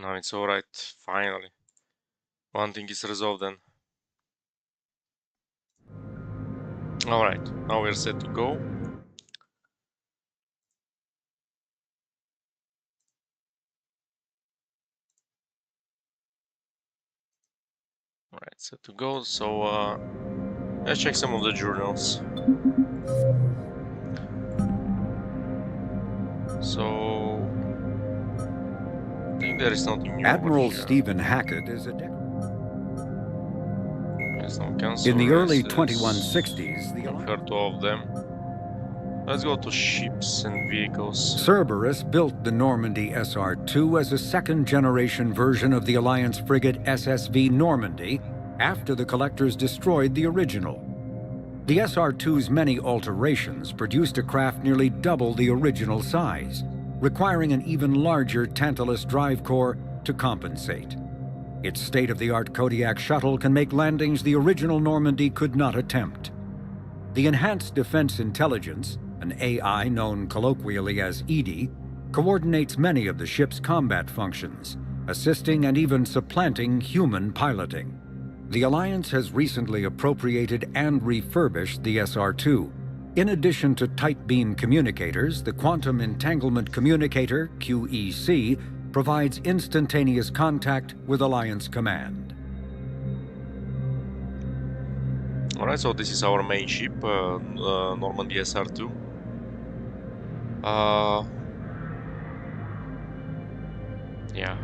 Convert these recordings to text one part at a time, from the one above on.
Now it's alright, finally. One thing is resolved then. Alright, now we're set to go. Alright, set to go, so let's check some of the journals. So I think there is nothing new. Admiral Stephen Hackett is a There's no cancel in the early races. 2160s, I've heard two of them. Let's go to ships and vehicles. Cerberus built the Normandy SR-2 as a second-generation version of the Alliance frigate SSV Normandy after the collectors destroyed the original. The SR-2's many alterations produced a craft nearly double the original size, requiring an even larger Tantalus drive core to compensate. Its state-of-the-art Kodiak shuttle can make landings the original Normandy could not attempt. The Enhanced Defense Intelligence, an AI known colloquially as EDI, coordinates many of the ship's combat functions, assisting and even supplanting human piloting. The Alliance has recently appropriated and refurbished the SR-2. In addition to tight beam communicators, the Quantum Entanglement Communicator, QEC, provides instantaneous contact with Alliance Command. Alright, so this is our main ship, Normandy SR-2. Yeah.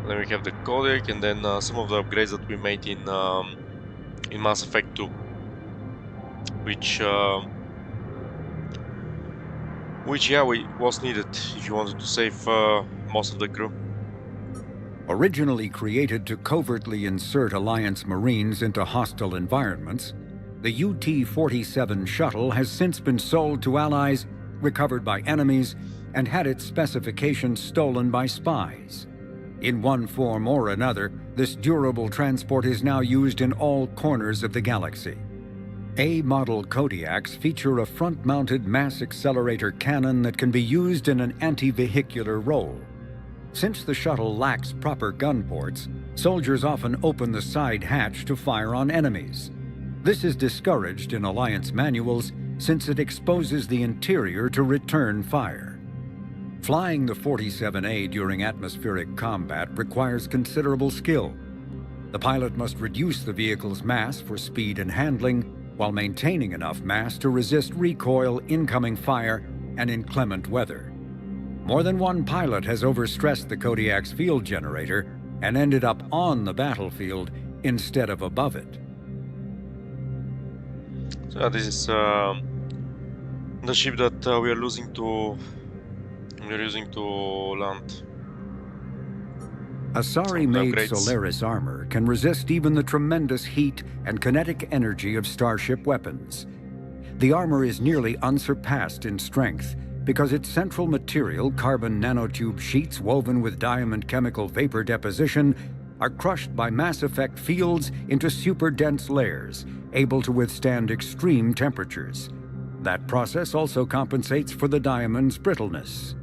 Then we have the codec, and then some of the upgrades that we made in Mass Effect 2, which yeah, was needed if you wanted to save most of the crew. Originally created to covertly insert Alliance Marines into hostile environments, the UT-47 shuttle has since been sold to Allies, recovered by enemies, and had its specifications stolen by spies. In one form or another, this durable transport is now used in all corners of the galaxy. A-model Kodiaks feature a front-mounted mass accelerator cannon that can be used in an anti-vehicular role. Since the shuttle lacks proper gun ports, soldiers often open the side hatch to fire on enemies. This is discouraged in Alliance manuals since it exposes the interior to return fire. Flying the 47A during atmospheric combat requires considerable skill. The pilot must reduce the vehicle's mass for speed and handling, while maintaining enough mass to resist recoil, incoming fire, and inclement weather. More than one pilot has overstressed the Kodiak's field generator and ended up on the battlefield instead of above it. So this is the ship that we're using to land. Asari-made Solaris armor can resist even the tremendous heat and kinetic energy of starship weapons. The armor is nearly unsurpassed in strength because its central material, carbon nanotube sheets woven with diamond chemical vapor deposition, are crushed by mass effect fields into super-dense layers, able to withstand extreme temperatures. That process also compensates for the diamond's brittleness.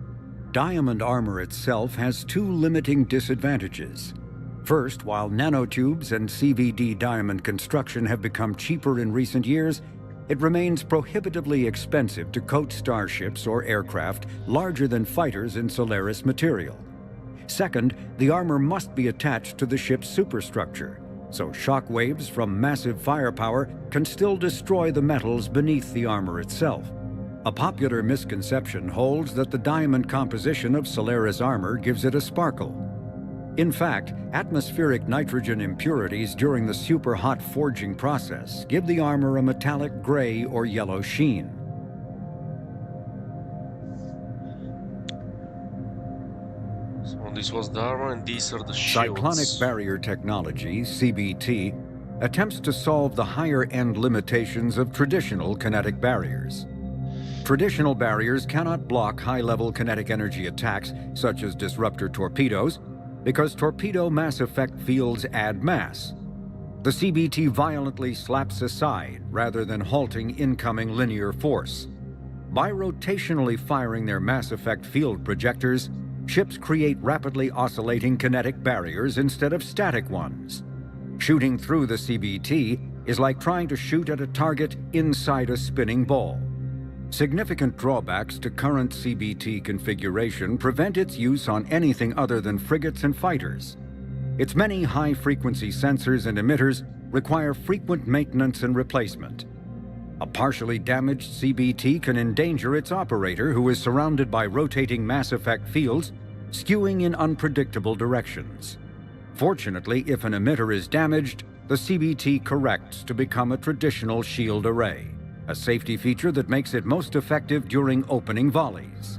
Diamond armor itself has two limiting disadvantages. First, while nanotubes and CVD diamond construction have become cheaper in recent years, it remains prohibitively expensive to coat starships or aircraft larger than fighters in Solaris material. Second, the armor must be attached to the ship's superstructure, so shock waves from massive firepower can still destroy the metals beneath the armor itself. A popular misconception holds that the diamond composition of Solaris armor gives it a sparkle. In fact, atmospheric nitrogen impurities during the super-hot forging process give the armor a metallic gray or yellow sheen. So this was the armor, and these are the shields. Cyclonic barrier technology, CBT, attempts to solve the higher-end limitations of traditional kinetic barriers. Traditional barriers cannot block high-level kinetic energy attacks, such as disruptor torpedoes, because torpedo mass effect fields add mass. The CBT violently slaps aside rather than halting incoming linear force. By rotationally firing their mass effect field projectors, Ships create rapidly oscillating kinetic barriers instead of static ones. Shooting through the CBT is like trying to shoot at a target inside a spinning ball. Significant drawbacks to current CBT configuration prevent its use on anything other than frigates and fighters. Its many high-frequency sensors and emitters require frequent maintenance and replacement. A partially damaged CBT can endanger its operator, who is surrounded by rotating mass effect fields, skewing in unpredictable directions. Fortunately, if an emitter is damaged, the CBT corrects to become a traditional shield array, a safety feature that makes it most effective during opening volleys.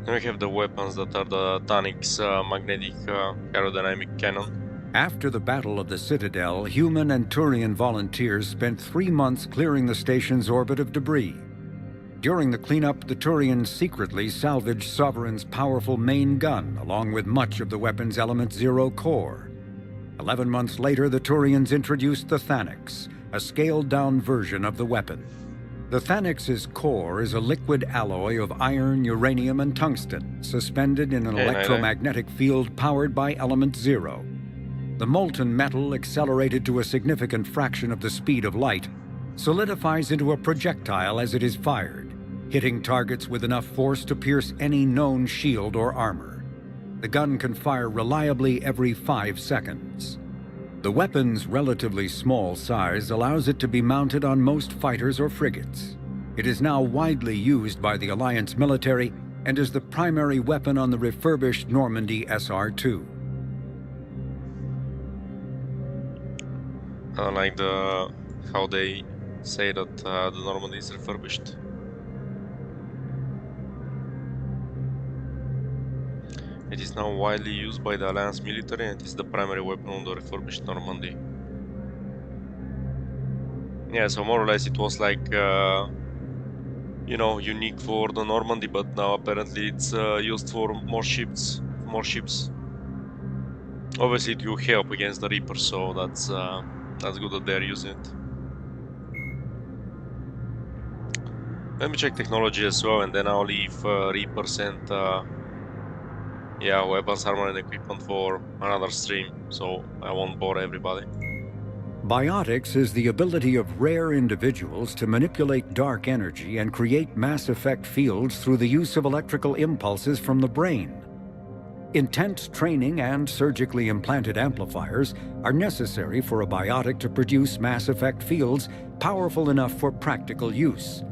Then we have the weapons that are the Tanix magnetic aerodynamic cannon. After the Battle of the Citadel, human and Turian volunteers spent 3 months clearing the station's orbit of debris. During the cleanup, the Turians secretly salvaged Sovereign's powerful main gun, along with much of the weapon's Element 0 core. 11 months later, the Turians introduced the Thanix, a scaled-down version of the weapon. The Thanix's core is a liquid alloy of iron, uranium, and tungsten, suspended in an electromagnetic field powered by Element 0. The molten metal, accelerated to a significant fraction of the speed of light, solidifies into a projectile as it is fired, hitting targets with enough force to pierce any known shield or armor. The gun can fire reliably every 5 seconds. The weapon's relatively small size allows it to be mounted on most fighters or frigates. It is now widely used by the Alliance military and is the primary weapon on the refurbished Normandy SR-2. I don't like how they say that the Normandy is refurbished. It is now widely used by the Alliance military and is the primary weapon on the refurbished Normandy. Yeah, so more or less it was like, you know, unique for the Normandy, but now apparently it's used for more ships. Obviously it will help against the Reaper, so that's good that they're using it. Let me check technology as well, and then I'll leave Reapers and yeah, weapons, armor, and equipment for another stream, so I won't bore everybody. Biotics is the ability of rare individuals to manipulate dark energy and create mass effect fields through the use of electrical impulses from the brain. Intense training and surgically implanted amplifiers are necessary for a biotic to produce mass effect fields powerful enough for practical use.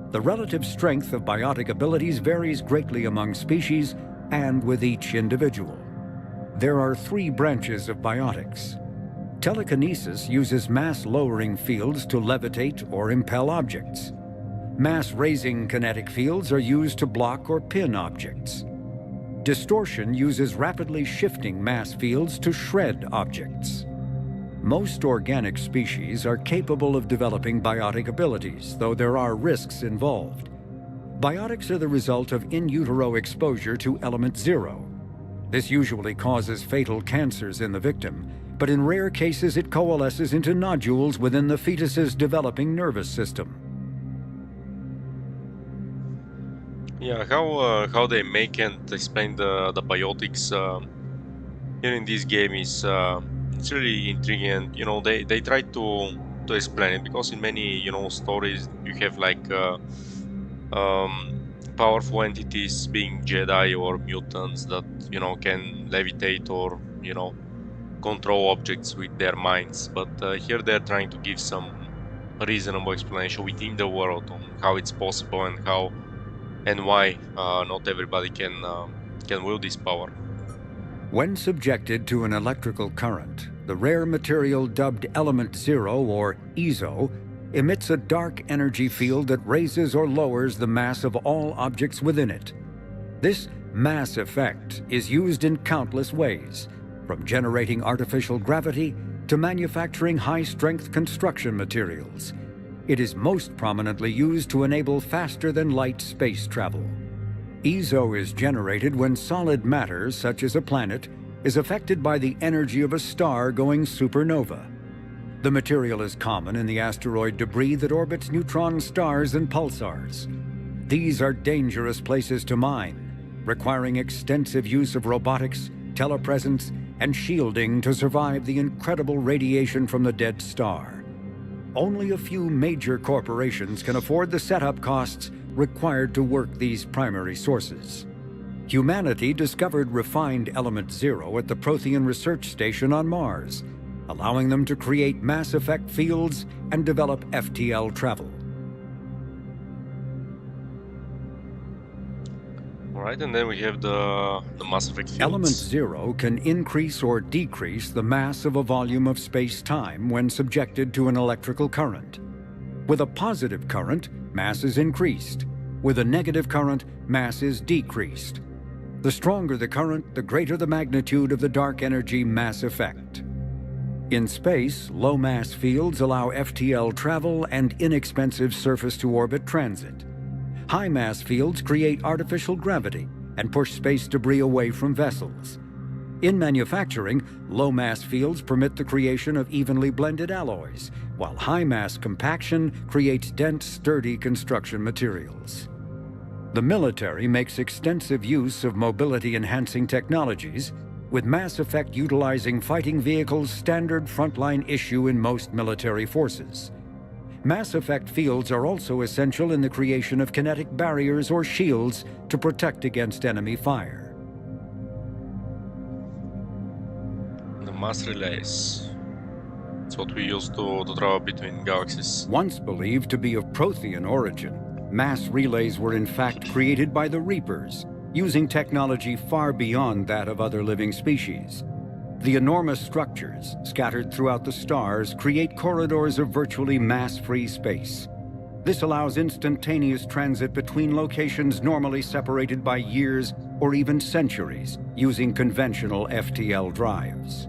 The relative strength of biotic abilities varies greatly among species and with each individual. There are 3 branches of biotics. Telekinesis uses mass-lowering fields to levitate or impel objects. Mass-raising kinetic fields are used to block or pin objects. Distortion uses rapidly shifting mass fields to shred objects. Most organic species are capable of developing biotic abilities, though there are risks involved. Biotics are the result of in utero exposure to Element 0. This usually causes fatal cancers in the victim, but in rare cases it coalesces into nodules within the fetus's developing nervous system. Yeah, how they make and explain the biotics here in this game is it's really intriguing. And, you know, they try to explain it, because in many, you know, stories you have like powerful entities being Jedi or mutants that, you know, can levitate or, you know, control objects with their minds. But here they're trying to give some reasonable explanation within the world on how it's possible and how and why not everybody can wield this power. When subjected to an electrical current, the rare material dubbed Element 0, or EZO, emits a dark energy field that raises or lowers the mass of all objects within it. This mass effect is used in countless ways, from generating artificial gravity to manufacturing high-strength construction materials. It is most prominently used to enable faster-than-light space travel. EZO is generated when solid matter, such as a planet, is affected by the energy of a star going supernova. The material is common in the asteroid debris that orbits neutron stars and pulsars. These are dangerous places to mine, requiring extensive use of robotics, telepresence, and shielding to survive the incredible radiation from the dead star. Only a few major corporations can afford the setup costs required to work these primary sources. Humanity discovered refined element zero at the Prothean Research Station on Mars, allowing them to create mass effect fields and develop FTL travel. Alright, and then we have the mass effect fields. Element zero can increase or decrease the mass of a volume of space-time when subjected to an electrical current. With a positive current, mass is increased. With a negative current, mass is decreased. The stronger the current, the greater the magnitude of the dark energy mass effect. In space, low mass fields allow FTL travel and inexpensive surface-to-orbit transit. High mass fields create artificial gravity and push space debris away from vessels. In manufacturing, low mass fields permit the creation of evenly blended alloys, while high mass compaction creates dense, sturdy construction materials. The military makes extensive use of mobility-enhancing technologies, with Mass Effect utilizing fighting vehicles standard frontline issue in most military forces. Mass Effect fields are also essential in the creation of kinetic barriers or shields to protect against enemy fire. The mass relays. It's what we use to travel between galaxies. Once believed to be of Prothean origin, mass relays were in fact created by the Reapers, using technology far beyond that of other living species. The enormous structures, scattered throughout the stars, create corridors of virtually mass-free space. This allows instantaneous transit between locations normally separated by years or even centuries, using conventional FTL drives.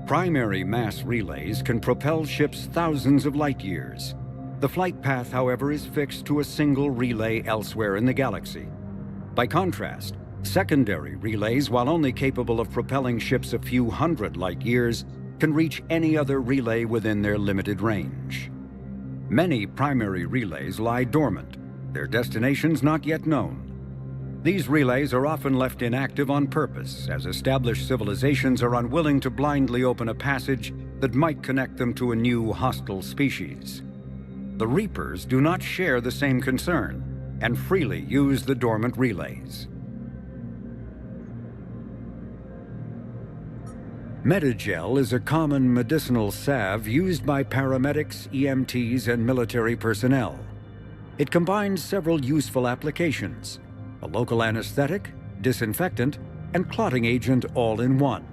Primary mass relays can propel ships thousands of light years. The flight path, however, is fixed to a single relay elsewhere in the galaxy. By contrast, secondary relays, while only capable of propelling ships a few hundred light years, can reach any other relay within their limited range. Many primary relays lie dormant, their destinations not yet known. These relays are often left inactive on purpose, as established civilizations are unwilling to blindly open a passage that might connect them to a new hostile species. The Reapers do not share the same concern and freely use the dormant relays. Medigel is a common medicinal salve used by paramedics, EMTs, and military personnel. It combines several useful applications: a local anesthetic, disinfectant, and clotting agent all in one.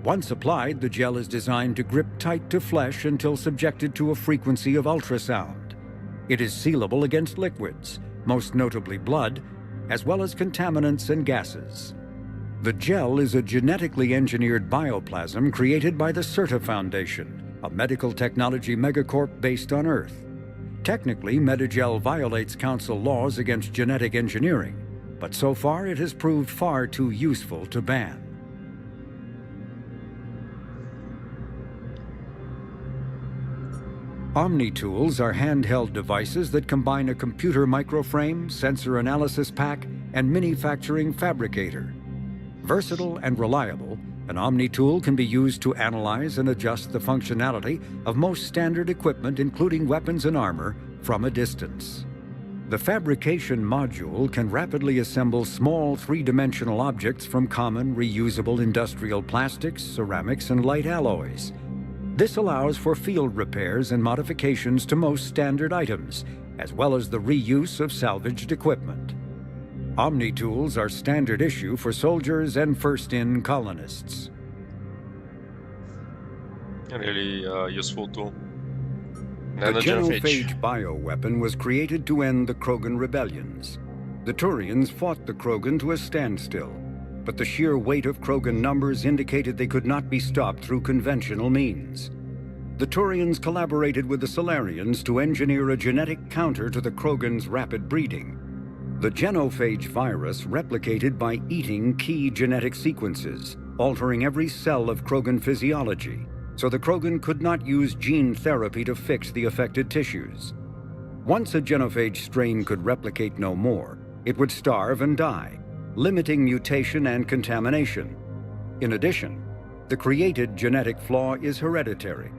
Once applied, the gel is designed to grip tight to flesh until subjected to a frequency of ultrasound. It is sealable against liquids, most notably blood, as well as contaminants and gases. The gel is a genetically engineered bioplasm created by the CERTA Foundation, a medical technology megacorp based on Earth. Technically, Medigel violates Council laws against genetic engineering, but so far it has proved far too useful to ban. Omni-tools are handheld devices that combine a computer microframe, sensor analysis pack, and manufacturing fabricator. Versatile and reliable, an Omni-tool can be used to analyze and adjust the functionality of most standard equipment, including weapons and armor, from a distance. The fabrication module can rapidly assemble small three-dimensional objects from common reusable industrial plastics, ceramics, and light alloys. This allows for field repairs and modifications to most standard items, as well as the reuse of salvaged equipment. Omni-tools are standard issue for soldiers and first-in colonists. Really useful tool. The genophage bioweapon was created to end the Krogan rebellions. The Turians fought the Krogan to a standstill, but the sheer weight of Krogan numbers indicated they could not be stopped through conventional means. The Turians collaborated with the Solarians to engineer a genetic counter to the Krogan's rapid breeding. The genophage virus replicated by eating key genetic sequences, altering every cell of Krogan physiology, so the Krogan could not use gene therapy to fix the affected tissues. Once a genophage strain could replicate no more, it would starve and die, limiting mutation and contamination. In addition, the created genetic flaw is hereditary.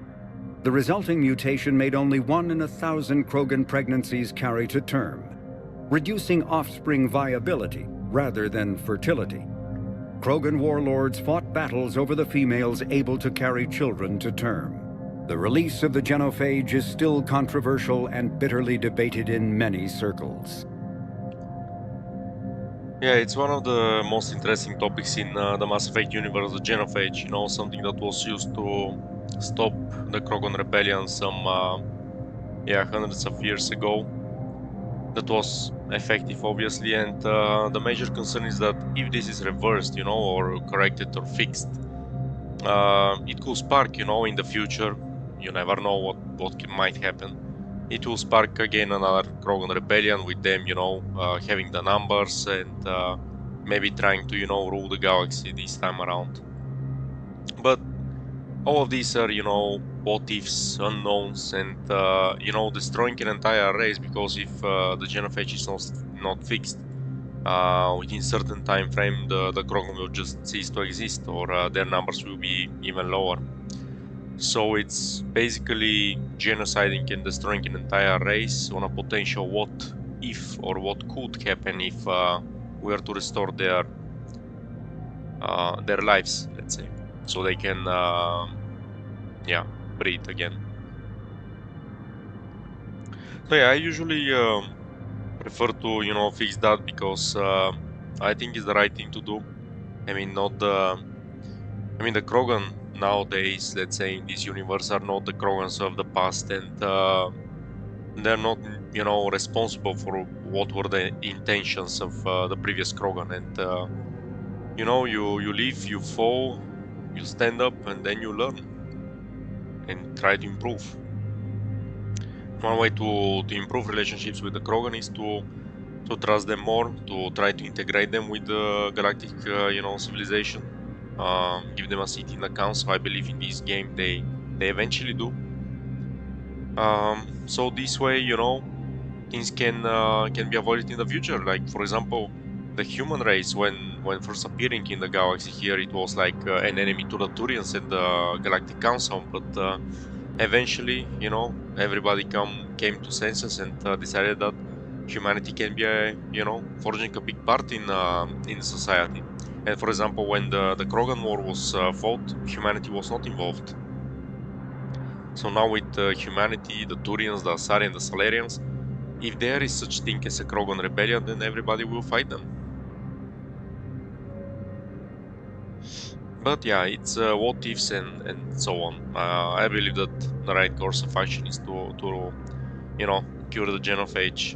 The resulting mutation made only 1 in 1,000 Krogan pregnancies carry to term, reducing offspring viability rather than fertility. Krogan warlords fought battles over the females able to carry children to term. The release of the genophage is still controversial and bitterly debated in many circles. Yeah, it's one of the most interesting topics in the Mass Effect universe, the genophage, something that was used to stop the Krogan rebellion some, hundreds of years ago. That was effective, obviously, and the major concern is that if this is reversed, or corrected or fixed, it could spark, in the future. You never know what might happen. It will spark again another Krogan rebellion with them, having the numbers and maybe trying to, rule the galaxy this time around. But all of these are, what ifs, unknowns, and, destroying an entire race, because if the genophage is not fixed, within certain time frame, the Krogan will just cease to exist, or their numbers will be even lower. So it's basically genociding and destroying an entire race on a potential what if or what could happen if we were to restore their lives, let's say, so they can breathe again. So yeah, I usually prefer to fix that, because I think it's the right thing to do. I mean, the Krogan nowadays, let's say, in this universe, are not the Krogans of the past, and they're not, responsible for what were the intentions of the previous Krogan. And you live, you fall, you stand up, and then you learn and try to improve. One way to improve relationships with the Krogan is to trust them more, to try to integrate them with the galactic, civilization. Give them a seat in the council. I believe in this game they eventually do. So this way, things can be avoided in the future. Like, for example, the human race, when first appearing in the galaxy here, it was like an enemy to the Turians and the Galactic Council. But eventually, everybody came to senses and decided that humanity can be forging a big part in society. And for example, when the Krogan War was fought, humanity was not involved. So now with humanity, the Turians, the Asari, and the Salarians, if there is such thing as a Krogan rebellion, then everybody will fight them. But yeah, it's what ifs and so on. I believe that the right course of action is to cure the genophage.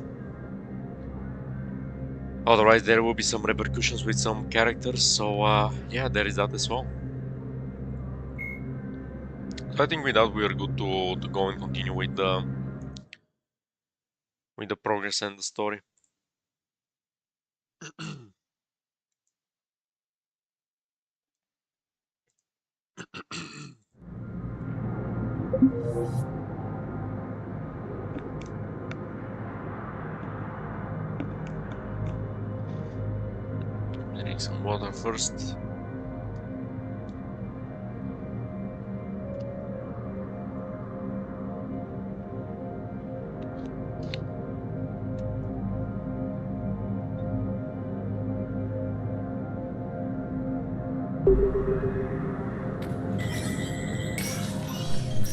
Otherwise, there will be some repercussions with some characters. So yeah, there is that as well. So I think with that we are good to go and continue with the progress and the story. Drink some water first.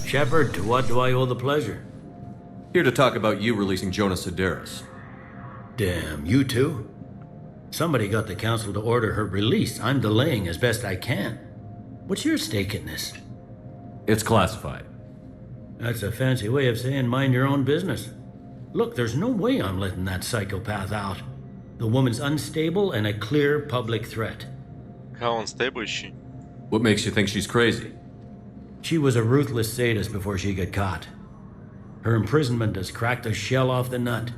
Shepard, to what do I owe the pleasure? Here to talk about you releasing Jonas Sedaris. Damn, you too? Somebody got the council to order her release. I'm delaying as best I can. What's your stake in this? It's classified. That's a fancy way of saying mind your own business. Look, there's no way I'm letting that psychopath out. The woman's unstable and a clear public threat. How unstable is she? What makes you think she's crazy? She was a ruthless sadist before she got caught. Her imprisonment has cracked the shell off the nut.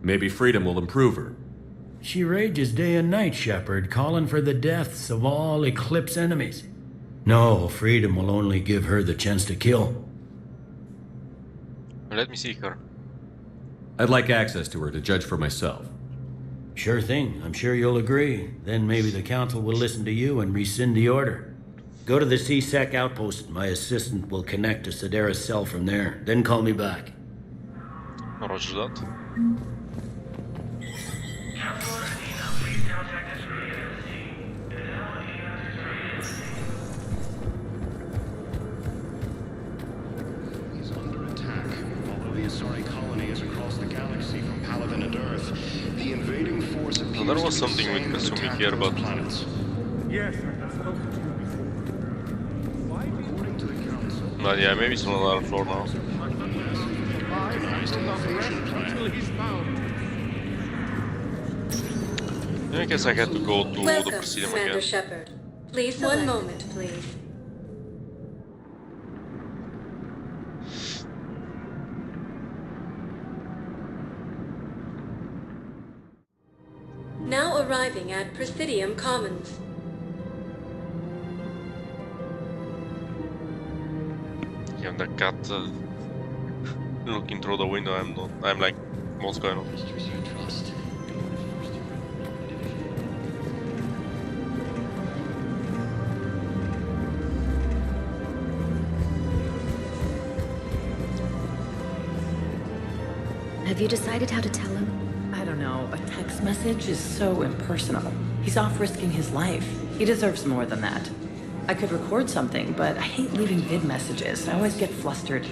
Maybe freedom will improve her. She rages day and night, Shepard, calling for the deaths of all Eclipse enemies. No, freedom will only give her the chance to kill. Let me see her. I'd like access to her to judge for myself. Sure thing. I'm sure you'll agree. Then maybe the council will listen to you and rescind the order. Go to the C-Sec outpost. My assistant will connect to Sedaris' cell from there. Then call me back. Roger that. So there was something with Kasumi here, but Yes, I've spoken to you before. but yeah, maybe it's on another floor now. Until he's found. I guess I had to go to the Welcome, Presidium Commander again. Shepard. Please one moment, please. Now arriving at Presidium Commons. Yeah, the cat looking through the window. I'm like, what's going on? Have you decided how to tell him? I don't know. A text message is so impersonal. He's off risking his life. He deserves more than that. I could record something, but I hate leaving vid messages. I always get flustered.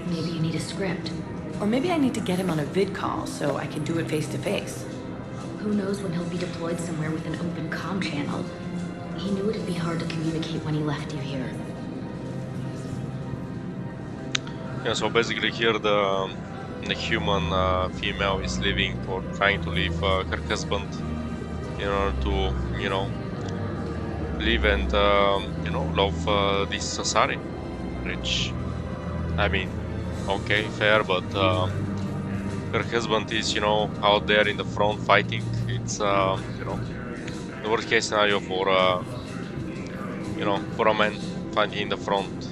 Maybe you need a script. Or maybe I need to get him on a vid call so I can do it face to face. Who knows when he'll be deployed somewhere with an open comm channel. He knew it'd be hard to communicate when he left you here. Yeah, so basically here the human female is leaving or trying to leave her husband in order to, you know, live and, you know, love this Sasari. Which, I mean, okay, fair, but her husband is, you know, out there in the front fighting. It's, you know, the worst case scenario for, you know, for a man fighting in the front.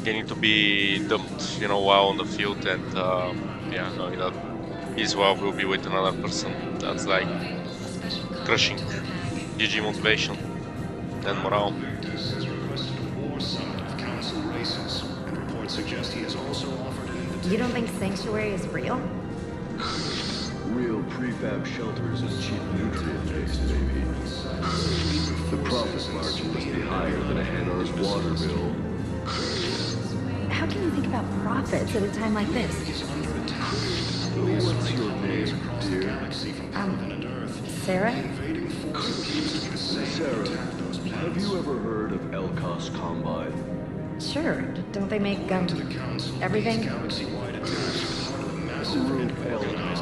Getting to be dumped, you know, while on the field, and yeah, knowing that his wife will be with another person, that's like crushing GG motivation and morale. You don't think Sanctuary is real? Real prefab shelters and cheap nutrient base, maybe. The profit margin must be higher than a Hanor's water bill. How can you think about profits at a time like this? What's your name, dear? Sarah? Sarah, have you ever heard of Elkos Combine? Sure. Don't they make, everything? Group Elkos.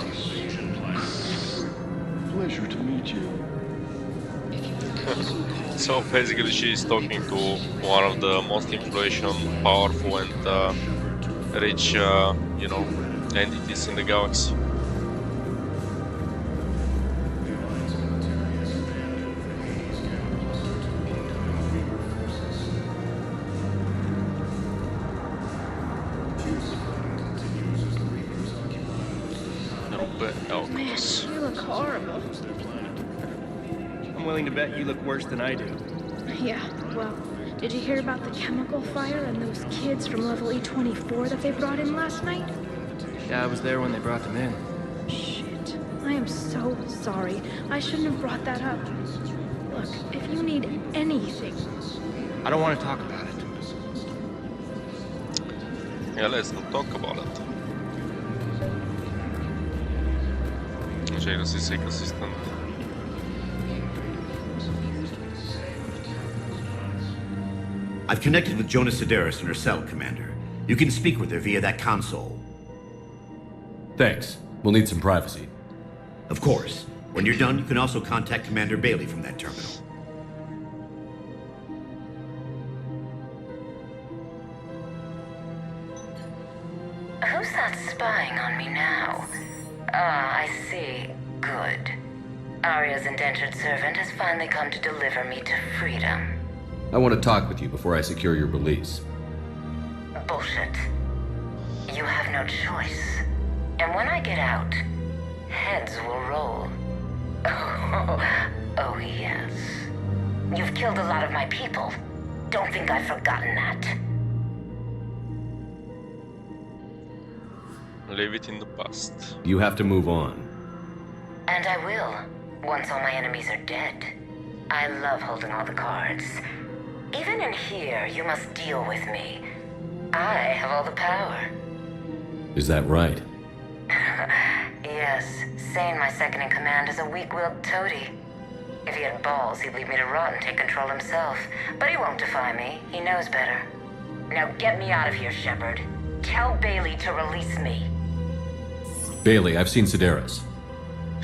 Pleasure to meet you. So basically she's talking to one of the most influential, powerful and rich, you know, entities in the galaxy. Man, you look horrible. I'm willing to bet you look worse than I do. Yeah, well, did you hear about the chemical fire and those kids from level E24 that they brought in last night? Yeah, I was there when they brought them in. Shit. I am so sorry. I shouldn't have brought that up. Look, if you need anything... I don't want to talk about it. Yeah, let's not talk about it. Jairos is assistant. I've connected with Jonas Sedaris in her cell, Commander. You can speak with her via that console. Thanks. We'll need some privacy. Of course. When you're done, you can also contact Commander Bailey from that terminal. Who's that spying on me now? Ah, I see. Good. Arya's indentured servant has finally come to deliver me to freedom. I want to talk with you before I secure your release. Bullshit. You have no choice. And when I get out, heads will roll. Oh yes. You've killed a lot of my people. Don't think I've forgotten that. Leave it in the past. You have to move on. And I will, once all my enemies are dead. I love holding all the cards. Even in here, you must deal with me. I have all the power. Is that right? Yes, Sane, my second in command, is a weak-willed toady. If he had balls, he'd leave me to rot and take control himself. But he won't defy me. He knows better. Now get me out of here, Shepard. Tell Bailey to release me. Bailey, I've seen Sedaris.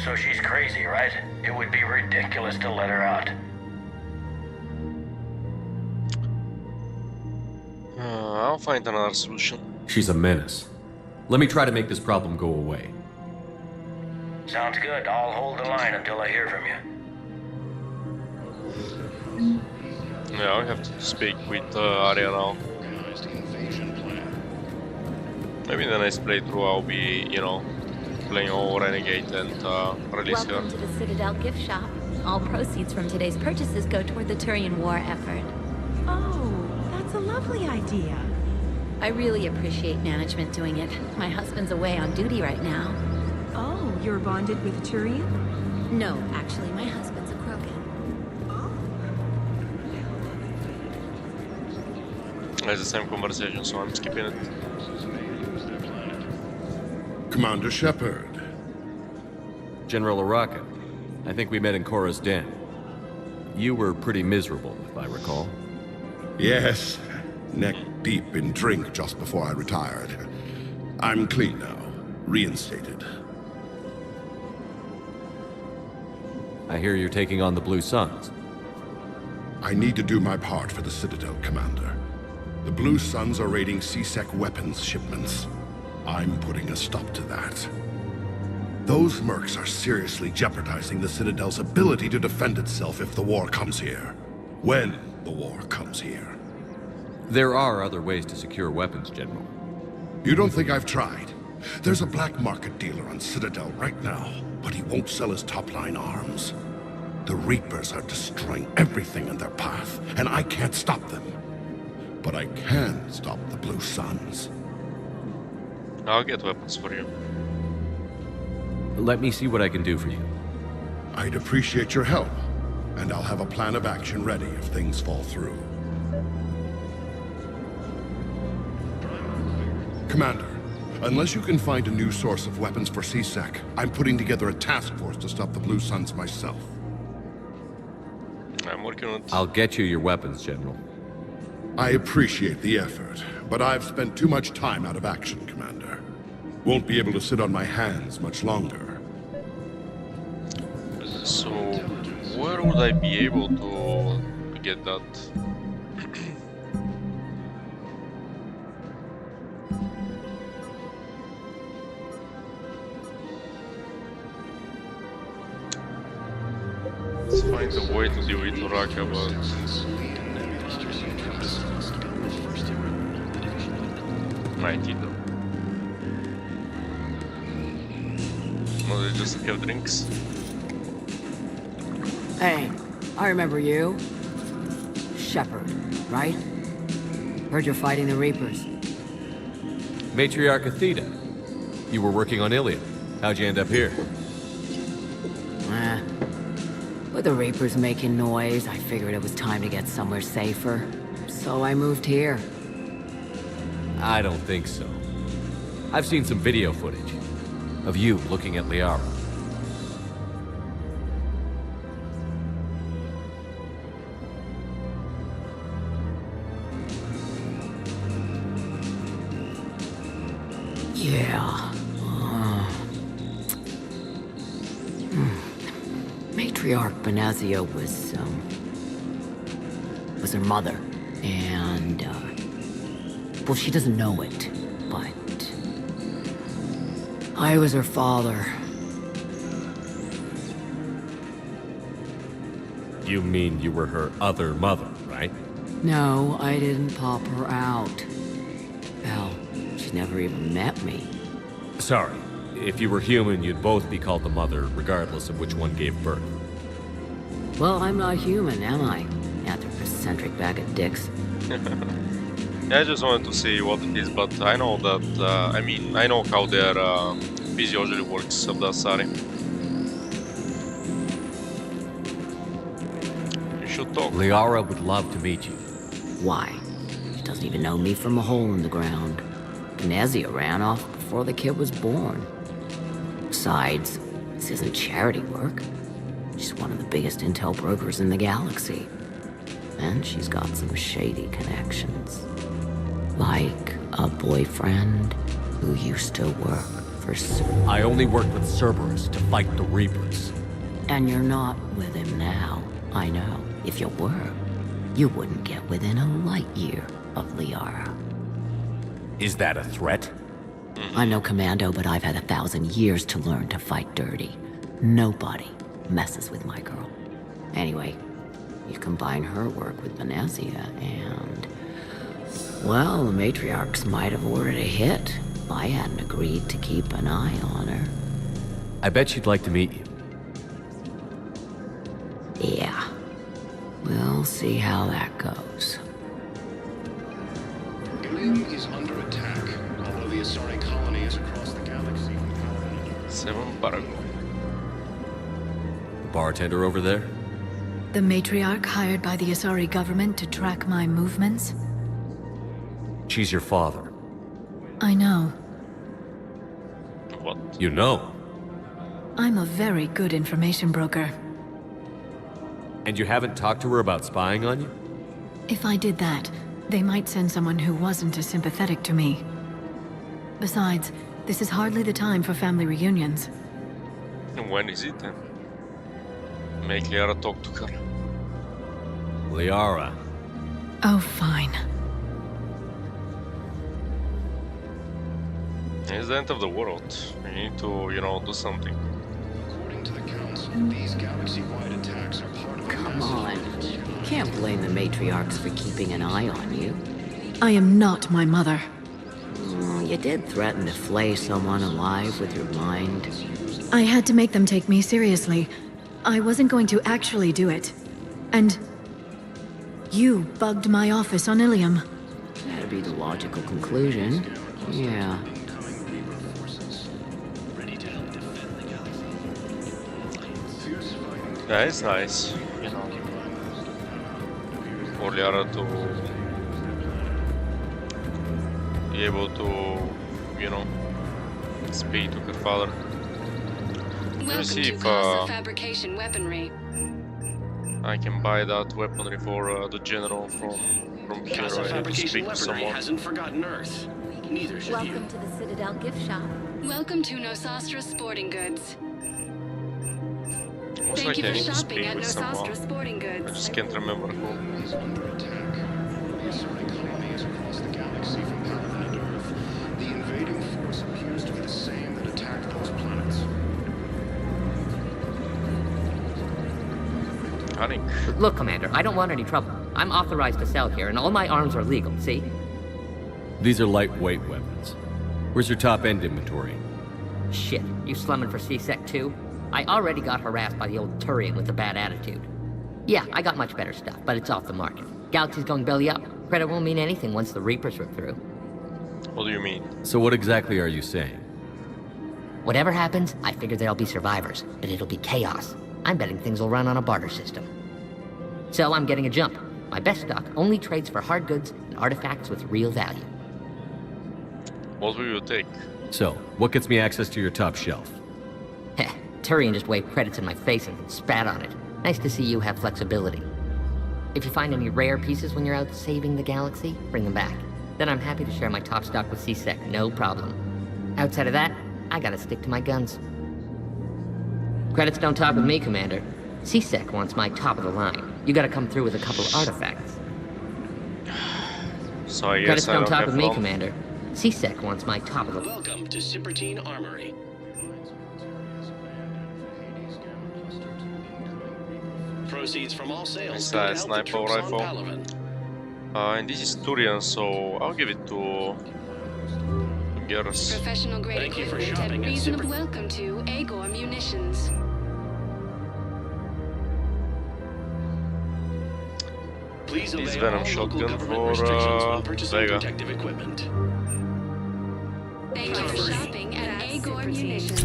So she's crazy, right? It would be ridiculous to let her out. I'll find another solution. She's a menace. Let me try to make this problem go away. Sounds good. I'll hold the line until I hear from you. Yeah, I have to speak with Arya now. Maybe in the next playthrough I'll be, you know, playing all Renegade and release her. Welcome to the Citadel gift shop. All proceeds from today's purchases go toward the Turian war effort. Oh, that's a lovely idea. I really appreciate management doing it. My husband's away on duty right now. Oh, you're bonded with Turian? No, actually, my husband's a Krogan. It's the same conversation, so I'm skipping it. Commander Shepard. General Araka, I think we met in Korra's den. You were pretty miserable, if I recall. Yes, neck deep in drink just before I retired. I'm clean now, reinstated. I hear you're taking on the Blue Suns. I need to do my part for the Citadel, Commander. The Blue Suns are raiding C-Sec weapons shipments. I'm putting a stop to that. Those mercs are seriously jeopardizing the Citadel's ability to defend itself if the war comes here. When the war comes here. There are other ways to secure weapons, General. You don't think I've tried? There's a black market dealer on Citadel right now, but he won't sell his top-line arms. The Reapers are destroying everything in their path, and I can't stop them. But I can stop the Blue Suns. I'll get weapons for you. Let me see what I can do for you. I'd appreciate your help, and I'll have a plan of action ready if things fall through. Commander, unless you can find a new source of weapons for C-Sec, I'm putting together a task force to stop the Blue Suns myself. I'm working on it. I'll get you your weapons, General. I appreciate the effort, but I've spent too much time out of action, Commander. Won't be able to sit on my hands much longer. So, where would I be able to get that? Let's find a way to deal with Uraka, but... Might either. No, they just have drinks. Hey, I remember you. Shepard, right? Heard you're fighting the Reapers. Matriarch Athena, you were working on Ilium. How'd you end up here? With the Reapers making noise, I figured it was time to get somewhere safer. So I moved here. I don't think so. I've seen some video footage of you looking at Liara. Yeah. Matriarch Benazio was her mother, and well, she doesn't know it, but I was her father. You mean you were her other mother, right? No, I didn't pop her out. Hell, she never even met me. Sorry, If you were human, you'd both be called the mother, regardless of which one gave birth. Well, I'm not human, am I? Anthropocentric bag of dicks. Yeah, I just wanted to see what it is, but I know that, I mean, I know how their physiology works of the Asari. You should talk. Liara would love to meet you. Why? She doesn't even know me from a hole in the ground. Venezia ran off before the kid was born. Besides, this isn't charity work. She's one of the biggest intel brokers in the galaxy. And she's got some shady connections. Like a boyfriend who used to work for I only worked with Cerberus to fight the Reapers. And you're not with him now. I know. If you were, you wouldn't get within a light year of Liara. Is that a threat? I'm no commando, but I've had 1,000 years to learn to fight dirty. Nobody messes with my girl. Anyway, you combine her work with Venezia and... well, the matriarchs might have ordered a hit. I hadn't agreed to keep an eye on her. I bet she'd like to meet you. Yeah. We'll see how that goes. Ilium is under attack, although the Asari colony is across the galaxy. 7 Paragon. The bartender over there? The matriarch hired by the Asari government to track my movements? She's your father. I know. What? You know? I'm a very good information broker. And you haven't talked to her about spying on you? If I did that, they might send someone who wasn't as sympathetic to me. Besides, this is hardly the time for family reunions. And when is it then? Make Liara talk to her. Liara. Oh, fine. It's the end of the world. We need to, you know, do something. According to the Council, these galaxy-wide attacks are part of a Come on. You can't blame the matriarchs for keeping an eye on you. I am not my mother. You did threaten to flay someone alive with your mind. I had to make them take me seriously. I wasn't going to actually do it. And... you bugged my office on Ilium. That'd be the logical conclusion. Yeah. Yeah, it's nice, you know, for Liara to be able to, you know, speak to her father. Let me see if fabrication weaponry. I can buy that weaponry for the general from here. Casa I need to fabrication speak to weaponry someone. hasn't forgotten Earth. Neither should you. Welcome to the Citadel gift shop. Welcome to Nosastra Sporting Goods. Looks Thank like I you need for to shopping speak at with someone. Nosastra Sporting I Goods. just can't remember who. Is under attack. The Asari colony is across the galaxy from Paladin and Earth. The invading force appears to be the same that attacked those planets. Look, Commander, I don't want any trouble. I'm authorized to sell here, and all my arms are legal, see? These are lightweight weapons. Where's your top-end inventory? Shit, you slumming for C-Sec too? I already got harassed by the old Turian with a bad attitude. Yeah, I got much better stuff, but it's off the market. Galaxy's going belly up. Credit won't mean anything once the Reapers rip through. What do you mean? So what exactly are you saying? Whatever happens, I figure there'll be survivors, but it'll be chaos. I'm betting things will run on a barter system. So I'm getting a jump. My best stock only trades for hard goods and artifacts with real value. What will you take? So, what gets me access to your top shelf? Heh, Turian just waved credits in my face and spat on it. Nice to see you have flexibility. If you find any rare pieces when you're out saving the galaxy, bring them back. Then I'm happy to share my top stock with C-Sec, no problem. Outside of that, I gotta stick to my guns. Credits don't talk with me, Commander. C-Sec wants my top of the line. You gotta come through with a couple artifacts. So I guess Credits I don't don't talk have with me, long. Commander. C-Sec wants my top of the line. Welcome to Cypertine Armory. Proceeds from all sales It's go to a help the sniper troops on rifle. Palaven. And this is Turian, so I'll give it to Garrus. Professional grade Thank you for equipment shopping and at reasonable Zipper. welcome to Agor Munitions. Please This obey Venom all local shotgun government for restrictions while purchasing Vega. protective equipment. Thank you for shopping at Agor Munitions.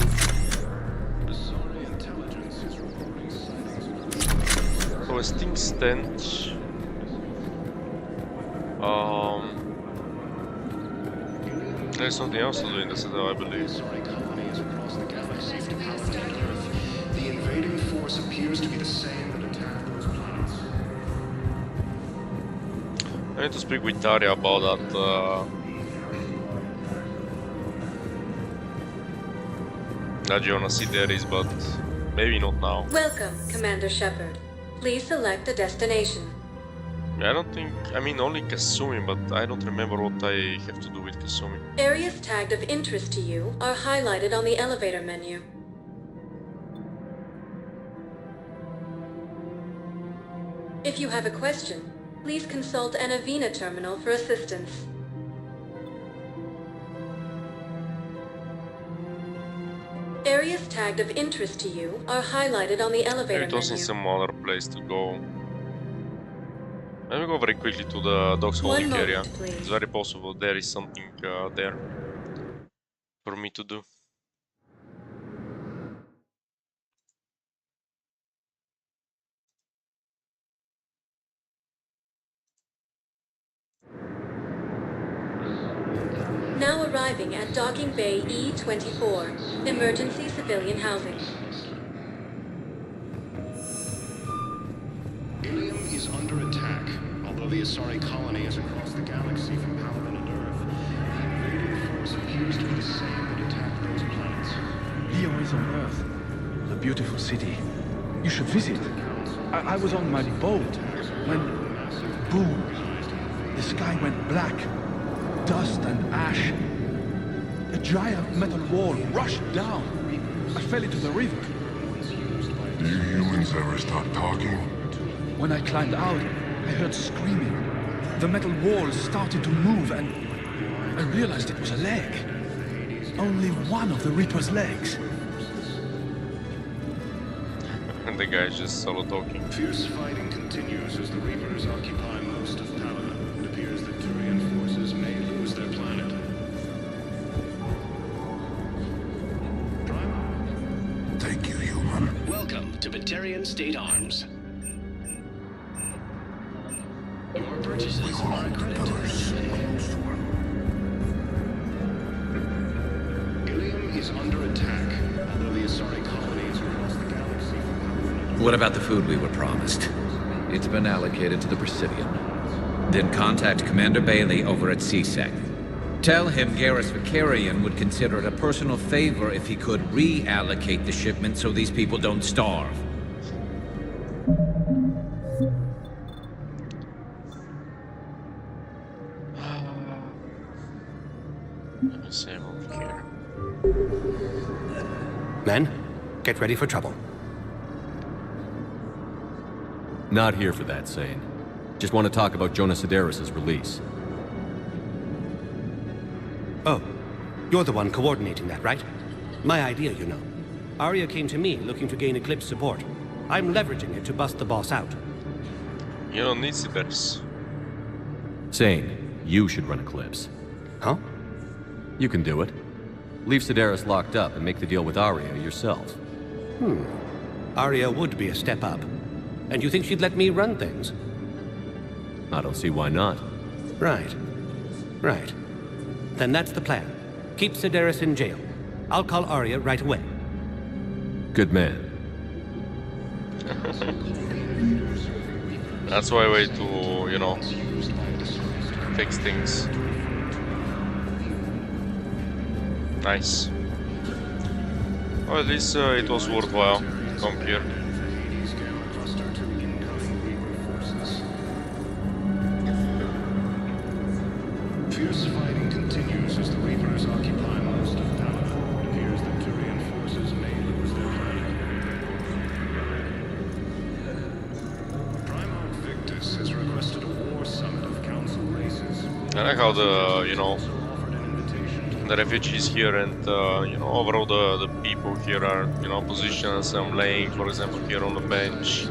Questing stench. There's something else to do in the citadel, I believe. The invading force appears to be the same that attacked those planets. I need to speak with Taria about that. That Jonas Sideris, but maybe not now. Welcome, Commander Shepard. Please select a destination. I don't think. I mean, only Kasumi, but I don't remember what I have to do with Kasumi. Areas tagged of interest to you are highlighted on the elevator menu. If you have a question, please consult an Avina terminal for assistance. Areas tagged of interest to you are highlighted on the elevator Maybe it was in menu. some other place to go. Let me go very quickly to the Dog's Holding area. Please. It's very possible there is something there for me to do. Now arriving at Docking Bay E-24, Emergency Civilian Housing. Ilium is under attack. Although the Asari colony is across the galaxy from Paladin and Earth, the invading force appears to be the same that attacked those planets. Leo is on Earth. A beautiful city. You should visit. I was on my boat when... boom! The sky went black. Dust and ash. A giant metal wall rushed down. I fell into the river. Do you humans ever stop talking? When I climbed out, I heard screaming. The metal wall started to move and I realized it was a leg. Only one of the Reaper's legs. And the guy's just solo talking. Fierce fighting continues as the Reapers occupy most of Paladin. It appears that Turian forces may lose their planet. Thank you, human. Welcome to Batarian State Arms. Your purchases are accredited. Ilium is under attack, although the Asari colony is across the galaxy from Paladin. What about the food we were promised? It's been allocated to the Presidium. Then contact Commander Bailey over at CSEC. Tell him Garrus Vicarian would consider it a personal favor if he could reallocate the shipment so these people don't starve. Let me see over here. Men, get ready for trouble. Not here for that, Sane. Just want to talk about Jonas Sideris' release. Oh, you're the one coordinating that, right? My idea, you know. Arya came to me looking to gain Eclipse support. I'm leveraging it to bust the boss out. You don't need Sideris. Sane, you should run Eclipse. Huh? You can do it. Leave Sideris locked up and make the deal with Arya yourself. Arya would be a step up. And you think she'd let me run things? I don't see why not. Right. Right. Then that's the plan. Keep Sideris in jail. I'll call Arya right away. Good man. That's my way to, you know, fix things. Nice. Well, at least it was worthwhile to come here. Fierce fighting continues as the Reapers occupy most of Paladin. It appears that Turian forces may lose their planet. Primarch Victus has requested a war summit of council races. I like how the, you know, the refugees here, and you know, overall the people here are, you know, positioned. Some laying, for example, here on the bench.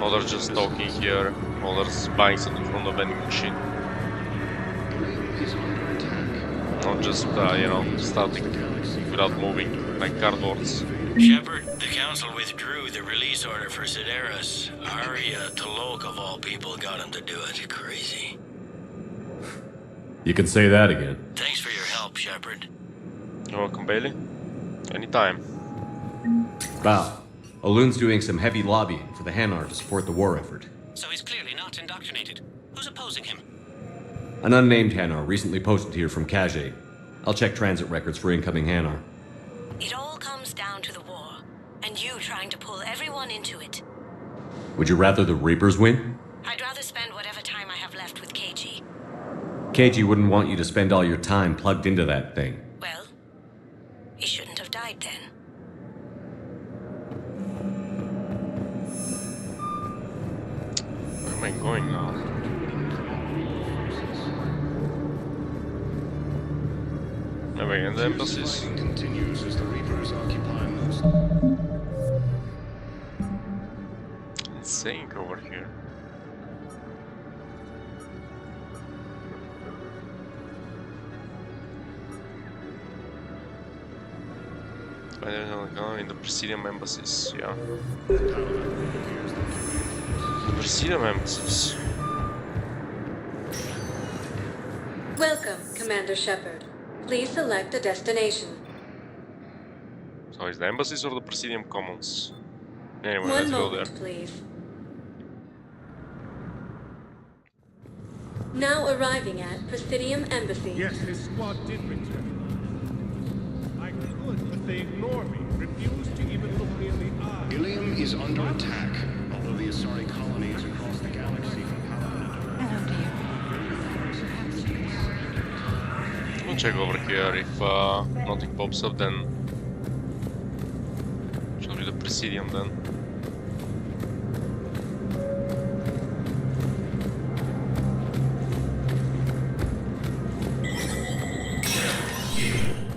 Others just talking here. Others buying something from the vending machine. Not just you know, static without moving like cardboards. Shepard, the Council withdrew the release order for Sedaris. Arya Talok, of all people, got him to do it. Crazy. You can say that again. Thanks for your help, Shepard. You're welcome, Bailey. Anytime. Val, Olun's doing some heavy lobbying for the Hanar to support the war effort. So he's clearly not indoctrinated. Who's opposing him? An unnamed Hanar recently posted here from Kajay. I'll check transit records for incoming Hanar. It all comes down to the war, and you trying to pull everyone into it. Would you rather the Reapers win? I'd rather spend whatever time I have left with KG. KG wouldn't want you to spend all your time plugged into that thing. Well, he shouldn't have died then. Where am I going now? Am I in the embassies? Continues as the Reapers occupy most. Insane over here. I don't know, in the Presidium embassies, yeah. The Presidium embassies. Welcome, Commander Shepard. Please select a destination. So is the embassies or the Presidium Commons? Anyway, One let's go there. moment, please. Now arriving at Presidium Embassy. Yes, his squad did return. I could, but they ignore me, refuse to even look me in the eye. Ilium is under attack, although the Asari colony is across the galaxy from Paladin. We'll check over here. If nothing pops up, then shall be the Presidium then.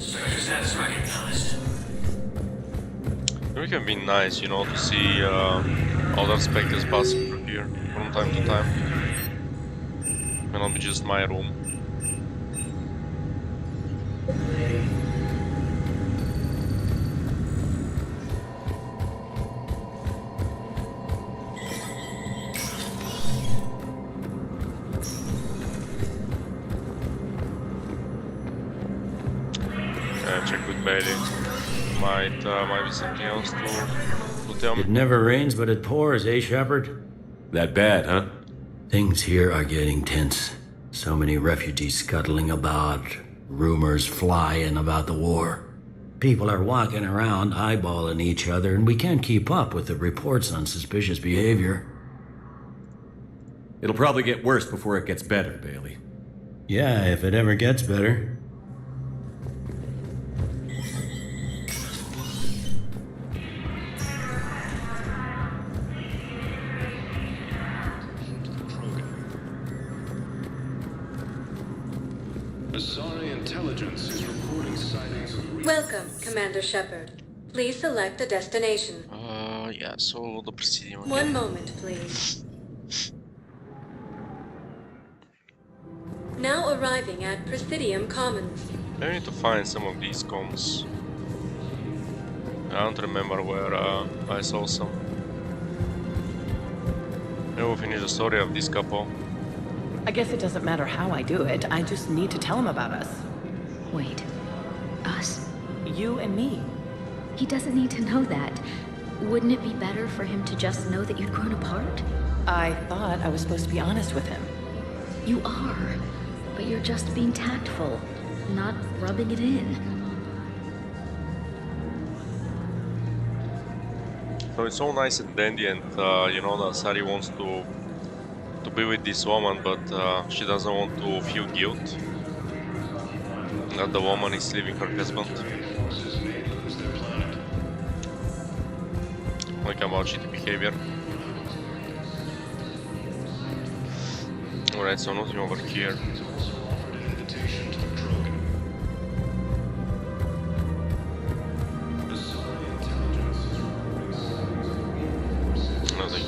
Status recognized. It can be nice, you know, to see other specters passing through here from time to time. May not be just my room. Check with Bailey. Might be something else to tell me. It never rains, but it pours, eh, Shepard? That bad, huh? Things here are getting tense. So many refugees scuttling about, rumors flying about the war. People are walking around eyeballing each other, and we can't keep up with the reports on suspicious behavior. It'll probably get worse before it gets better, Bailey. Yeah, if it ever gets better. Asari intelligence is reporting sightings of Welcome, Commander Shepard. Please select a destination. Yeah, so the Presidium again. One moment, please. Now arriving at Presidium Commons. I need to find some of these comms. I don't remember where I saw some. Maybe we'll finish the story of this couple. I guess it doesn't matter how I do it. I just need to tell him about us. Wait. Us? You and me. He doesn't need to know that. Wouldn't it be better for him to just know that you'd grown apart? I thought I was supposed to be honest with him. You are. But you're just being tactful, not rubbing it in. So it's all nice and dandy, and you know, the Asari wants to be with this woman, but she doesn't want to feel guilt that the woman is leaving her husband. Like about shitty behavior. Alright, so nothing over here.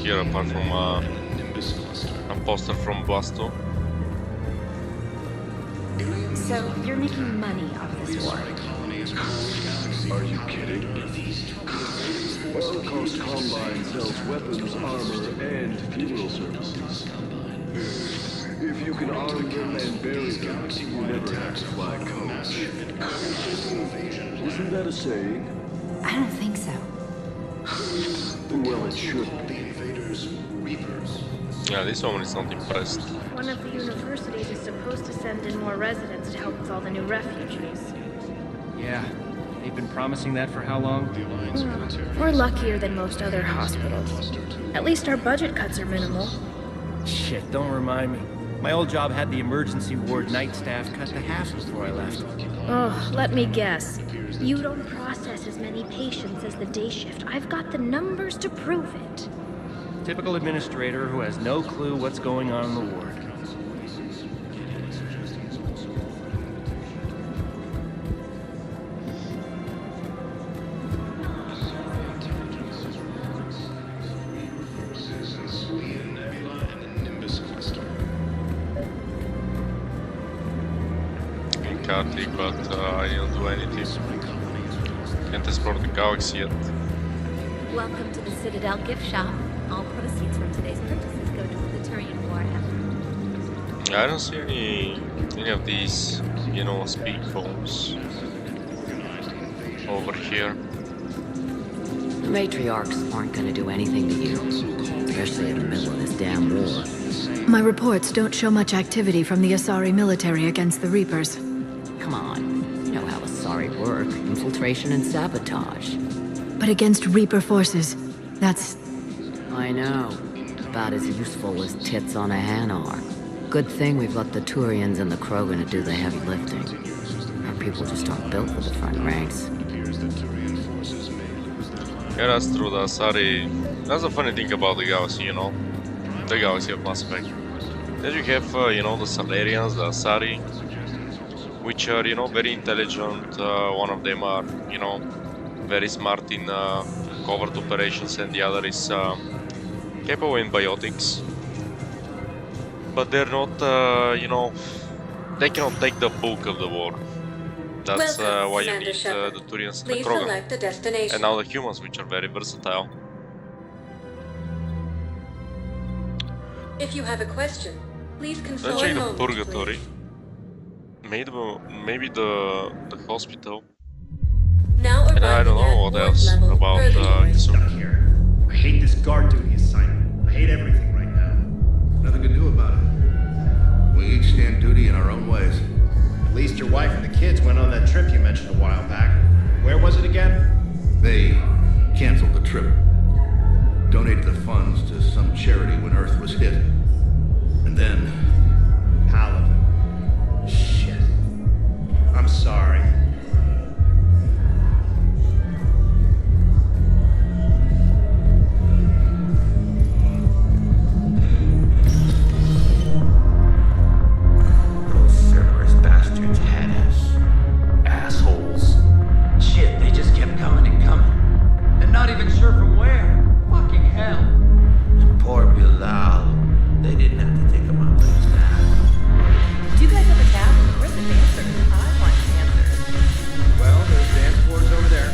here apart from a poster from Blasto? So, you're making money off this war? Are you kidding? Well, Coast Combine sells weapons, armor, and funeral services. If you can arm them and bury them, you never have to fly coach. Isn't that a saying? I don't think so. Well, it should be. Yeah, this woman is not impressed. One of the universities is supposed to send in more residents to help with all the new refugees. Yeah, they've been promising that for how long? We're luckier than most other hospitals. At least our budget cuts are minimal. Shit, don't remind me. My old job had the emergency ward night staff cut to half before I left. Oh, let me guess. You don't process as many patients as the day shift. I've got the numbers to prove it. Typical administrator who has no clue what's going on in the ward. Partly, but I didn't do anything. Can't explore the galaxy yet. Welcome to the Citadel gift shop. All proceeds from today's purchases go to the Turian war effort. I don't see any of these, you know, speak phones over here. The matriarchs aren't gonna do anything to you, especially in the middle of this damn war. My reports don't show much activity from the Asari military against the Reapers. Come on, you know how Asari work. Infiltration and sabotage. But against Reaper forces, that's... I know. About as useful as tits on a hen are. Good thing we've let the Turians and the Krogan to do the heavy lifting. Our people just aren't built for the front ranks. Yeah, that's true. The Asari... That's the funny thing about the galaxy, you know? The galaxy of Mass Effect. Then you have, you know, the Salarians, the Asari, which are, you know, very intelligent. One of them are, you know, very smart in covert operations, and the other is capable in biotics. But they're not, you know, they cannot take the bulk of the war. That's why you need the Turians and the Krogan. And now the humans, which are very versatile. If you have a question, please consult. Let's check the purgatory. Maybe the hospital. Now and I don't know what else about here. I hate this guard duty assignment. I hate everything right now. Nothing to do about it. We each stand duty in our own ways. At least your wife and the kids went on that trip you mentioned a while back. Where was it again? They canceled the trip. Donated the funds to some charity when Earth was hit. And then... Paladin. Shit. I'm sorry. Those Cerberus bastards had us. Assholes. Shit, they just kept coming and coming. And not even sure from where. Fucking hell. And poor Bilal. They didn't have to take him out like that. Do you guys have a tab? Where's the dancers? I want dancers. Well, there's dance floors over there.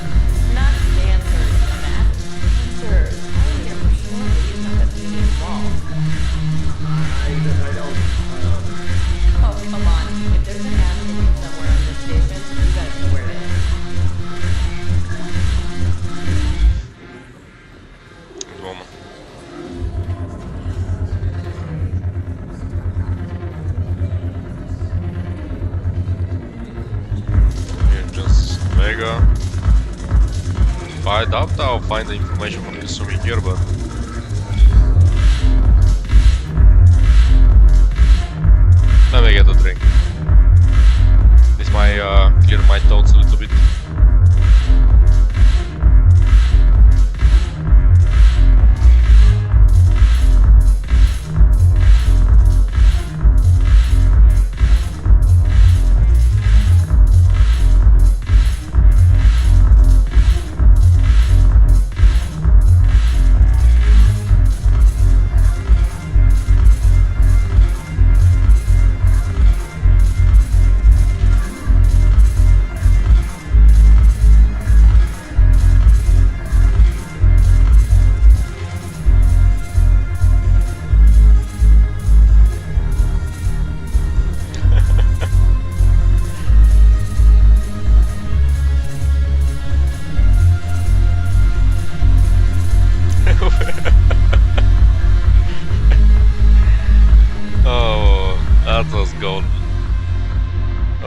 Not dancers, Matt. Dancers. I don't hear for sure that you know that we need involved. I don't... Oh, come on. If there's an ass moving somewhere on this station, you guys know where it is. Woman. Just Vega. I doubt I'll find the information from Yusumi here, but let me get a drink. This might clear my thoughts a little bit.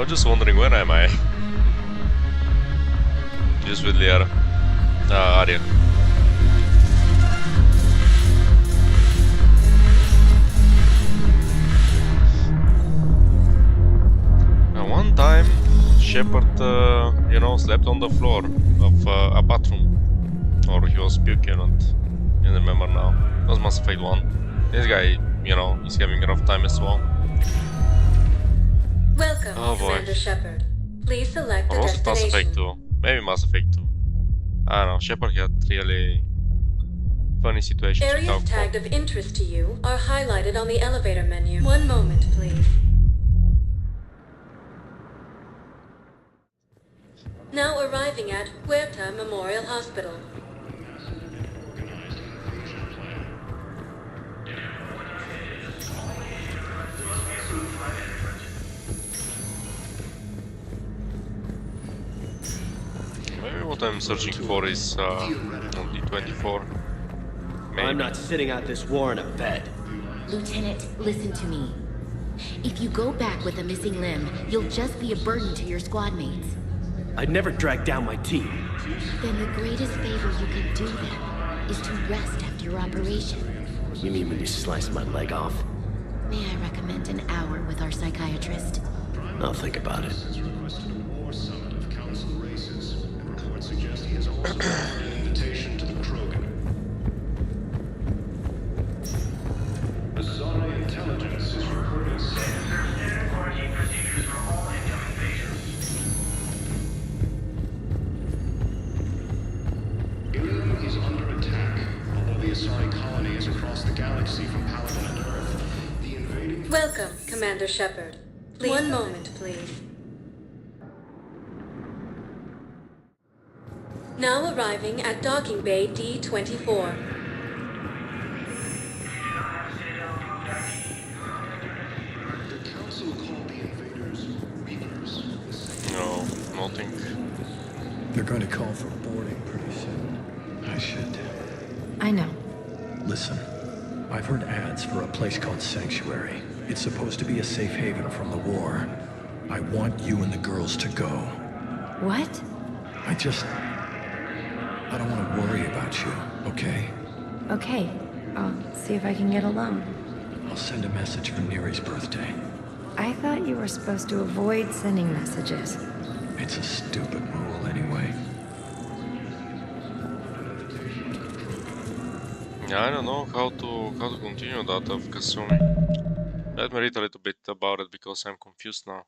was just wondering, where am I? Just with Liara. Arya. One time, Shepard, you know, slept on the floor of a bathroom. Or he was puking, I don't remember now. It was Mass Effect 1. This guy, you know, is having a rough time as well. Welcome, Oh boy. Commander Shepard. Please select Or a was it Mass Effect destination. 2? Maybe Mass Effect 2. I don't know, Shepard had really funny situations with Areas alcohol. tagged of interest to you are highlighted on the elevator menu. One moment, please. Now arriving at Huerta Memorial Hospital. Maybe what I'm searching for is on D24. Maybe. I'm not sitting out this war in a bed. Lieutenant, listen to me. If you go back with a missing limb, you'll just be a burden to your squad mates. I'd never drag down my team. Then the greatest favor you can do them is to rest after your operation. You mean when you slice my leg off? May I recommend an hour with our psychiatrist? I'll think about it. Suggest he has also offered an invitation to the Krogan. Azari intelligence is reporting procedures for all incoming patients. Ilium is under attack. Although the Asari colony is across the galaxy from Paladin and Earth, the invading... Welcome, Commander Shepard. One moment, please. Now arriving at docking bay D24. The Council called the invaders Reapers. No, nothing. They're going to call for boarding pretty soon. I should. I know. Listen, I've heard ads for a place called Sanctuary. It's supposed to be a safe haven from the war. I want you and the girls to go. What? I don't want to worry about you, okay? Okay. I'll see if I can get alone. I'll send a message for Neri's birthday. I thought you were supposed to avoid sending messages. It's a stupid rule anyway. Yeah, I don't know how to continue that of Kasumi. Let me read a little bit about it because I'm confused now.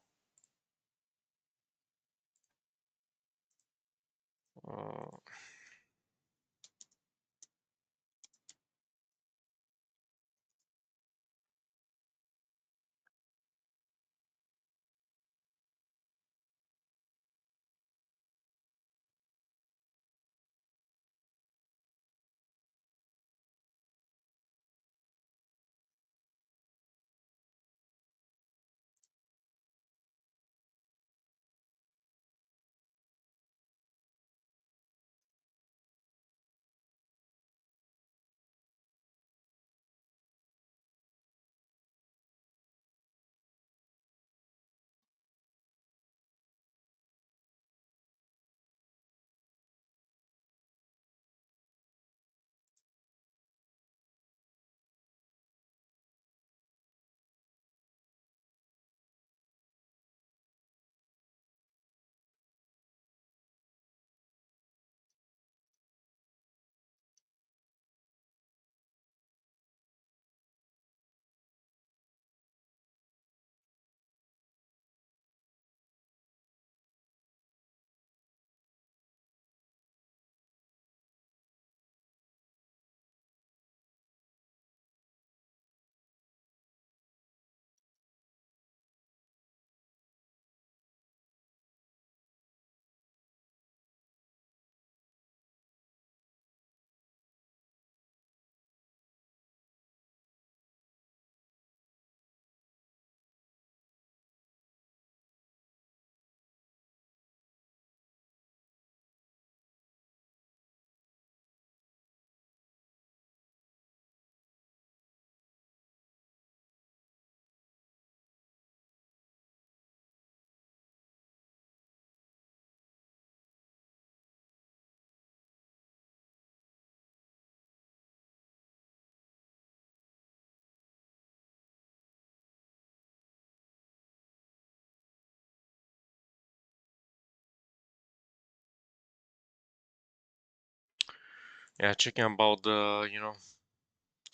Yeah, checking about the,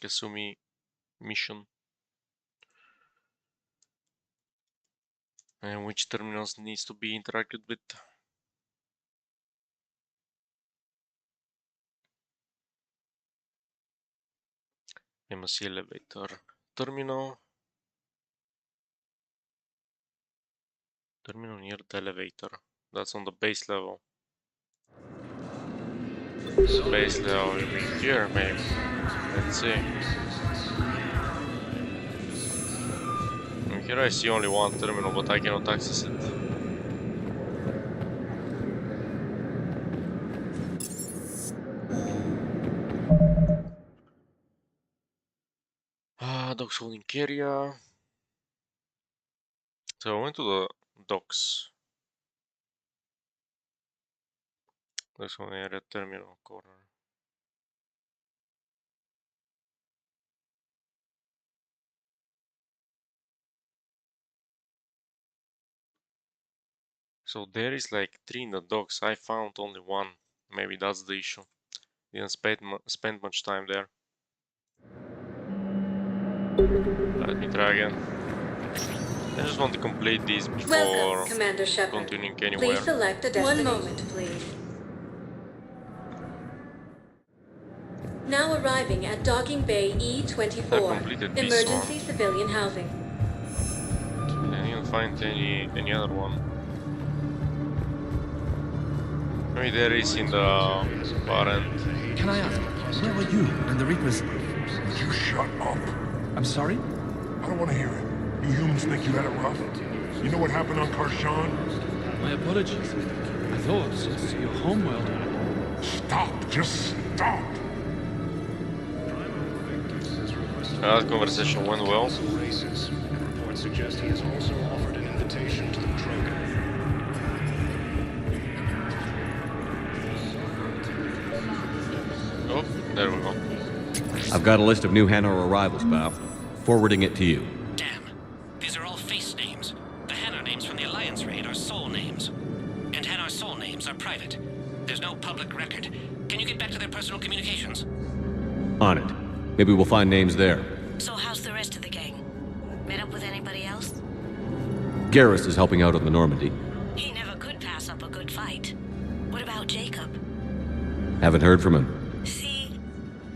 Kasumi mission and which terminals needs to be interacted with. Embassy elevator terminal. Terminal near the elevator. That's on the base level. Base level will be here, maybe. Let's see. And here I see only one terminal, but I cannot access it. Docks holding area. So I went to the docks. Docks holding area terminal corner. So there is like 3 in the docks. I found only one. Maybe that's the issue. Didn't spend much time there. Let me try again. I just want to complete this before Welcome, Commander Shepard. continuing anywhere. Please select a destination. 1 moment, please. Now arriving at Docking Bay E24. Emergency civilian housing. I didn't find any other one. Maybe there is in the far end. Can I ask, where were you when the Reapers... Would you shut up? I'm sorry? I don't want to hear it. You humans think you had it rough? You know what happened on Karshan? My apologies. I thought it's your homeworld. Stop! Just stop! That conversation went well. Reports suggest he has also offered an invitation to the Krogan. Oh, there we go. I've got a list of new Hanar arrivals, Bao. Forwarding it to you. Damn. These are all face names. The Hanar names from the Alliance raid are soul names. And Hanar soul names are private. There's no public record. Can you get back to their personal communications? On it. Maybe we'll find names there. So how's the rest of the gang? Met up with anybody else? Garrus is helping out on the Normandy. He never could pass up a good fight. What about Jacob? Haven't heard from him. See?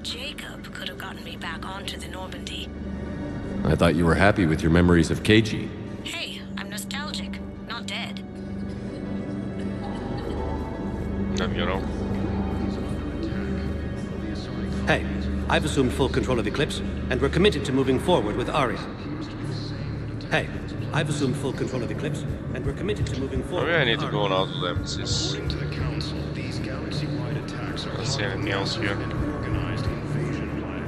Jacob could have gotten me back onto the Normandy. I thought you were happy with your memories of KG. Hey, I'm nostalgic, not dead. You know. Hey, I've assumed full control of Eclipse, and we're committed to moving forward with Aria. Hey, I've assumed full control of Eclipse, and we're committed to moving forward. Maybe I need to go out to the emphasis. According to the Council, these galaxy-wide attacks are Let's see anything else here. an organized invasion plan.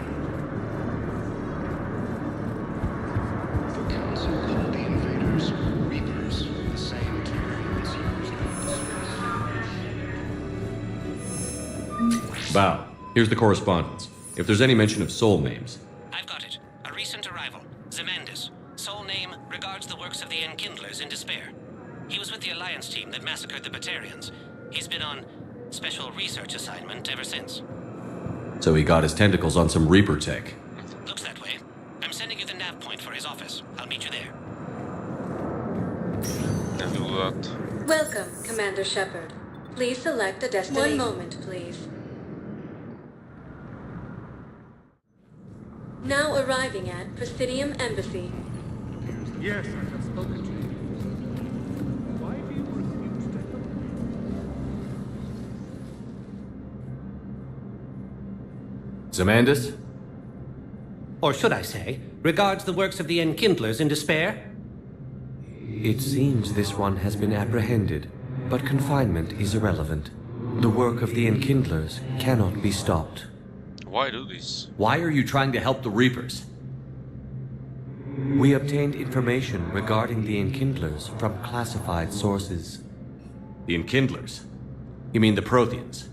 The Council called the invaders Reapers, the same term that's used. Bao, here's the correspondence. If there's any mention of soul names. I've got it. A recent arrival. Zemandis. Soul name regards the works of the Enkindlers in despair. He was with the Alliance team that massacred the Batarians. He's been on special research assignment ever since. So he got his tentacles on some Reaper tech. Looks that way. I'm sending you the nav point for his office. I'll meet you there. I'll do that. Welcome, Commander Shepard. Please select a destination. 1 moment, please. Now arriving at Presidium Embassy. Yes, I have spoken to you. Why do you refuse to help? Zemandis? Or should I say, regards the works of the Enkindlers in despair? It seems this one has been apprehended, but confinement is irrelevant. The work of the Enkindlers cannot be stopped. Why do this? Why are you trying to help the Reapers? We obtained information regarding the Enkindlers from classified sources. The Enkindlers? You mean the Protheans?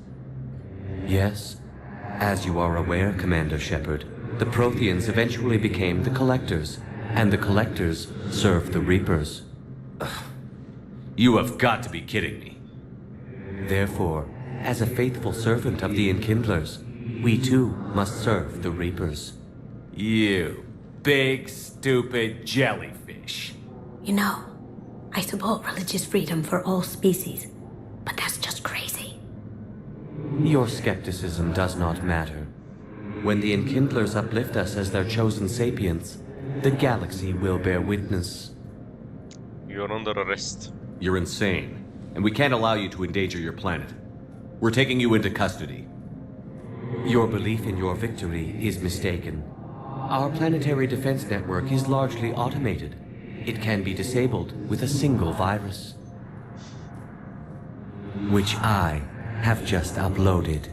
Yes. As you are aware, Commander Shepard, the Protheans eventually became the Collectors, and the Collectors served the Reapers. You have got to be kidding me. Therefore, as a faithful servant of the Enkindlers, We too must serve the Reapers. You big, stupid jellyfish. You know, I support religious freedom for all species, but that's just crazy. Your skepticism does not matter. When the Enkindlers uplift us as their chosen sapients, the galaxy will bear witness. You're under arrest. You're insane, and we can't allow you to endanger your planet. We're taking you into custody. Your belief in your victory is mistaken. Our planetary defense network is largely automated. It can be disabled with a single virus, which I have just uploaded.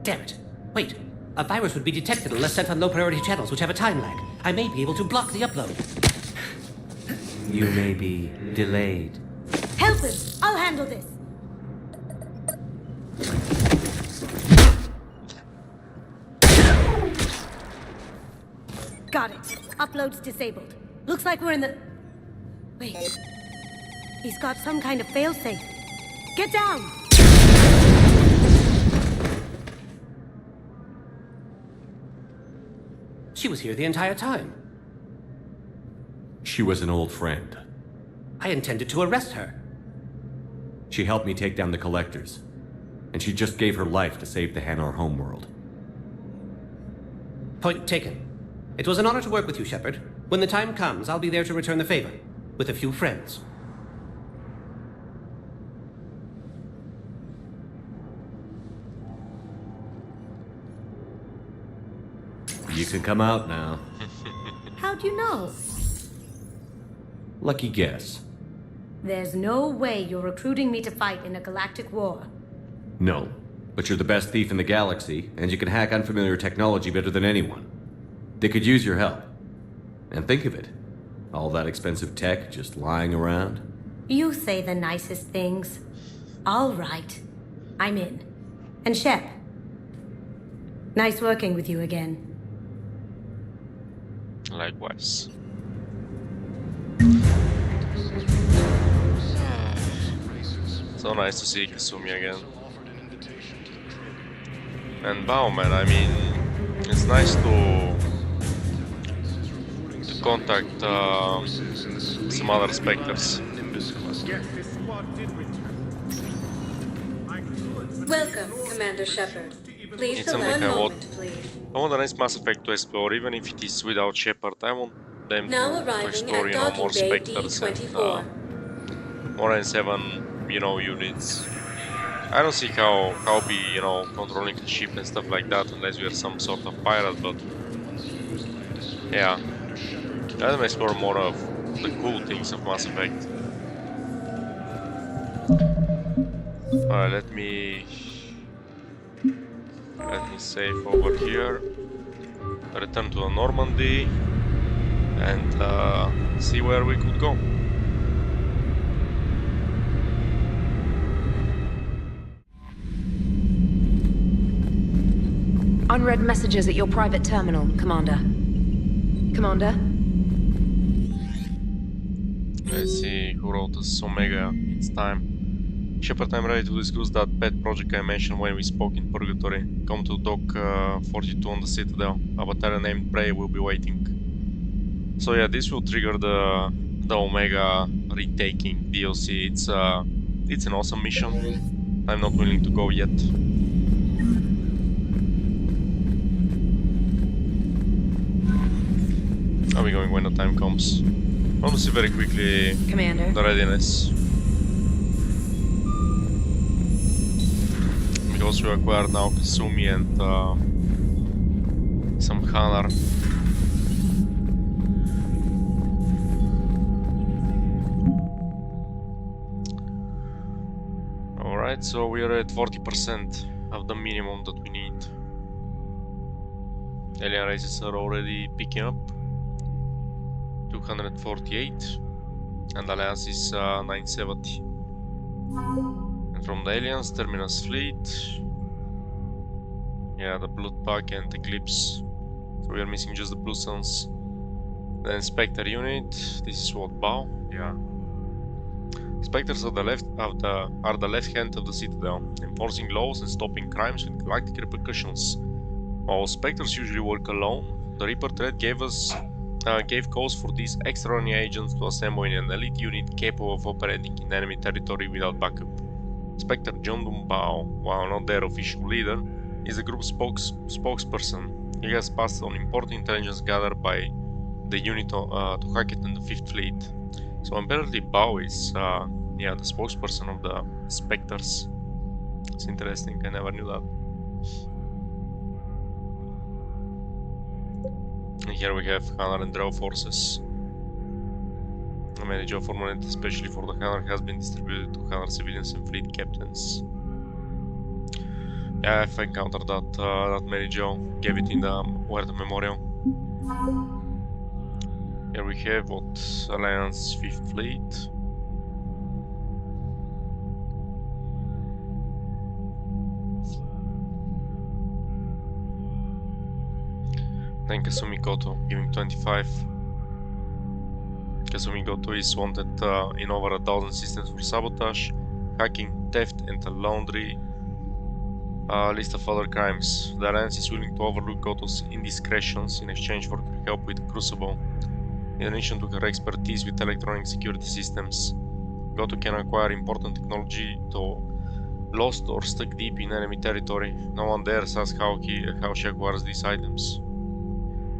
Damn it. Wait. A virus would be detected unless sent on low-priority channels, which have a time lag. I may be able to block the upload. You may be delayed. Help him! I'll handle this! Got it. Upload's disabled. Looks like we're in the... Wait. He's got some kind of failsafe. Get down! She was here the entire time. She was an old friend. I intended to arrest her. She helped me take down the Collectors, and she just gave her life to save the Hanar homeworld. Point taken. It was an honor to work with you, Shepard. When the time comes, I'll be there to return the favor, with a few friends. You can come out now. How'd you know? Lucky guess. There's no way you're recruiting me to fight in a galactic war. No, but you're the best thief in the galaxy, and you can hack unfamiliar technology better than anyone. They could use your help. And think of it. All that expensive tech just lying around. You say the nicest things. All right. I'm in. And Shep. Nice working with you again. Likewise. So nice to see Kasumi again. And Bauman, I mean, it's nice to contact some other Spectres. Welcome, Commander Shepard. Please It's select something one moment, please. I want a nice Mass Effect to explore, even if it is without Shepard. I want them Now to arriving explore, at you know, Docking more Bay Spectres D24. and more than 7, you know, units. I don't see how be, you know, controlling the ship and stuff like that unless we are some sort of pirate, but yeah. Let them explore more of the cool things of Mass Effect. Alright, let me save over here, return to the Normandy, and see where we could go. Unread messages at your private terminal, Commander. Commander? Let's see who wrote us. Omega, it's time. Shepard, I'm ready to discuss that pet project I mentioned when we spoke in Purgatory. Come to Dock 42 on the Citadel. A battalion named Prey will be waiting. So yeah, this will trigger the Omega retaking DLC. It's an awesome mission. I'm not willing to go yet. I'll be going when the time comes. I want to see very quickly Commander. the readiness. Because we acquired now Kasumi and some Hanar. Alright, so we are at 40% of the minimum that we need. Alien races are already picking up. 248 and Alliance is 970. And from the Aliens, Terminus Fleet, yeah, the Bloodpack and Eclipse, so we are missing just the Blue Suns. Then Spectre unit, this is what, Bow? Yeah. Spectres are the left hand of the Citadel, enforcing laws and stopping crimes with galactic repercussions. While Spectres usually work alone, the Reaper threat gave cause for these extraordinary agents to assemble in an elite unit capable of operating in enemy territory without backup. Spectre John Dumbao, while not their official leader, is the group's spokesperson. He has passed on important intelligence gathered by the unit to Hackett and the 5th Fleet. So apparently Bao is the spokesperson of the Spectres. It's interesting, I never knew that. And here we have Hanar and Drow forces. A manager formulated especially for the Hanar has been distributed to Hanar civilians and fleet captains. Yeah, I've encountered that manager, gave it in the Huerta Memorial. Here we have what Alliance 5th Fleet. Then Kasumi Goto, giving 25. Kasumi Goto is wanted in over 1,000 systems for sabotage, hacking, theft, and a laundry list of other crimes. The Alliance is willing to overlook Goto's indiscretions in exchange for help with Crucible. In addition to her expertise with electronic security systems, Goto can acquire important technology though lost or stuck deep in enemy territory. No one dares ask how she acquires these items.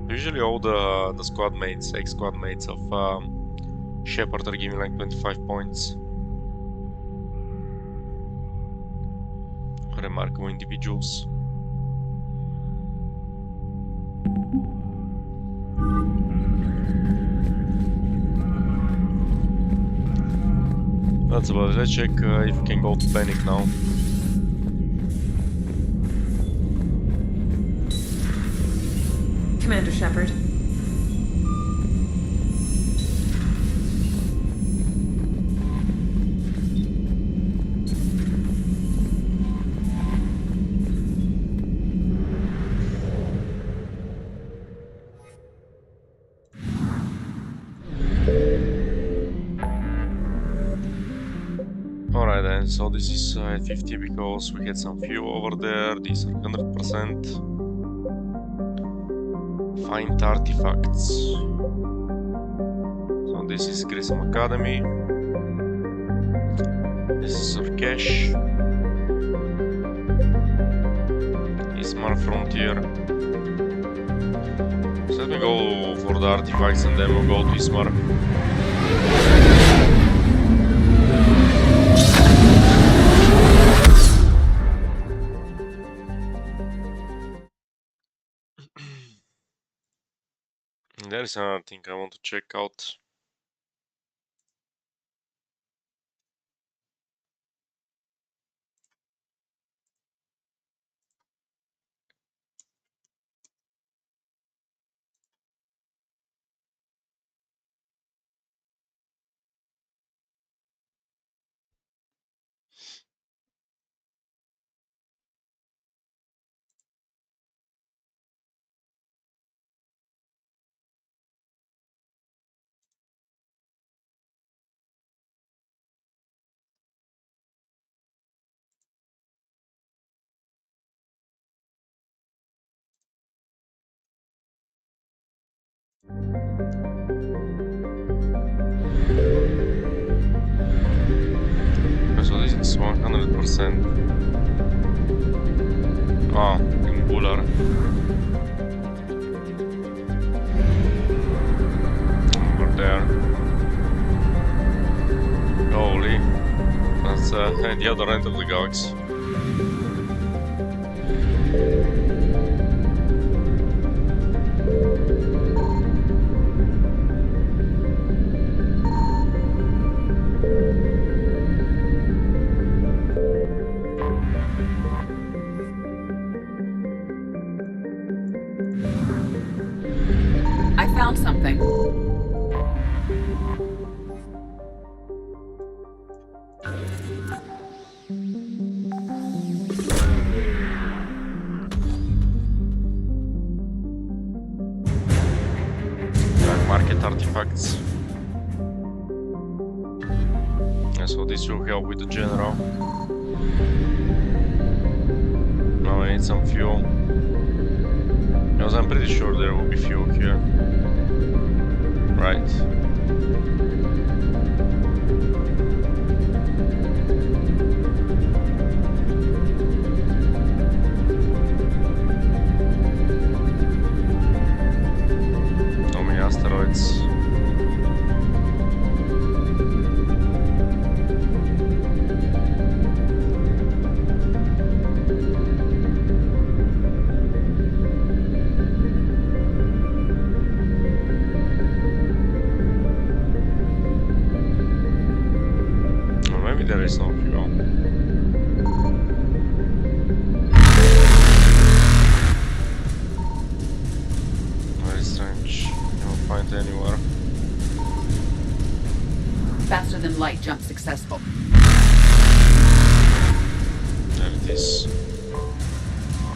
Usually all the squad mates, ex-squad mates of Shepard are giving like 25 points. Remarkable individuals. That's about it. Let's check if we can go to Panic now. Commander Shepard. Alright then, so this is at 50 because we had some fuel over there. These are 100%. Find artifacts. So this is Grissom Academy. This is Urkesh. Ismar Frontier. So let me go for the artifacts and then we'll go to Ismar. There is another thing I want to check out. So this is 100%. Oh, in Buller. Over there. Holy. That's the other end of the galaxy. I found something. Black market artifacts. Yeah, so this will help with the general. Now I need some fuel. Because I'm pretty sure there will be fuel here. Right. How many asteroids? There is no fuel. Very strange. Can't find anywhere. Faster than light jump successful. There it is.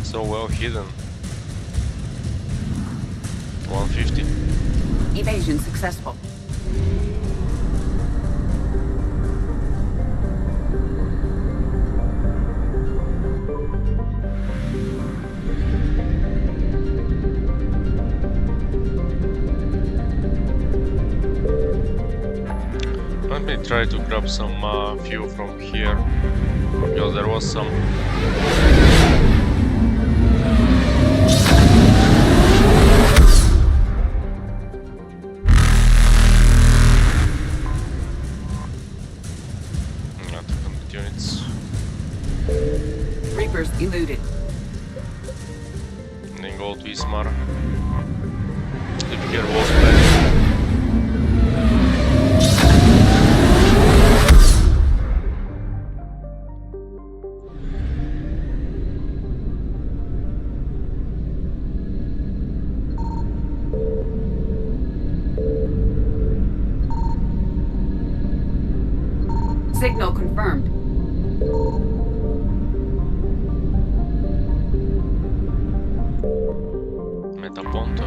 So well hidden. 150. Evasion successful. Let me try to grab some fuel from here, because there was some. Not 200 units. Reapers eluded. And then go to Ismar. If here was bad. Signal confirmed. Metaponto.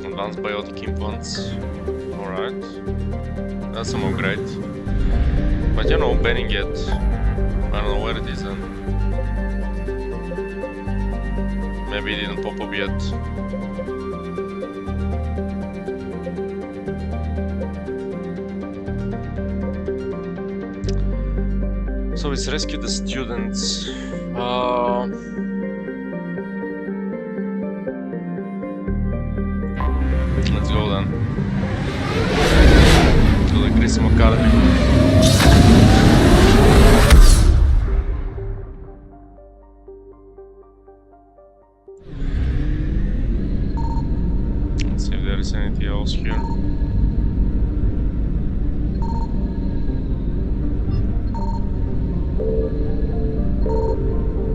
Advanced biotic implants. Alright. That's some upgrade. But you know, banning it. I don't know where it is then. Maybe it didn't pop up yet. So it's rescue the students. Let's go then. To the Grissom Academy. Let's see if there is anything else here.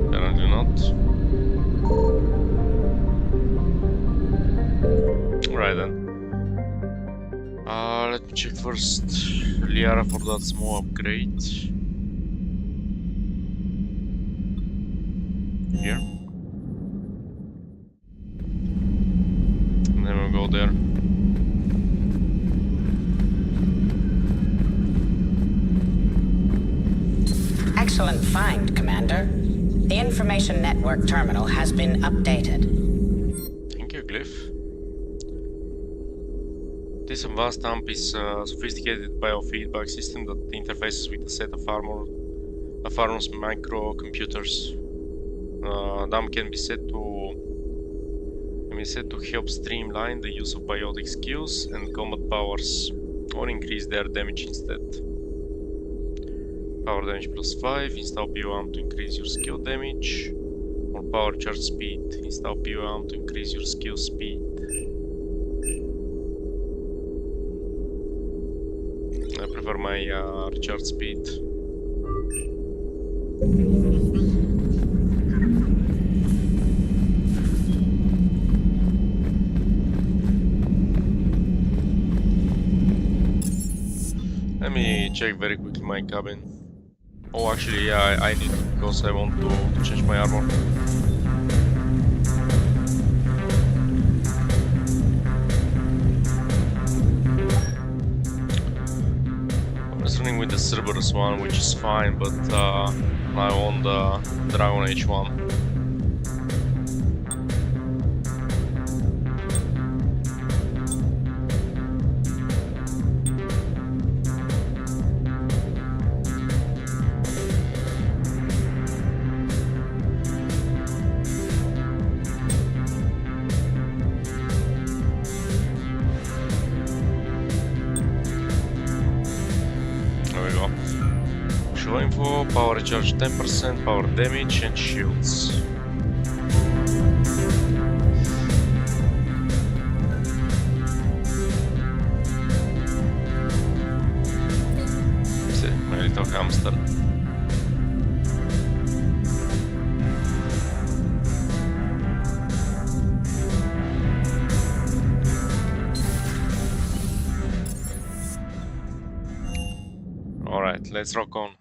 Apparently not. Alright then. Let me check first Liara for that small upgrade. Here. And then we'll go there. Excellent find, Commander. The information network terminal has been updated. Thank you, Glyph. This advanced AMP is a sophisticated biofeedback system that interfaces with a set of ARM's microcomputers. The AMP can be set to help streamline the use of biotic skills and combat powers, or increase their damage instead. Power damage plus 5, install PO AMP to increase your skill damage, or power charge speed, install PO AMP to increase your skill speed. I prefer my recharge speed. Let me check very quickly my cabin. Oh, actually, yeah, I need to, because I want to change my armor. opening with the Cerberus one, which is fine, but I want the Dragon Age one. Info, power recharge 10%, power damage and shields. Sì, my little hamster. Alright, let's rock on.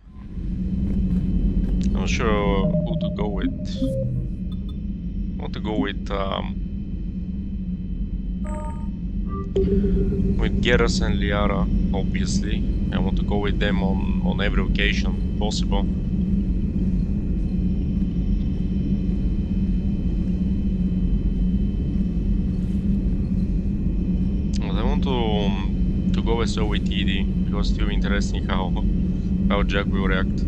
Not sure who to go with. I want to go with Geras and Liara, obviously. I want to go with them on every occasion possible. But I want to go as well with Edie, because it's still interesting how Jack will react.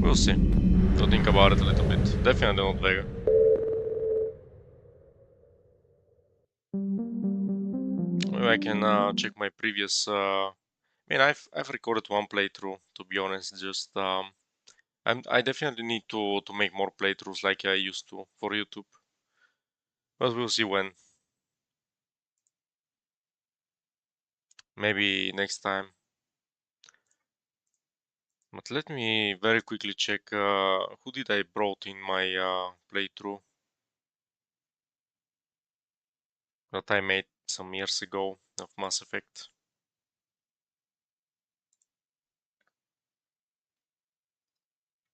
We'll see. I'll think about it a little bit. Definitely not Vega. Maybe I can check my previous. I mean, I've recorded one playthrough. To be honest, just I definitely need to make more playthroughs like I used to for YouTube. But we'll see when. Maybe next time. But let me very quickly check who did I brought in my playthrough that I made some years ago of Mass Effect.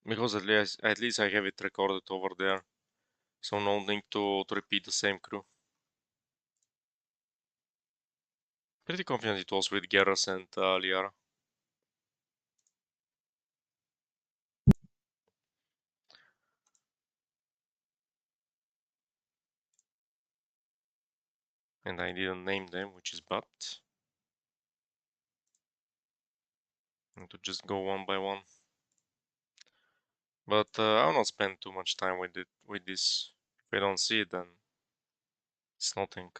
Because at least I have it recorded over there, so no need to repeat the same crew. Pretty confident it was with Geras and Liara. And I didn't name them, which is bad. And to just go one by one. But I'll not spend too much time with this. If I don't see it, then it's nothing.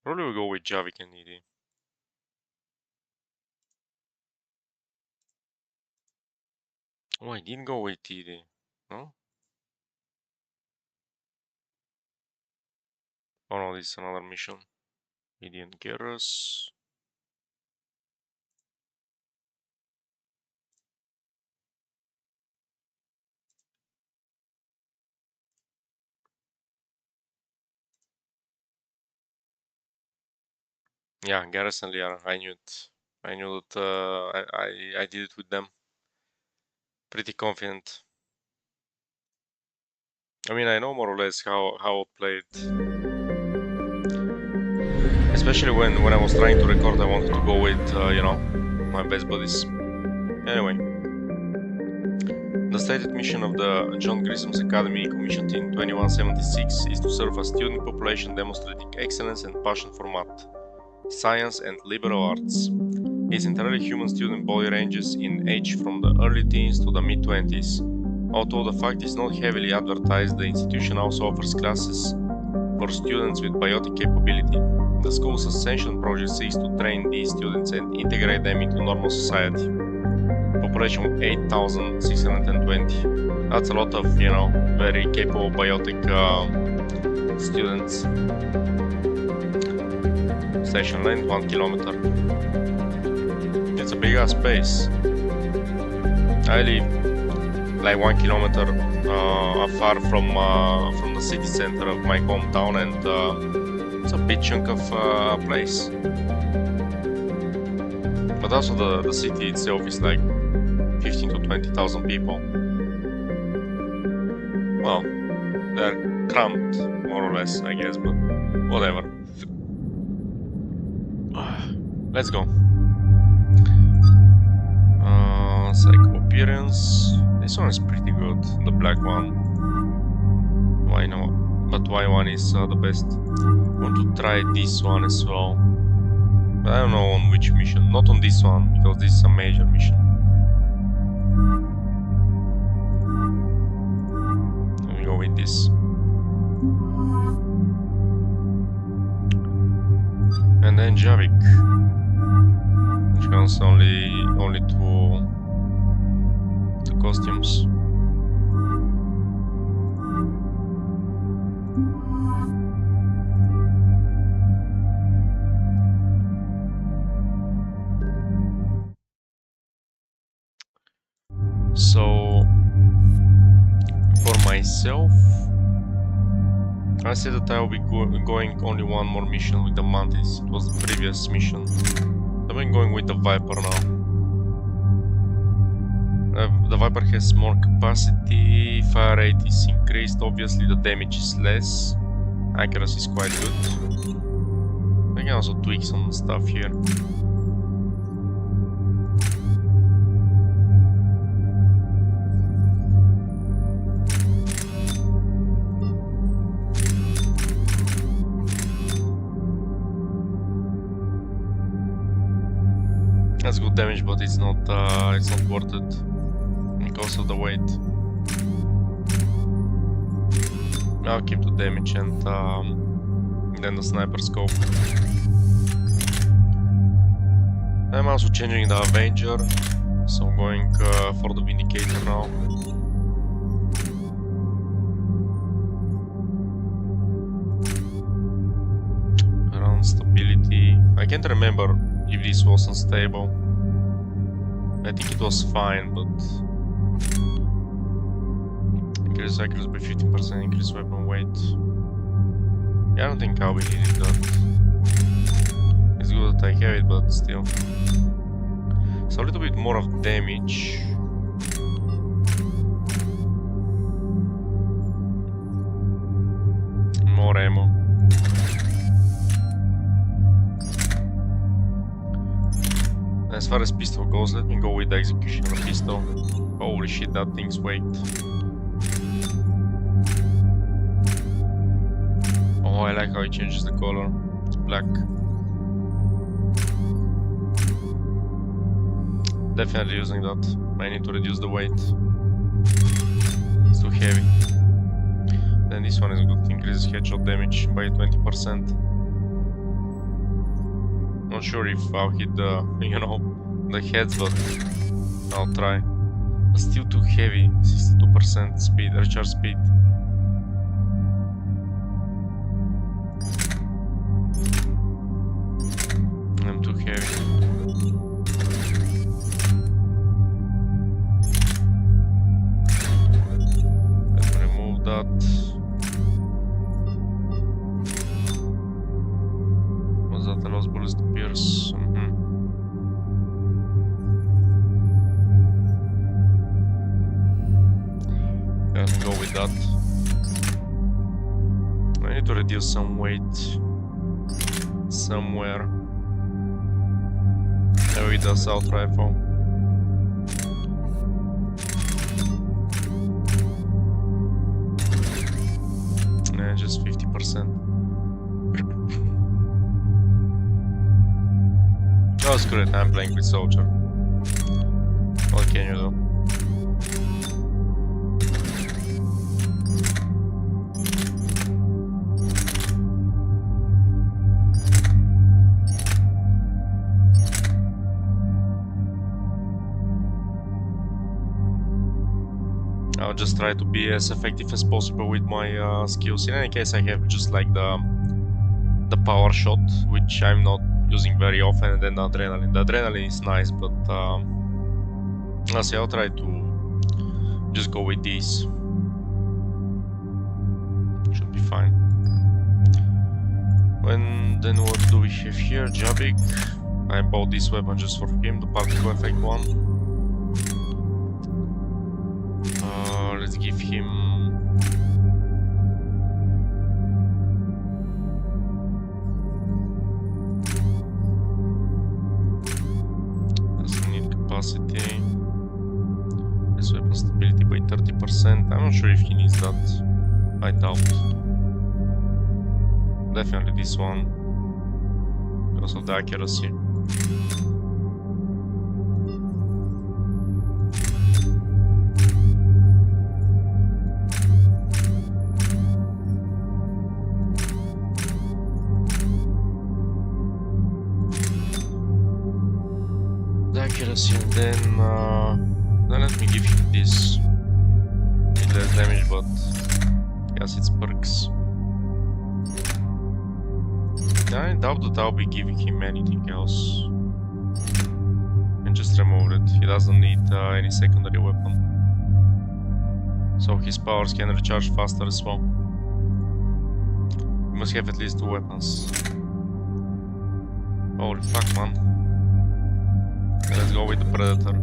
Probably will go with Javik and Edie. Oh, I didn't go with Edie. No? Oh no, this is another mission. Edie and Geras. Yeah, Geras and Liara. I knew it. I knew that I did it with them. Pretty confident. I mean, I know more or less how I played. Especially when I was trying to record, I wanted to go with, you know, my best buddies. Anyway. The stated mission of the John Grissom's Academy, commissioned in 2176, is to serve a student population demonstrating excellence and passion for math, science and liberal arts. Its entirely human student body ranges in age from the early teens to the mid-20s. Although the fact is not heavily advertised, the institution also offers classes for students with biotic capability. The school's Ascension project seeks to train these students and integrate them into normal society. Population 8,620. That's a lot of, you know, very capable biotic students. Station length 1 kilometer. It's a big ass space. I live like 1 kilometer far from the city center of my hometown, and it's a big chunk of place. But also the city itself is like 15 to 20,000 people. Well, they're cramped, more or less, I guess, but whatever. Let's go. Psycho appearance. This one is pretty good, the black one. Why not? But why one is the best? I want to try this one as well. But I don't know on which mission. Not on this one, because this is a major mission. Let me go with this. And then Javik, which counts only two costumes. So for myself, I said that I will be going only one more mission with the Mantis. It was the previous mission. I'm going with the Viper now. The Viper has more capacity, fire rate is increased, obviously the damage is less, accuracy is quite good. I can also tweak some stuff here. That's good damage, but it's not worth it because of the weight. I'll keep the damage and then the sniper scope. I'm also changing the Avenger, so I'm going for the Vindicator now. Around stability, I can't remember if this was unstable. I think it was fine, but increase accuracy by 15%, increase weapon weight. Yeah, I don't think I'll be needing that. It's good that I have it, but still. So a little bit more of damage. More ammo. As far as pistol goes, let me go with the executioner pistol. Holy shit, that thing's weight. Oh, I like how it changes the color. It's black. Definitely using that. I need to reduce the weight. It's too heavy. Then this one is good. Increases headshot damage by 20%. Not sure if I'll hit the, you know, the heads, but I'll try. But still too heavy. 62% speed, recharge speed. I'm too heavy. Let me remove that. Was that allows bullets to pierce? Let me go with that. I need to reduce some weight somewhere. Maybe the assault rifle. Yeah, just 50%. Oh, screw it, I'm playing with soldier. What can you do? I'll just try to be as effective as possible with my skills. In any case, I have just like the power shot, which I'm not using very often, and then the adrenaline. The adrenaline is nice, but I'll say I'll try to just go with these. Should be fine. Then what do we have here? Jabik. I bought this weapon just for him, the particle effect one. let's give him... Doesn't need capacity. This weapon stability by 30%. I'm not sure if he needs that. I doubt. Definitely this one. Because of the accuracy. And then let me give him this. It less damage, but yes, it's perks. I doubt that I'll be giving him anything else. And just remove it. He doesn't need any secondary weapon. So his powers can recharge faster as well. He must have at least 2 weapons. Holy fuck, man. Let's go with the Predator.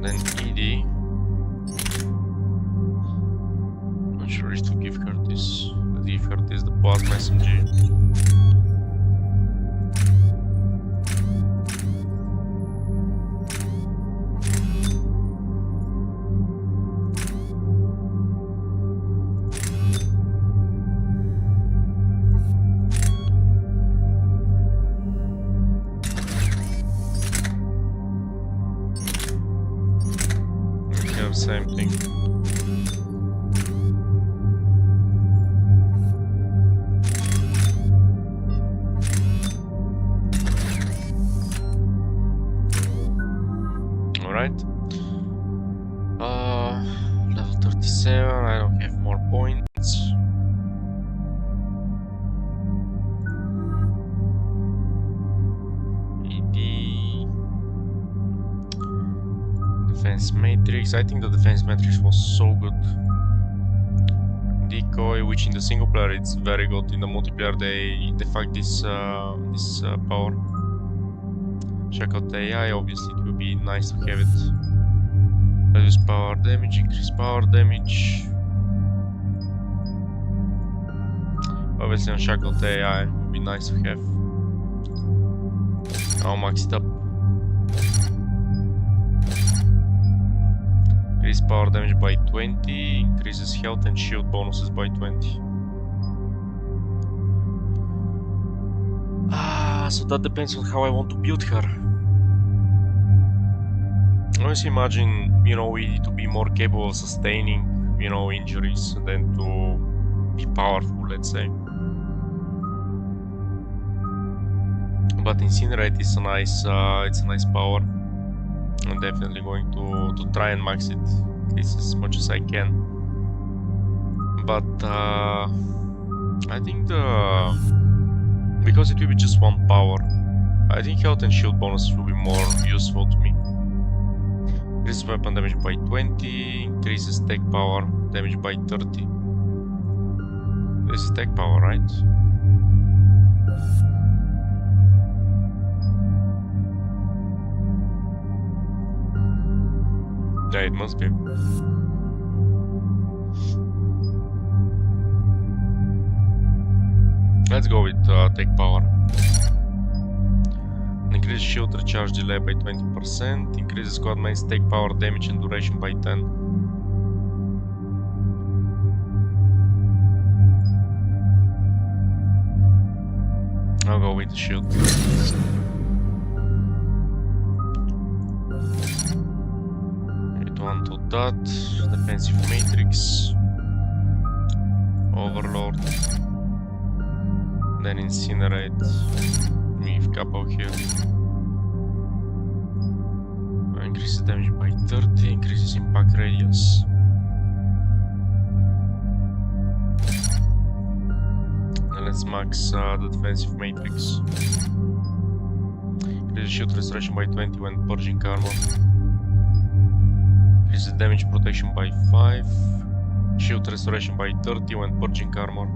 Then ED. Not sure if to give her this. Let's give her this, the plasma SMG. Same thing. All right. Level 37. I don't have more points. Defense matrix. I think the defense matrix was so good. Decoy, which in the single player it's very good. In the multiplayer they fuck this power. Check out the AI. Obviously it would be nice to have it. Reduce power damage, increase power damage. Obviously on Shackle the AI it would be nice to have. I'll max it up. Increase power damage by 20, increases health and shield bonuses by 20. So that depends on how I want to build her. I always imagine, you know, we need to be more capable of sustaining, you know, injuries than to be powerful, let's say. But Incinerate is a nice power. I'm definitely going to try and max it at least as much as I can. But I think because it will be just one power, I think health and shield bonus will be more useful to me. Increases weapon damage by 20, increases tech power damage by 30. This is tech power, right? Yeah, it must be. Let's go with tech power. Increase shield recharge delay by 20%. Increases squad mates tech power damage and duration by 10. I'll go with the shield. One to that, defensive matrix, overlord, then incinerate with couple here. Increases damage by 30, increases impact radius. And let's max the defensive matrix. Increases shield restoration by 20 when purging armor. Increases damage protection by 5. Shield restoration by 30 when purging armor.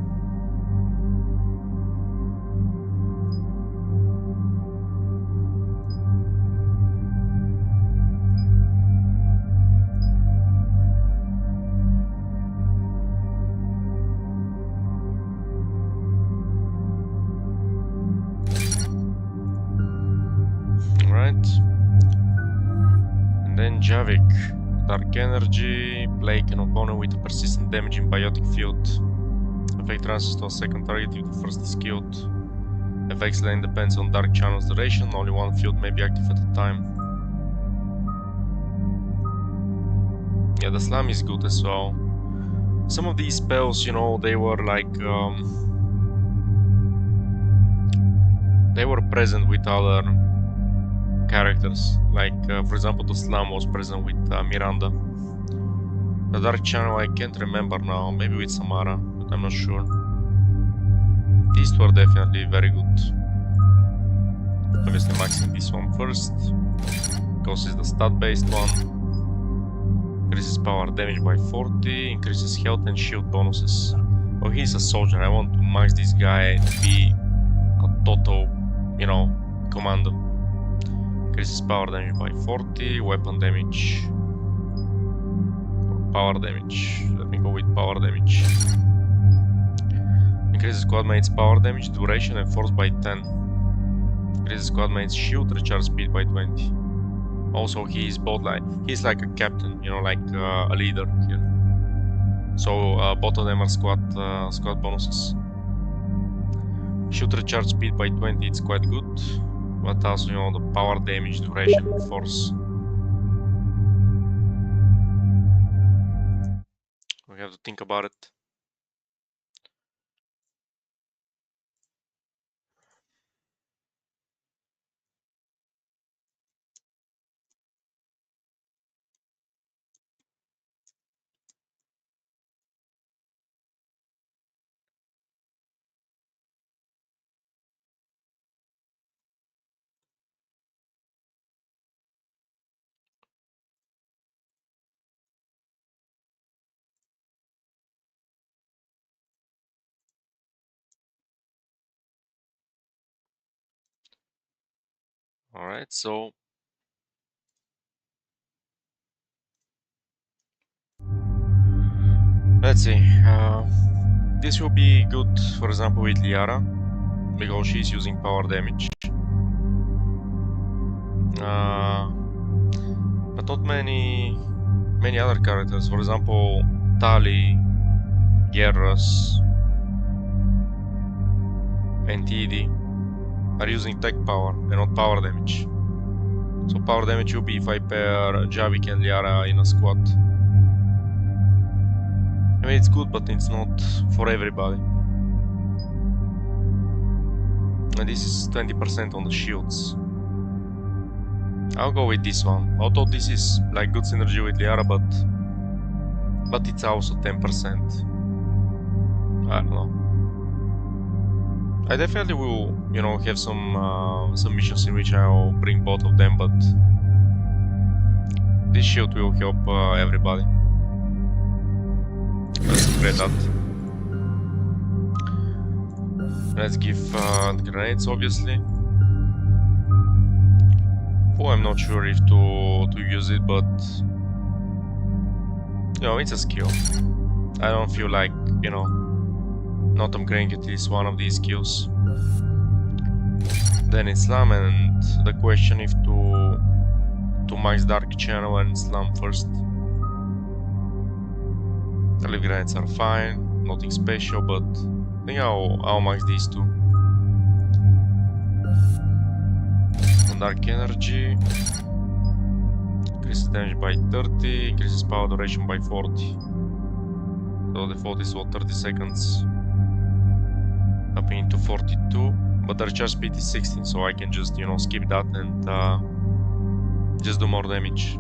Alright. And then Javik. Dark energy, plague an opponent with a persistent damage in biotic field. Effect transfers to a second target if the first is killed. Effect's lane depends on dark channel's duration, only one field may be active at a time. Yeah, the slam is good as well. Some of these spells, you know, they were like they were present with other characters, like for example the slam was present with Miranda. The dark channel I can't remember now, maybe with Samara, but I'm not sure. These two are definitely very good. Obviously maxing this one first, because it's the stat based one. Increases power damage by 40, increases health and shield bonuses. Oh, he's a soldier, I want to max this guy to be a total, you know, commando. Increases power damage by 40, weapon damage. Or power damage. Let me go with power damage. Increases squad mate's power damage, duration and force by 10. Increases squad mate's shield recharge speed by 20. Also, he's both like, he's like a captain, you know, like a leader here. So both of them are squad bonuses. Shield recharge speed by 20, it's quite good. But also, you know, the power damage, duration, and force. We have to think about it. Alright, so let's see. This will be good, for example, with Liara, because she's using power damage. But not many other characters. For example, Tali, Gerras, and Tidi are using tech power and not power damage. So power damage will be if I pair Javik and Liara in a squad. I mean, it's good, but it's not for everybody. And this is 20% on the shields. I'll go with this one. Although this is like good synergy with Liara, but it's also 10%. I don't know. I definitely will, you know, have some missions in which I'll bring both of them, but this shield will help everybody. Let's upgrade that. Let's give grenades, obviously. Oh, I'm not sure if to use it, but you know, it's a skill. I don't feel like, you know, not upgrading it is one of these skills. Then it's slam, and the question if to max dark channel and slam first. Leaf grenades are fine, nothing special, but I think I'll max these two. On dark energy, increases damage by 30, increases power duration by 40. So default is what, 30 seconds. Up into 42, but the recharge speed is 16, so I can just, you know, skip that and just do more damage.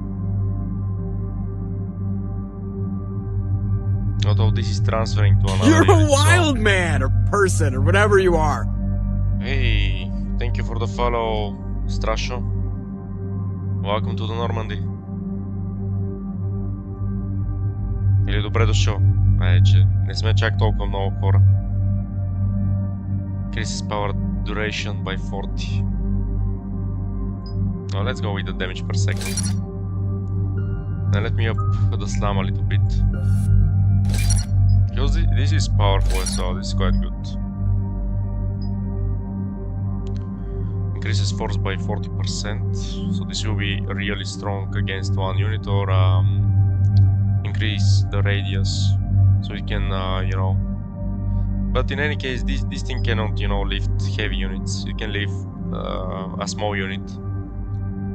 Although this is transferring to another You're unit, a wild man, or person, or whatever you are. Hey, thank you for the follow, Strasho. Welcome to the Normandy. Добре дошъл. Че не сме чак толкова много хора. Increases power duration by 40. Now let's go with the damage per second. Now let me up the slam a little bit. Because this is powerful as well, this is quite good. Increases force by 40%, so this will be really strong against one unit, or increase the radius, so it can, you know. But in any case, this thing cannot, you know, lift heavy units. It can lift a small unit.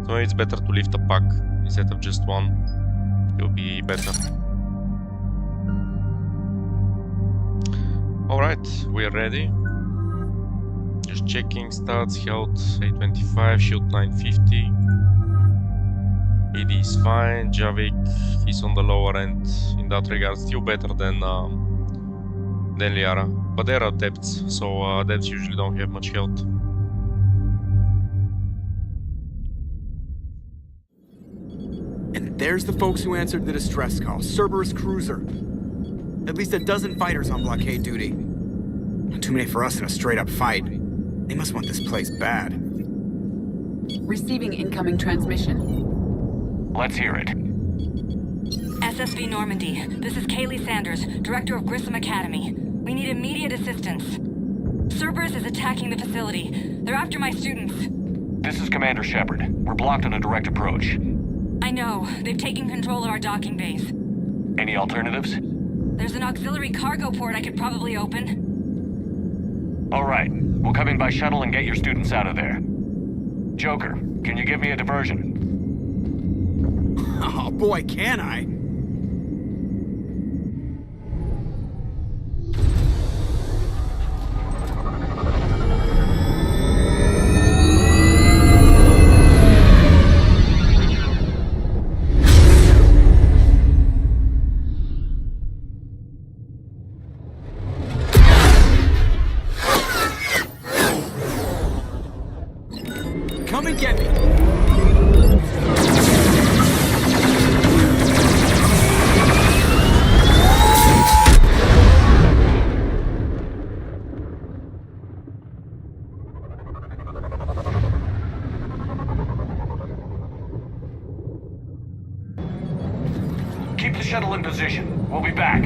So it's better to lift a pack instead of just one. It will be better. Alright, we are ready. Just checking stats, health 825, shield 950. ED is fine, Javik is on the lower end in that regard, still better than Liara. But there are depths, so depths usually don't have much health. And there's the folks who answered the distress call. Cerberus cruiser. At least a dozen fighters on blockade duty. Not too many for us in a straight-up fight. They must want this place bad. Receiving incoming transmission. Let's hear it. SSV Normandy. This is Kaylee Sanders, Director of Grissom Academy. We need immediate assistance. Cerberus is attacking the facility. They're after my students. This is Commander Shepard. We're blocked on a direct approach. I know. They've taken control of our docking bays. Any alternatives? There's an auxiliary cargo port I could probably open. All right. We'll come in by shuttle and get your students out of there. Joker, can you give me a diversion? Oh boy, can I? Come and get me! Keep the shuttle in position. We'll be back.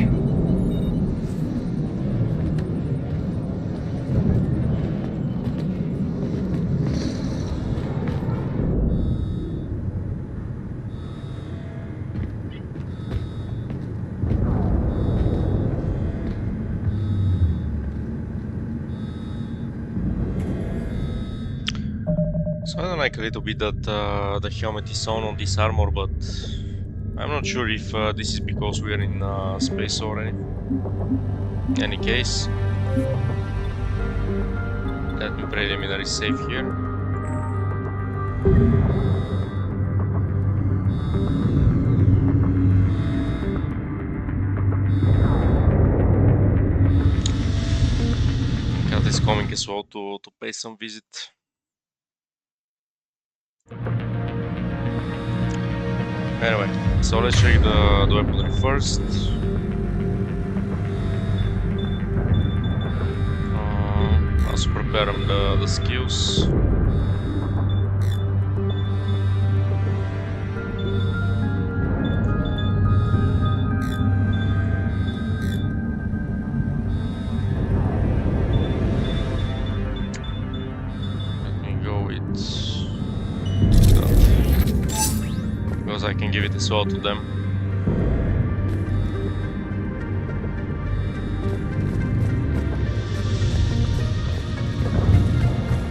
So I don't like a little bit that the helmet is on this armor, but I'm not sure if this is because we are in space already. In any case, let me preliminary save here. Cat is coming as well to pay some visit. Anyway, so let's check the weaponry first. Also prepare the skills. Let me go with that, because I can give it as well to them.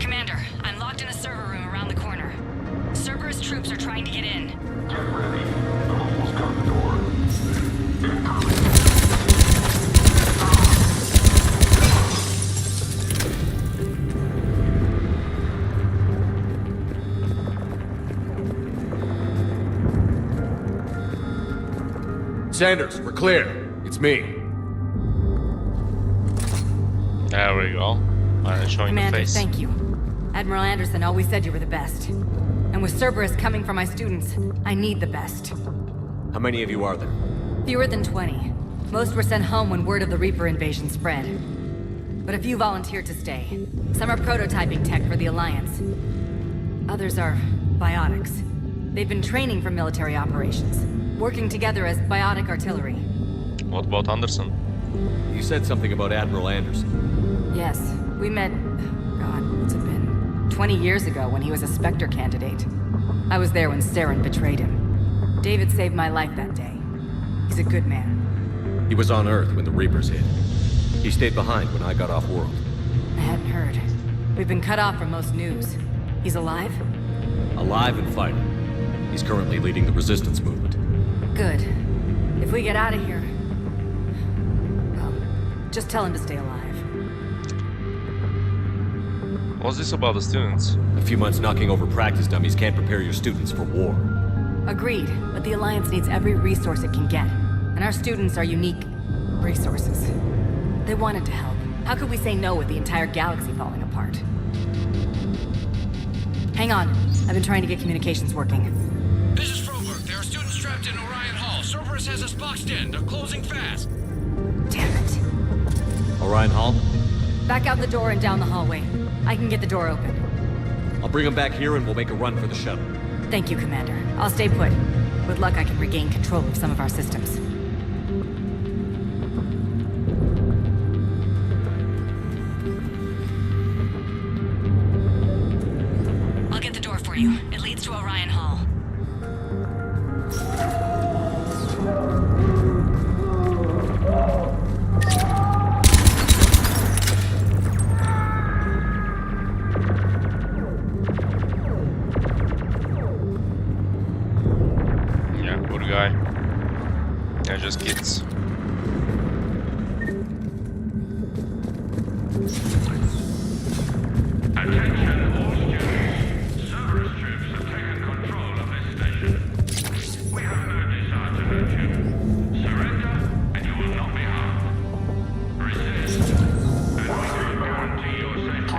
Commander, I'm locked in a server room around the corner. Cerberus troops are trying to get in. Get ready. I've almost got the door. Sanders, we're clear. It's me. There we go. Showing Commander, the face. thank you. Admiral Anderson always said you were the best. And with Cerberus coming for my students, I need the best. How many of you are there? Fewer than 20. Most were sent home when word of the Reaper invasion spread. But a few volunteered to stay. Some are prototyping tech for the Alliance. Others are biotics. They've been training for military operations, working together as biotic artillery. What about Anderson? You said something about Admiral Anderson. Yes, we met... God, what's it been? 20 years ago when he was a Spectre candidate. I was there when Saren betrayed him. David saved my life that day. He's a good man. He was on Earth when the Reapers hit. He stayed behind when I got off-world. I hadn't heard. We've been cut off from most news. He's alive? Alive and fighting. He's currently leading the resistance movement. Good. If we get out of here... Well, just tell him to stay alive. What's this about the students? A few months knocking over practice dummies can't prepare your students for war. Agreed, but the Alliance needs every resource it can get. And our students are unique resources. They wanted to help. How could we say no with the entire galaxy falling apart? Hang on. I've been trying to get communications working. This is Froberg. There are students trapped in Orion Hall. Cerberus has us boxed in. They're closing fast. Damn it. Orion Hall? Back out the door and down the hallway. I can get the door open. I'll bring them back here and we'll make a run for the shuttle. Thank you, Commander. I'll stay put. With luck, I can regain control of some of our systems. I'll get the door for you. It leads to Orion Hall. Yeah, poor guy. They're just kids. Attention all students. Cerberus troops have taken control of this station. We have no desire to hurt you. Surrender, and you will not be harmed. Resist, and we will guarantee your safety.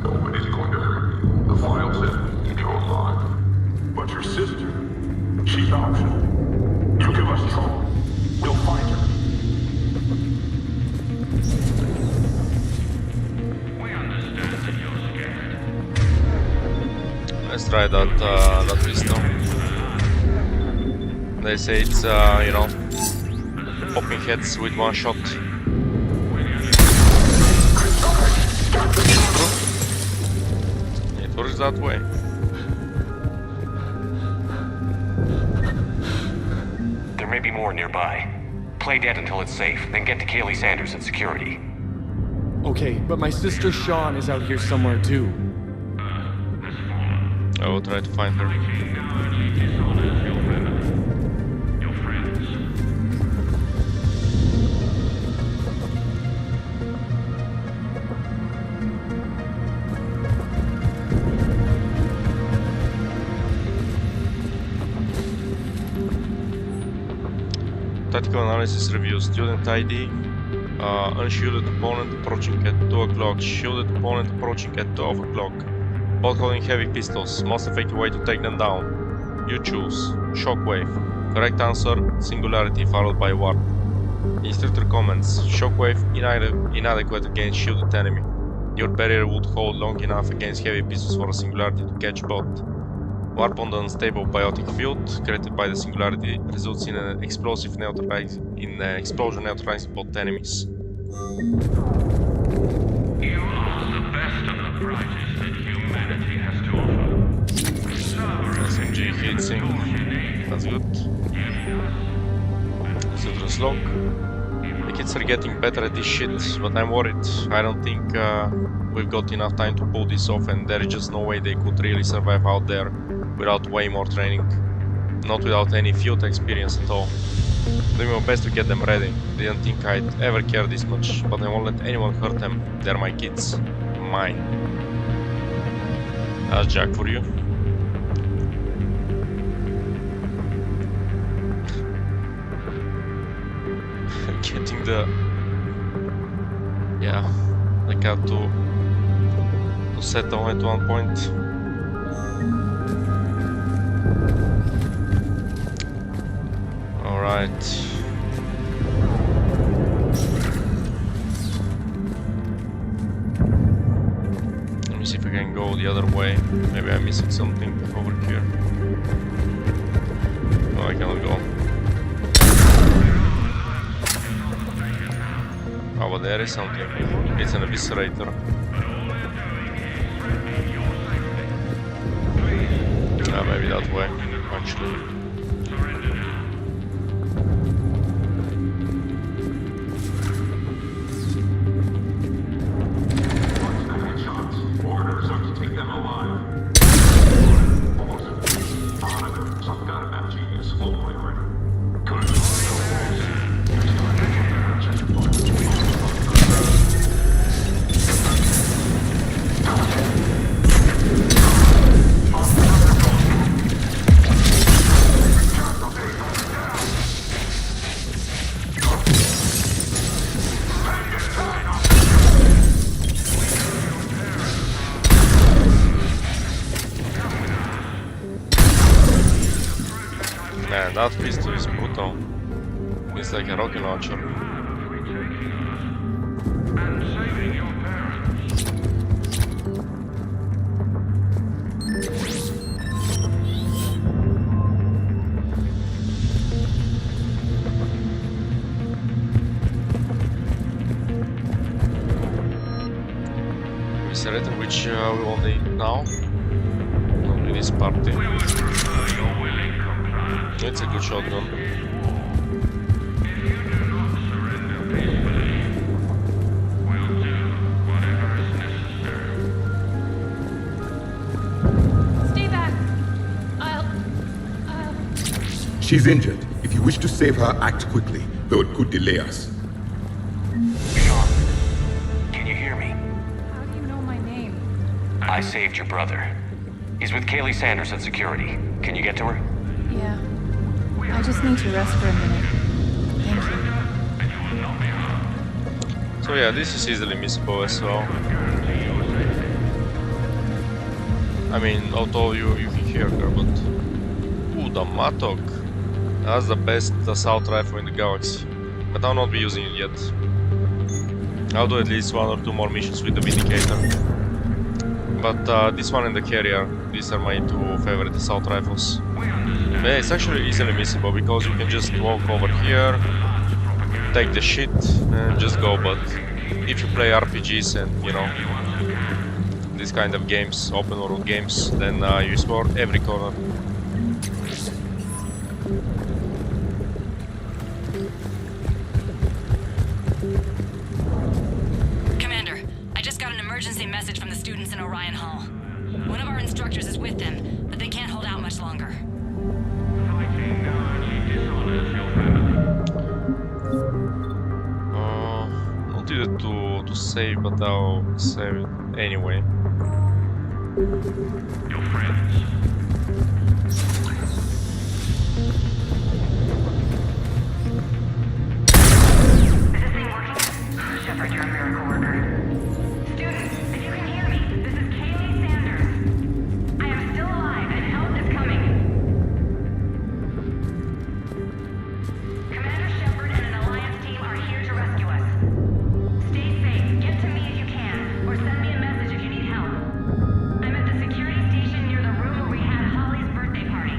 Nobody's going to hurt you. The file says control live. But your sister, she's optional. You give us trouble, we'll find her. We understand that you're scared. Let's try that pistol. They say it's, you know, popping heads with one shot. It works that way. There may be more nearby. Play dead until it's safe, then get to Kaylee Sanders at security. Okay, but my sister Sean is out here somewhere too. I will try to find her. Tactical analysis review. Student ID. Unshielded opponent approaching at 2 o'clock. Shielded opponent approaching at 12 o'clock. Both holding heavy pistols. Most effective way to take them down. You choose. Shockwave. Correct answer. Singularity followed by warp. Instructor comments. Shockwave inadequate against shielded enemy. Your barrier would hold long enough against heavy pistols for a singularity to catch both. Warp on the unstable biotic field created by the singularity results in an explosion neutralizing both enemies. You are the best of the brightest that humanity has to offer. SMG heatsink. That's good. Children's log. The kids are getting better at this shit, but I'm worried. I don't think we've got enough time to pull this off, and there is just no way they could really survive out there without way more training. Not without any field experience at all. Doing my best to get them ready. Didn't think I'd ever care this much, but I won't let anyone hurt them. They're my kids. Mine. That's Jack for you. Getting the... Yeah, like I have to settle at one point. Alright. Alright. Let me see if I can go the other way. Maybe I'm missing something over here. No, I cannot go. Oh, but there is something. It's an eviscerator. Maybe that way, actually. Orders are to take them alive. Some kind of mad genius, full point right. Good. Man, that pistol is brutal. It's like a rocket launcher. Eviscerator, which we will need now. Not with this party. It's a good shotgun. Stay back. I'll... She's injured. If you wish to save her, act quickly, though it could delay us. Sean, can you hear me? How do you know my name? I saved your brother. He's with Kaylee Sanders at security. Can you get to her? Yeah. I just need to rest for a minute. Thank you. So yeah, this is easily missable as well. I mean, although you can hear her, but... Ooh, the Matok. That's the best assault rifle in the galaxy. But I'll not be using it yet. I'll do at least 1 or 2 more missions with the Vindicator. But this one and the Carrier, these are my 2 favorite assault rifles. Yeah, it's actually easily missable because you can just walk over here, take the shit and just go. But if you play RPGs and, you know, these kind of games, open world games, then you explore every corner. Commander, I just got an emergency message from the students in Orion Hall. One of our instructors is with them, but they can't hold out much longer. Not easy to save, but I'll save it anyway. Your friends. Shepard, you're a miracle worker. Students, if you can hear me, this is Kaylee Sanders. I am still alive and help is coming. Commander Shepard and an Alliance team are here to rescue us. Stay safe, get to me if you can, or send me a message if you need help. I'm at the security station near the room where we had Holly's birthday party.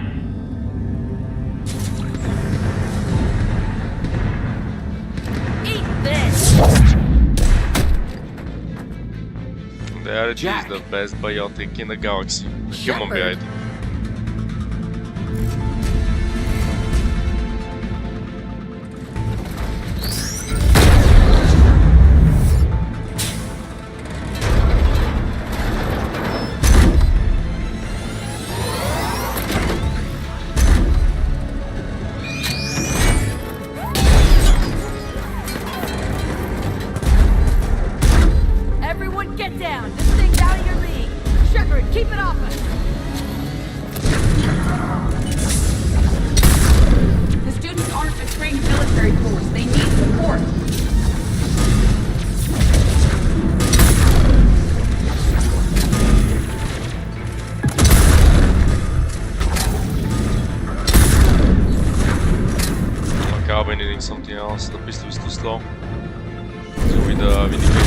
Eat this! There it is, the best biotic in the galaxy. The human biotic. Everyone get down! This thing's out of your league! Shepard, keep it off us! I'll be needing something else. The pistol is too slow. So with the vindicator.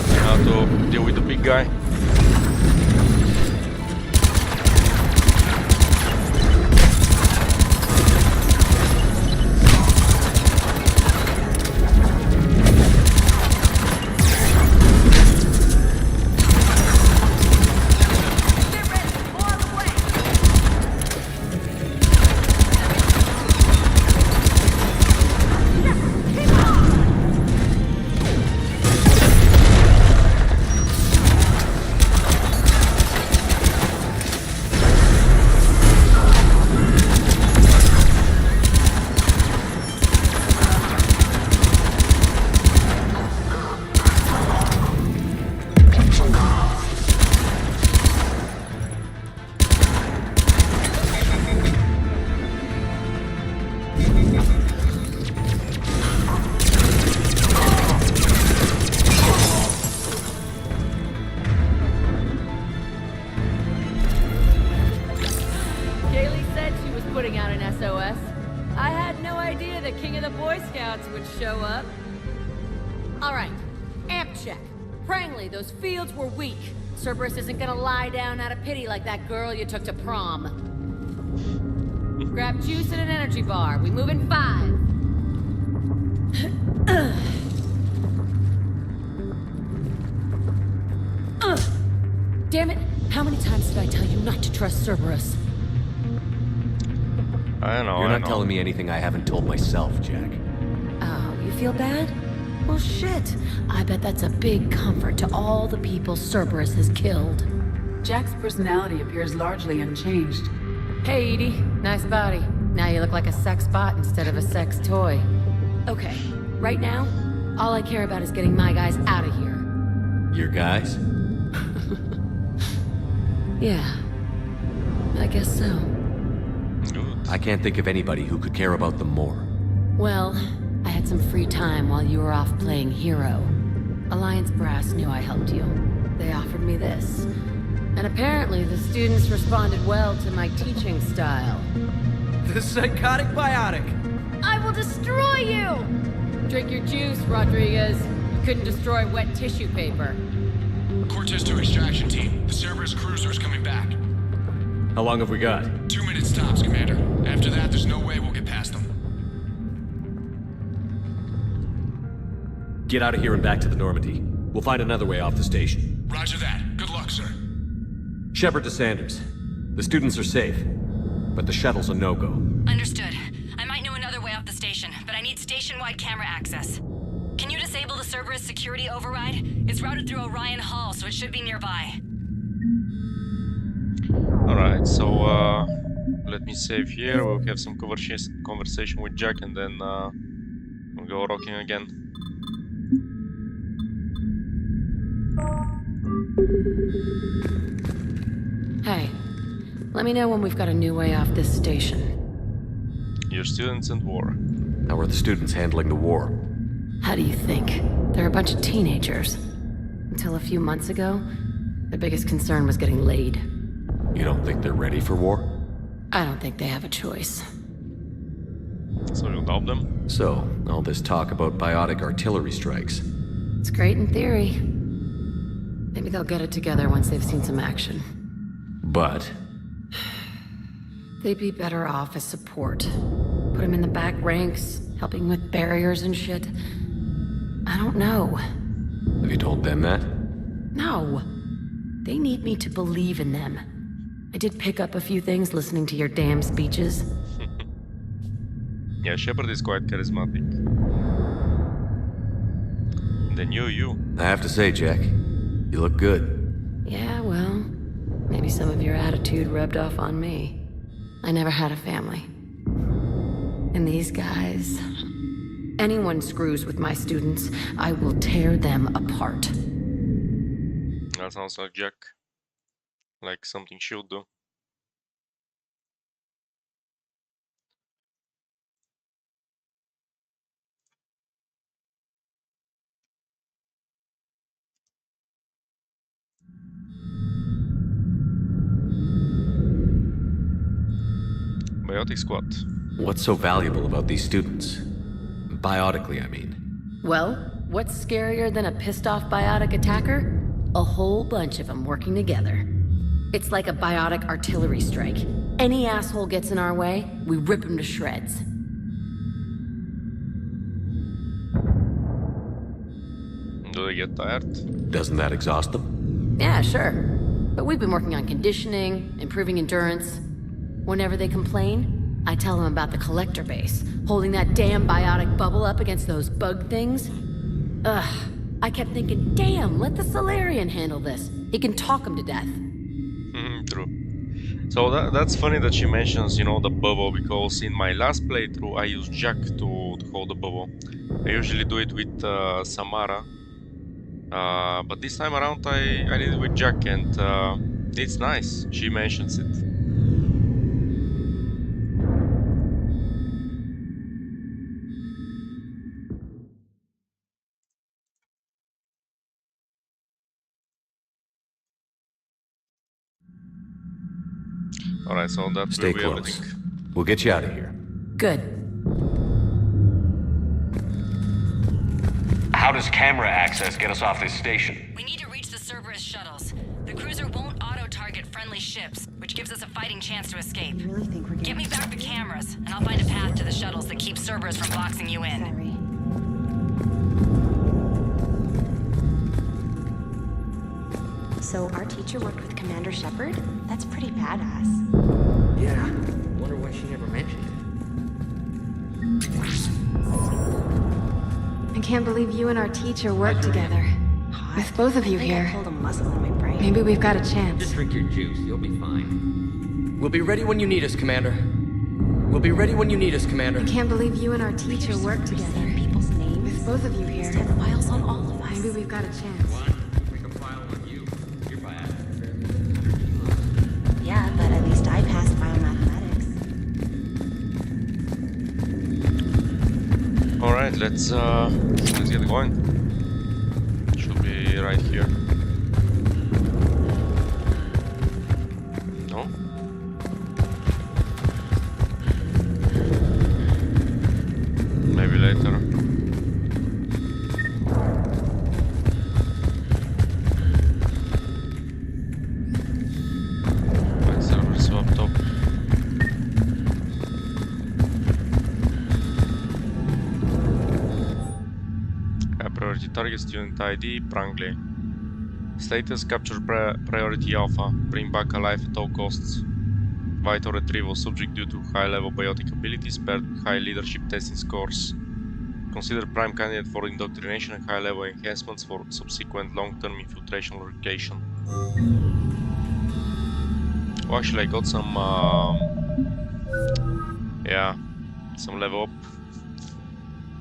Now to deal with the big guy. putting out an SOS. I had no idea the king of the Boy Scouts would show up. All right, amp check. Prangley, those fields were weak. Cerberus isn't gonna lie down out of pity like that girl you took to prom. Grab juice and an energy bar. We move in 5. Damn it! How many times did I tell you not to trust Cerberus? I know. You're not telling me anything I haven't told myself, Jack. Oh, you feel bad? Well, shit. I bet that's a big comfort to all the people Cerberus has killed. Jack's personality appears largely unchanged. Hey, Edie. Nice body. Now you look like a sex bot instead of a sex toy. Okay, right now, all I care about is getting my guys out of here. Your guys? Yeah. I guess so. I can't think of anybody who could care about them more. Well, I had some free time while you were off playing hero. Alliance Brass knew I helped you. They offered me this. And apparently the students responded well to my teaching style. The psychotic biotic! I will destroy you! Drink your juice, Rodriguez. You couldn't destroy wet tissue paper. Cortez to extraction team. The Cerberus cruiser is coming back. How long have we got? 2 minutes tops, Commander. After that, there's no way we'll get past them. Get out of here and back to the Normandy. We'll find another way off the station. Roger that. Good luck, sir. Shepard to Sanders. The students are safe, but the shuttle's a no-go. Understood. I might know another way off the station, but I need station-wide camera access. Can you disable the Cerberus security override? It's routed through Orion Hall, so it should be nearby. Alright, so let me save here. We'll have some conversation with Jack and then we'll go rocking again. Hey, let me know when we've got a new way off this station. Your students and war. How are the students handling the war? How do you think? They're a bunch of teenagers. Until a few months ago, their biggest concern was getting laid. You don't think they're ready for war? I don't think they have a choice. So you'll help them? So, all this talk about biotic artillery strikes. It's great in theory. Maybe they'll get it together once they've seen some action. But? They'd be better off as support. Put them in the back ranks, helping with barriers and shit. I don't know. Have you told them that? No. They need me to believe in them. I did pick up a few things listening to your damn speeches. Yeah, Shepard is quite charismatic. Then you. I have to say, Jack, you look good. Yeah, well, maybe some of your attitude rubbed off on me. I never had a family. And these guys... Anyone screws with my students, I will tear them apart. That sounds like Jack. Like something she'll do. Biotic squad. What's so valuable about these students? Biotically, I mean. Well, what's scarier than a pissed-off biotic attacker? A whole bunch of them working together. It's like a biotic artillery strike. Any asshole gets in our way, we rip him to shreds. Do they get tired? Doesn't that exhaust them? Yeah, sure. But we've been working on conditioning, improving endurance. Whenever they complain, I tell them about the collector base, holding that damn biotic bubble up against those bug things. Ugh, I kept thinking, damn, let the Solarian handle this. He can talk them to death. True. So that's funny that she mentions, you know, the bubble, because in my last playthrough I used Jack to hold the bubble. I usually do it with Samara. But this time around I did it with Jack, and it's nice. She mentions it. Alright, so that Stay will be close. everything. We'll get you out of here. Good. How does camera access get us off this station? We need to reach the Cerberus shuttles. The cruiser won't auto-target friendly ships, which gives us a fighting chance to escape. Get me back the cameras, and I'll find a path to the shuttles that keeps Cerberus from boxing you in. So our teacher worked with Commander Shepard? That's pretty badass. Yeah. Wonder why she never mentioned I can't believe you and our teacher worked together. With both of you here, I pulled a muscle in my brain. maybe we've got a chance. Just drink your juice. You'll be fine. We'll be ready when you need us, Commander. We'll be ready when you need us, Commander. I can't believe you and our teacher worked together. People's names. With both of you here, Have files on all of us. maybe we've got a chance. Make a file on you. You're biotic. Yeah, but at least I passed biomathematics. Alright, let's get going. Should be right here. No? Maybe later. My server swapped up. Priority target, student ID, Prangley. Status, capture priority alpha. Bring back alive at all costs. Vital retrieval, subject due to high level biotic abilities paired with high leadership testing scores. Consider prime candidate for indoctrination and high level enhancements for subsequent long-term infiltration or location. Oh, actually I got some yeah, some level up.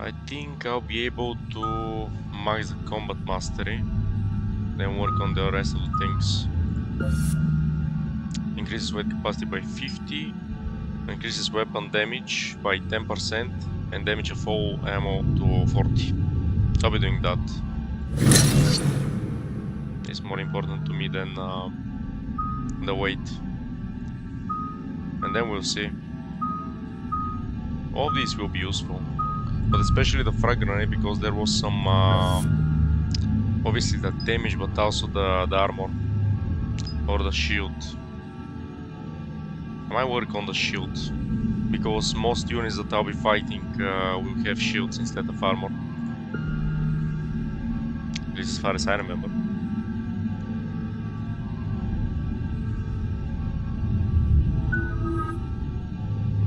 I think I'll be able to max the combat mastery, then work on the rest of the things. Increases weight capacity by 50, increases weapon damage by 10%, and damage of all ammo to 40. I'll be doing that. It's more important to me than the weight. And then we'll see. All of these will be useful. But especially the frag grenade, because there was some obviously the damage, but also the armor or the shield. I might work on the shield, because most units that I'll be fighting will have shields instead of armor, at least as far as I remember.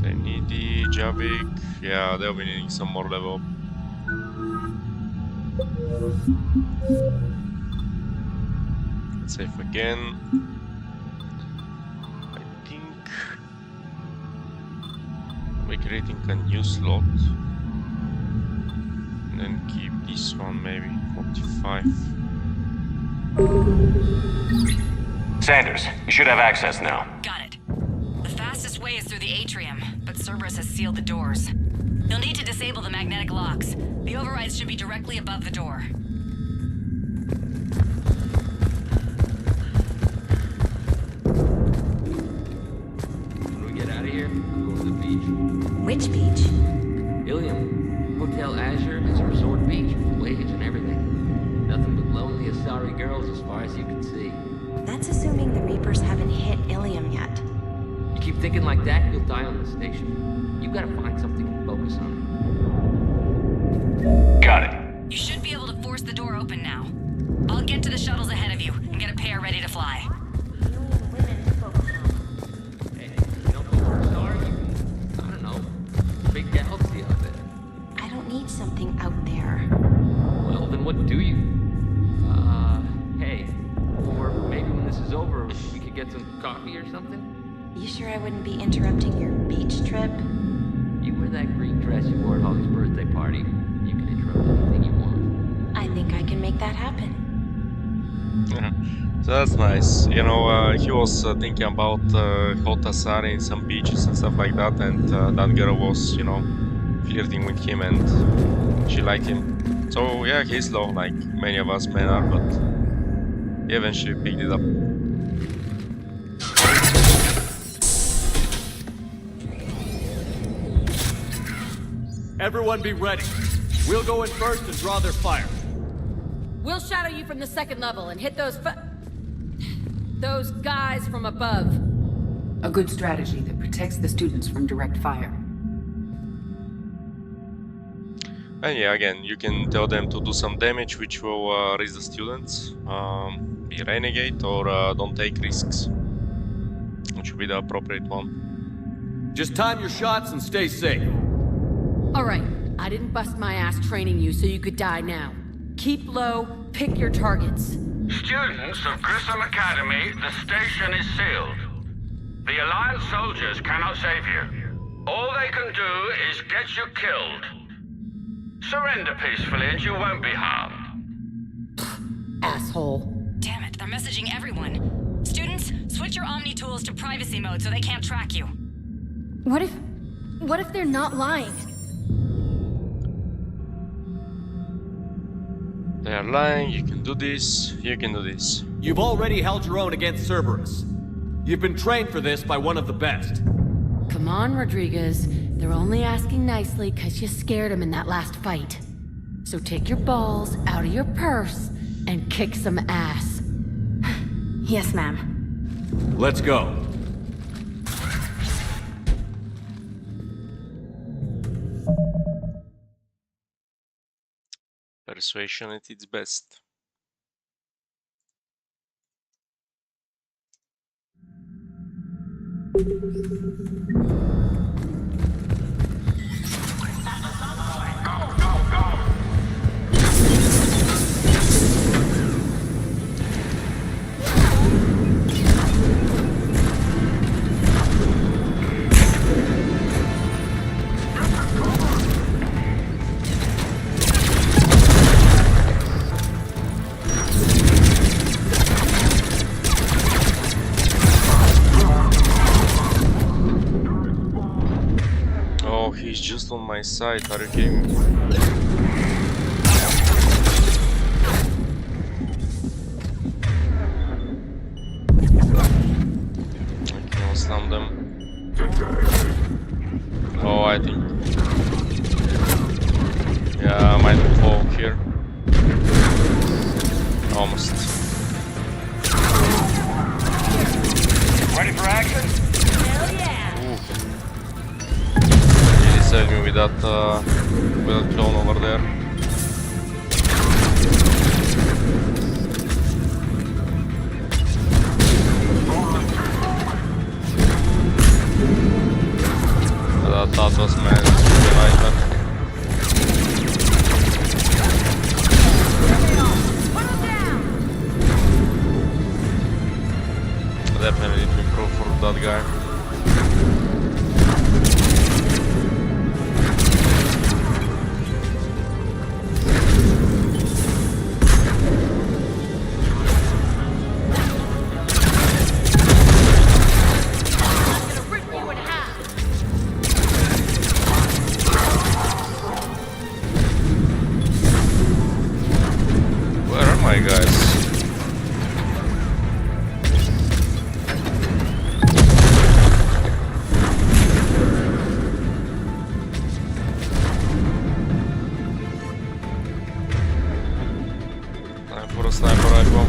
They need the Javik. Yeah, they'll be needing some more level up. Save again. I think we're creating a new slot. And then keep this one maybe 45. Sanders, you should have access now. Got it. The fastest way is through the atrium, but Cerberus has sealed the doors. You'll need to disable the magnetic locks. The overrides should be directly above the door. When we get out of here, I'm going to the beach. Which beach? Ilium. Hotel Azure has a resort beach with waves and everything. Nothing but lonely Asari girls as far as you can see. That's assuming the Reapers haven't hit Ilium yet. You keep thinking like that, you'll die on the station. You gotta find something to focus on. Got it. You should be able to force the door open now. I'll get to the shuttles ahead of you and get a pair ready to fly. Hey, you don't know where stars? I don't know. Big galaxy out there. I don't need something out there. Well, then what do you? Hey. Or maybe when this is over, we could get some coffee or something? You sure I wouldn't be interrupting your beach trip? You wear that green dress you wore at Holly's birthday party. You can interrupt anything you want. I think I can make that happen. Yeah. So that's nice. You know, he was thinking about hot Asari in some beaches and stuff like that, and that girl was, you know, flirting with him and she liked him. So yeah, he's low, like many of us men are, but he eventually picked it up. Everyone be ready. We'll go in first and draw their fire. We'll shadow you from the second level and hit those guys from above. A good strategy that protects the students from direct fire. And yeah, again, you can tell them to do some damage, which will raise the students. Be renegade or don't take risks, which would be the appropriate one. Just time your shots and stay safe. Alright, I didn't bust my ass training you so you could die now. Keep low, pick your targets. Students of Grissom Academy, the station is sealed. The Alliance soldiers cannot save you. All they can do is get you killed. Surrender peacefully and you won't be harmed. Asshole. Damn it, they're messaging everyone. Students, switch your Omni tools to privacy mode so they can't track you. What if they're not lying? They are lying, you can do this, you can do this. You've already held your own against Cerberus. You've been trained for this by one of the best. Come on, Rodriguez. They're only asking nicely because you scared them in that last fight. So take your balls out of your purse and kick some ass. Yes, ma'am. Let's go. Persuasion at its best. He's just on my side, are you kidding me? I can slam them. Oh, I think. Yeah, I might fall here. Almost. Ready for action? Hell yeah! Save me with that clone over there. That was man, it's really nightmare. Definitely need to improve for that guy. for a sniper rifle.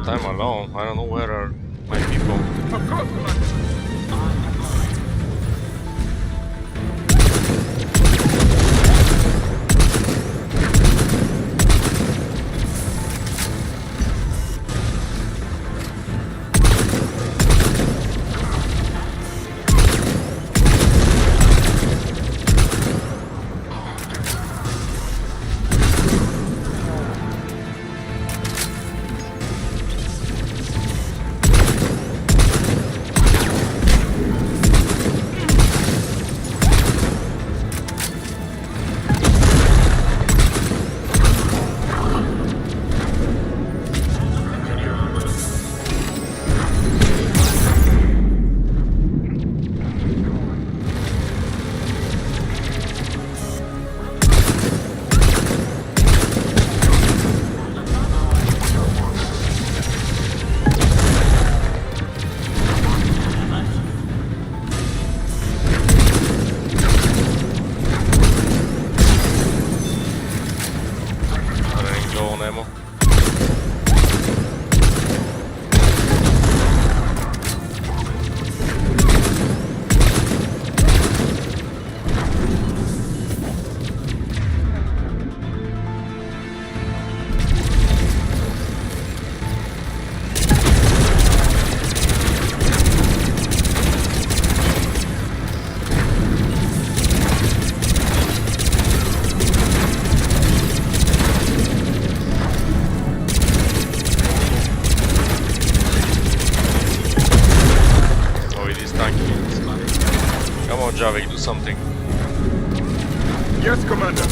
Time alone. I don't know where are my people. Javik, do something. Yes, Commander.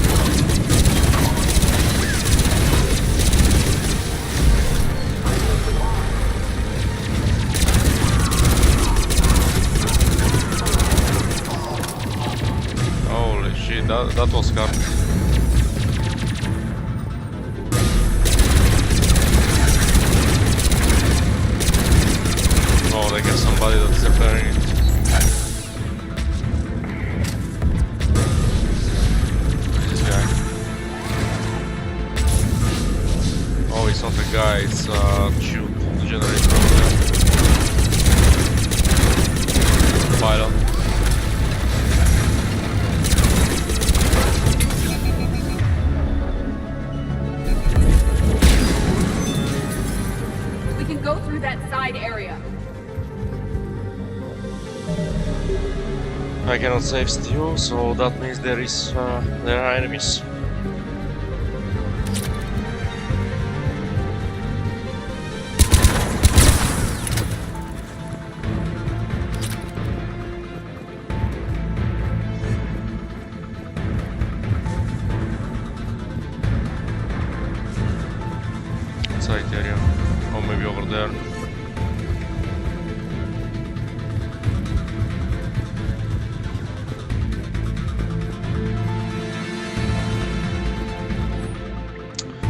Holy shit, that was hard. Oh, they got somebody that's repairing it. It's not a guy, it's a tube generator over there. Pilot. We can go through that side area. I cannot save Steel, so that means there are enemies. Side area, or maybe over there.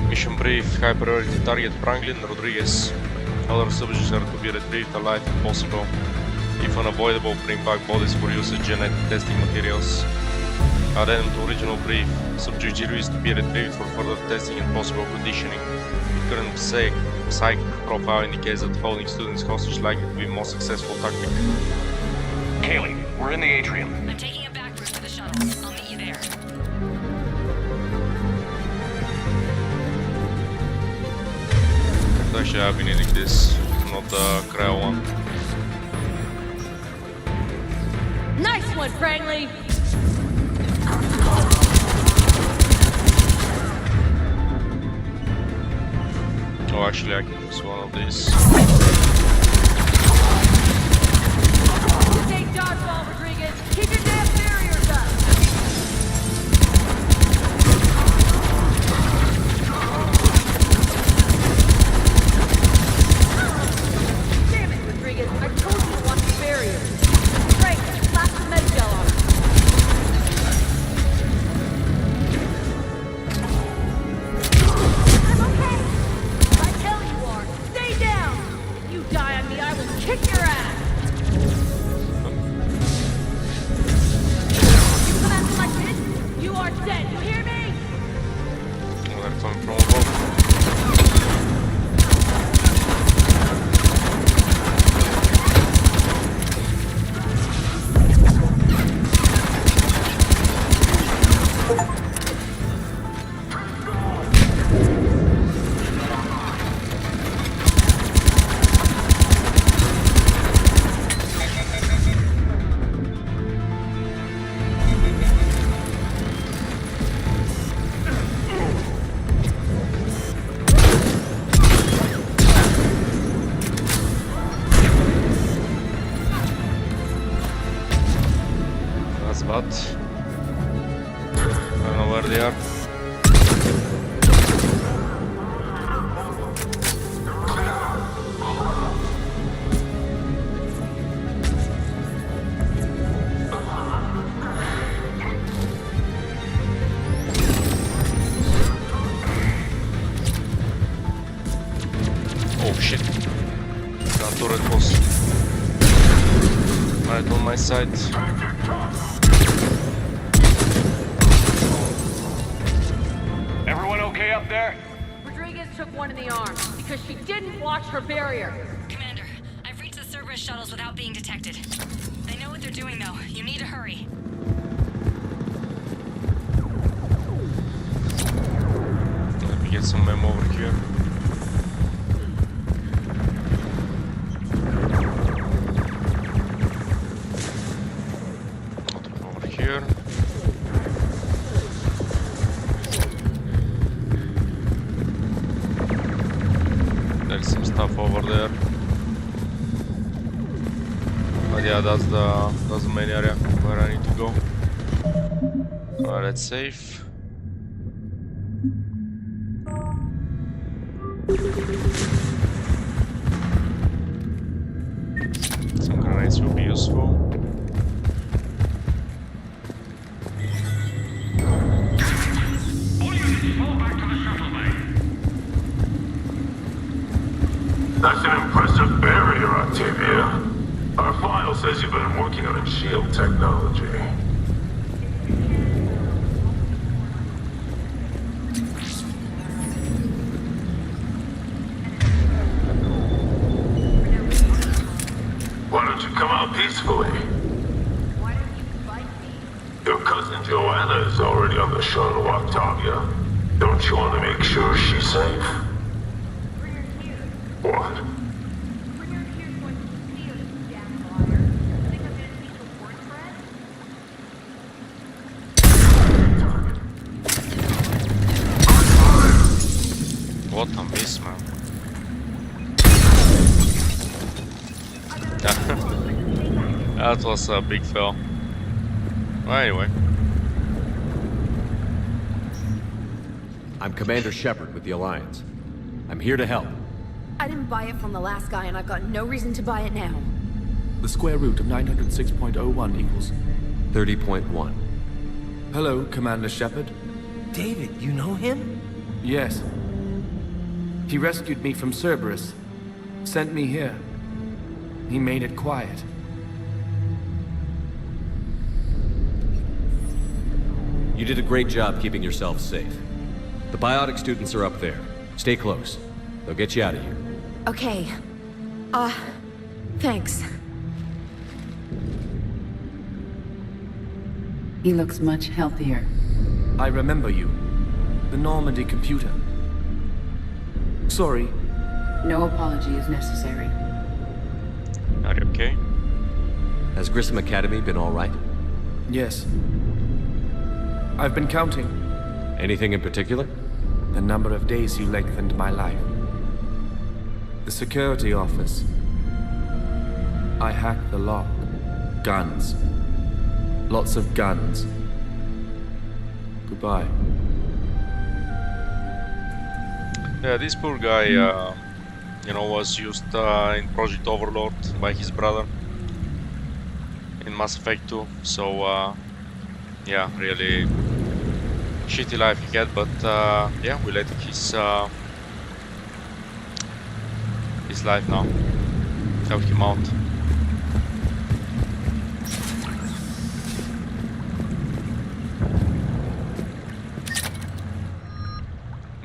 Mission brief, high priority target Franklin Rodriguez. Other subjects are to be retrieved alive if possible. If unavoidable, bring back bodies for use as genetic testing materials. Addendum to original brief. Subject 0 is to be retrieved for further testing and possible conditioning. Current psych profile indicates that holding students hostage likely to be a more successful tactic. Kaylee, we're in the atrium. I'm taking a back route for the shuttle. I'll meet you there. Actually, I've been needing this, not the cryo one. Nice one, Franklin! Oh, actually, I can use one of these. This ain't dodgeball, Rodriguez. Keep your damn barriers up. I don't know where they are. Oh shit. That turret was right on my side. Everyone okay up there? Rodriguez took one in the arm because she didn't watch her barrier. Commander, I've reached the Cerberus shuttles without being detected. They know what they're doing, though. You need to hurry. Let me get some ammo over here. Over here. There's some stuff over there. But yeah, that's the main area where I need to go. Alright, that's safe. Some grenades will be useful. That's an impressive barrier, Octavia. Our file says you've been working on shield technology. Why don't you come out peacefully? Your cousin Joanna is already on the shuttle, Octavia. Don't you want to make sure she's safe? What? What a miss, man. That was a big fail. Well, anyway. I'm Commander Shepard with the Alliance. I'm here to help. I didn't buy it from the last guy, and I've got no reason to buy it now. The square root of 906.01 equals 30.1. Hello, Commander Shepard. David, you know him? Yes. He rescued me from Cerberus. Sent me here. He made it quiet. You did a great job keeping yourself safe. The biotic students are up there. Stay close. They'll get you out of here. Okay. Thanks. He looks much healthier. I remember you. The Normandy computer. Sorry. No apology is necessary. Are you okay? Has Grissom Academy been all right? Yes. I've been counting. Anything in particular? The number of days you lengthened my life. The security office. I hacked the lock. Guns. Lots of guns. Goodbye. Yeah, this poor guy, you know, was used in Project Overlord by his brother in Mass Effect 2. So, yeah, really shitty life he had. But yeah, we let his life now. Help him out.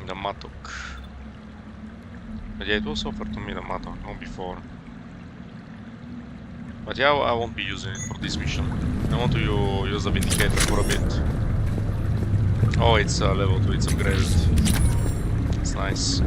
The Matok. But yeah, it was offered to me the Matok, not before. But yeah, I won't be using it for this mission. I want to use the Vindicator for a bit. Oh, it's level 2, it's upgraded. It's nice.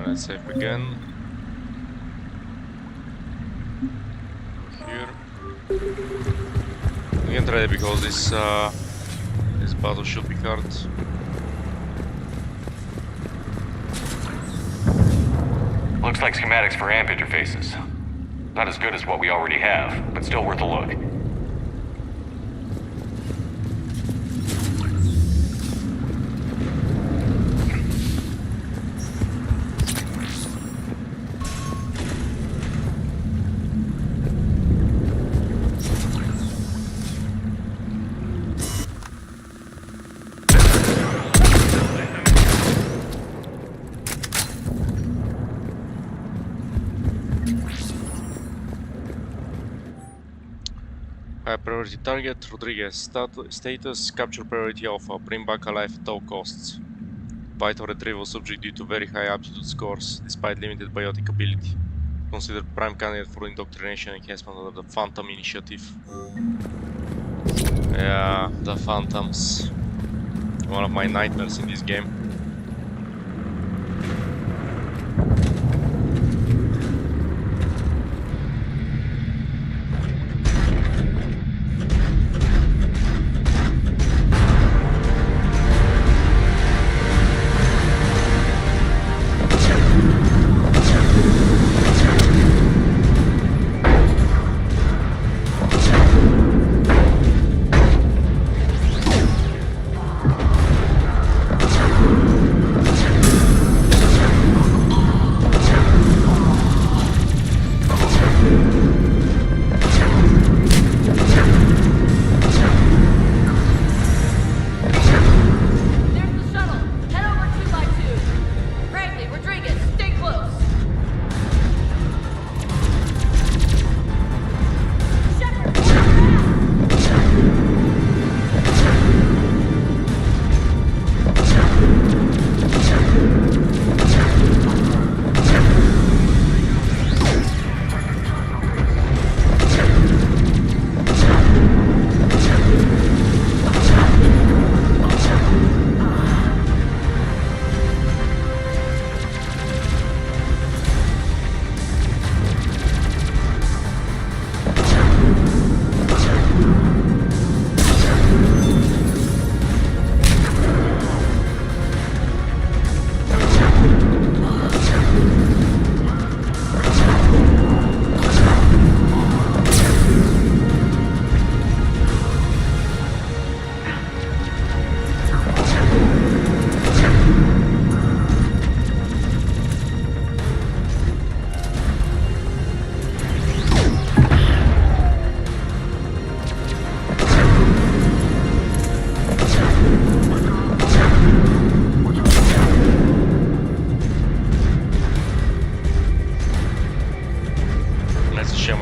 Let's save again. We can try it because this battle should be hard. Looks like schematics for AMP interfaces. Not as good as what we already have, but still worth a look. High priority target, Rodriguez. Status, capture priority alpha. Bring back alive at all costs. Vital retrieval subject due to very high aptitude scores, despite limited biotic ability. Considered prime candidate for indoctrination enhancement under the Phantom Initiative. Yeah, the Phantoms. One of my nightmares in this game.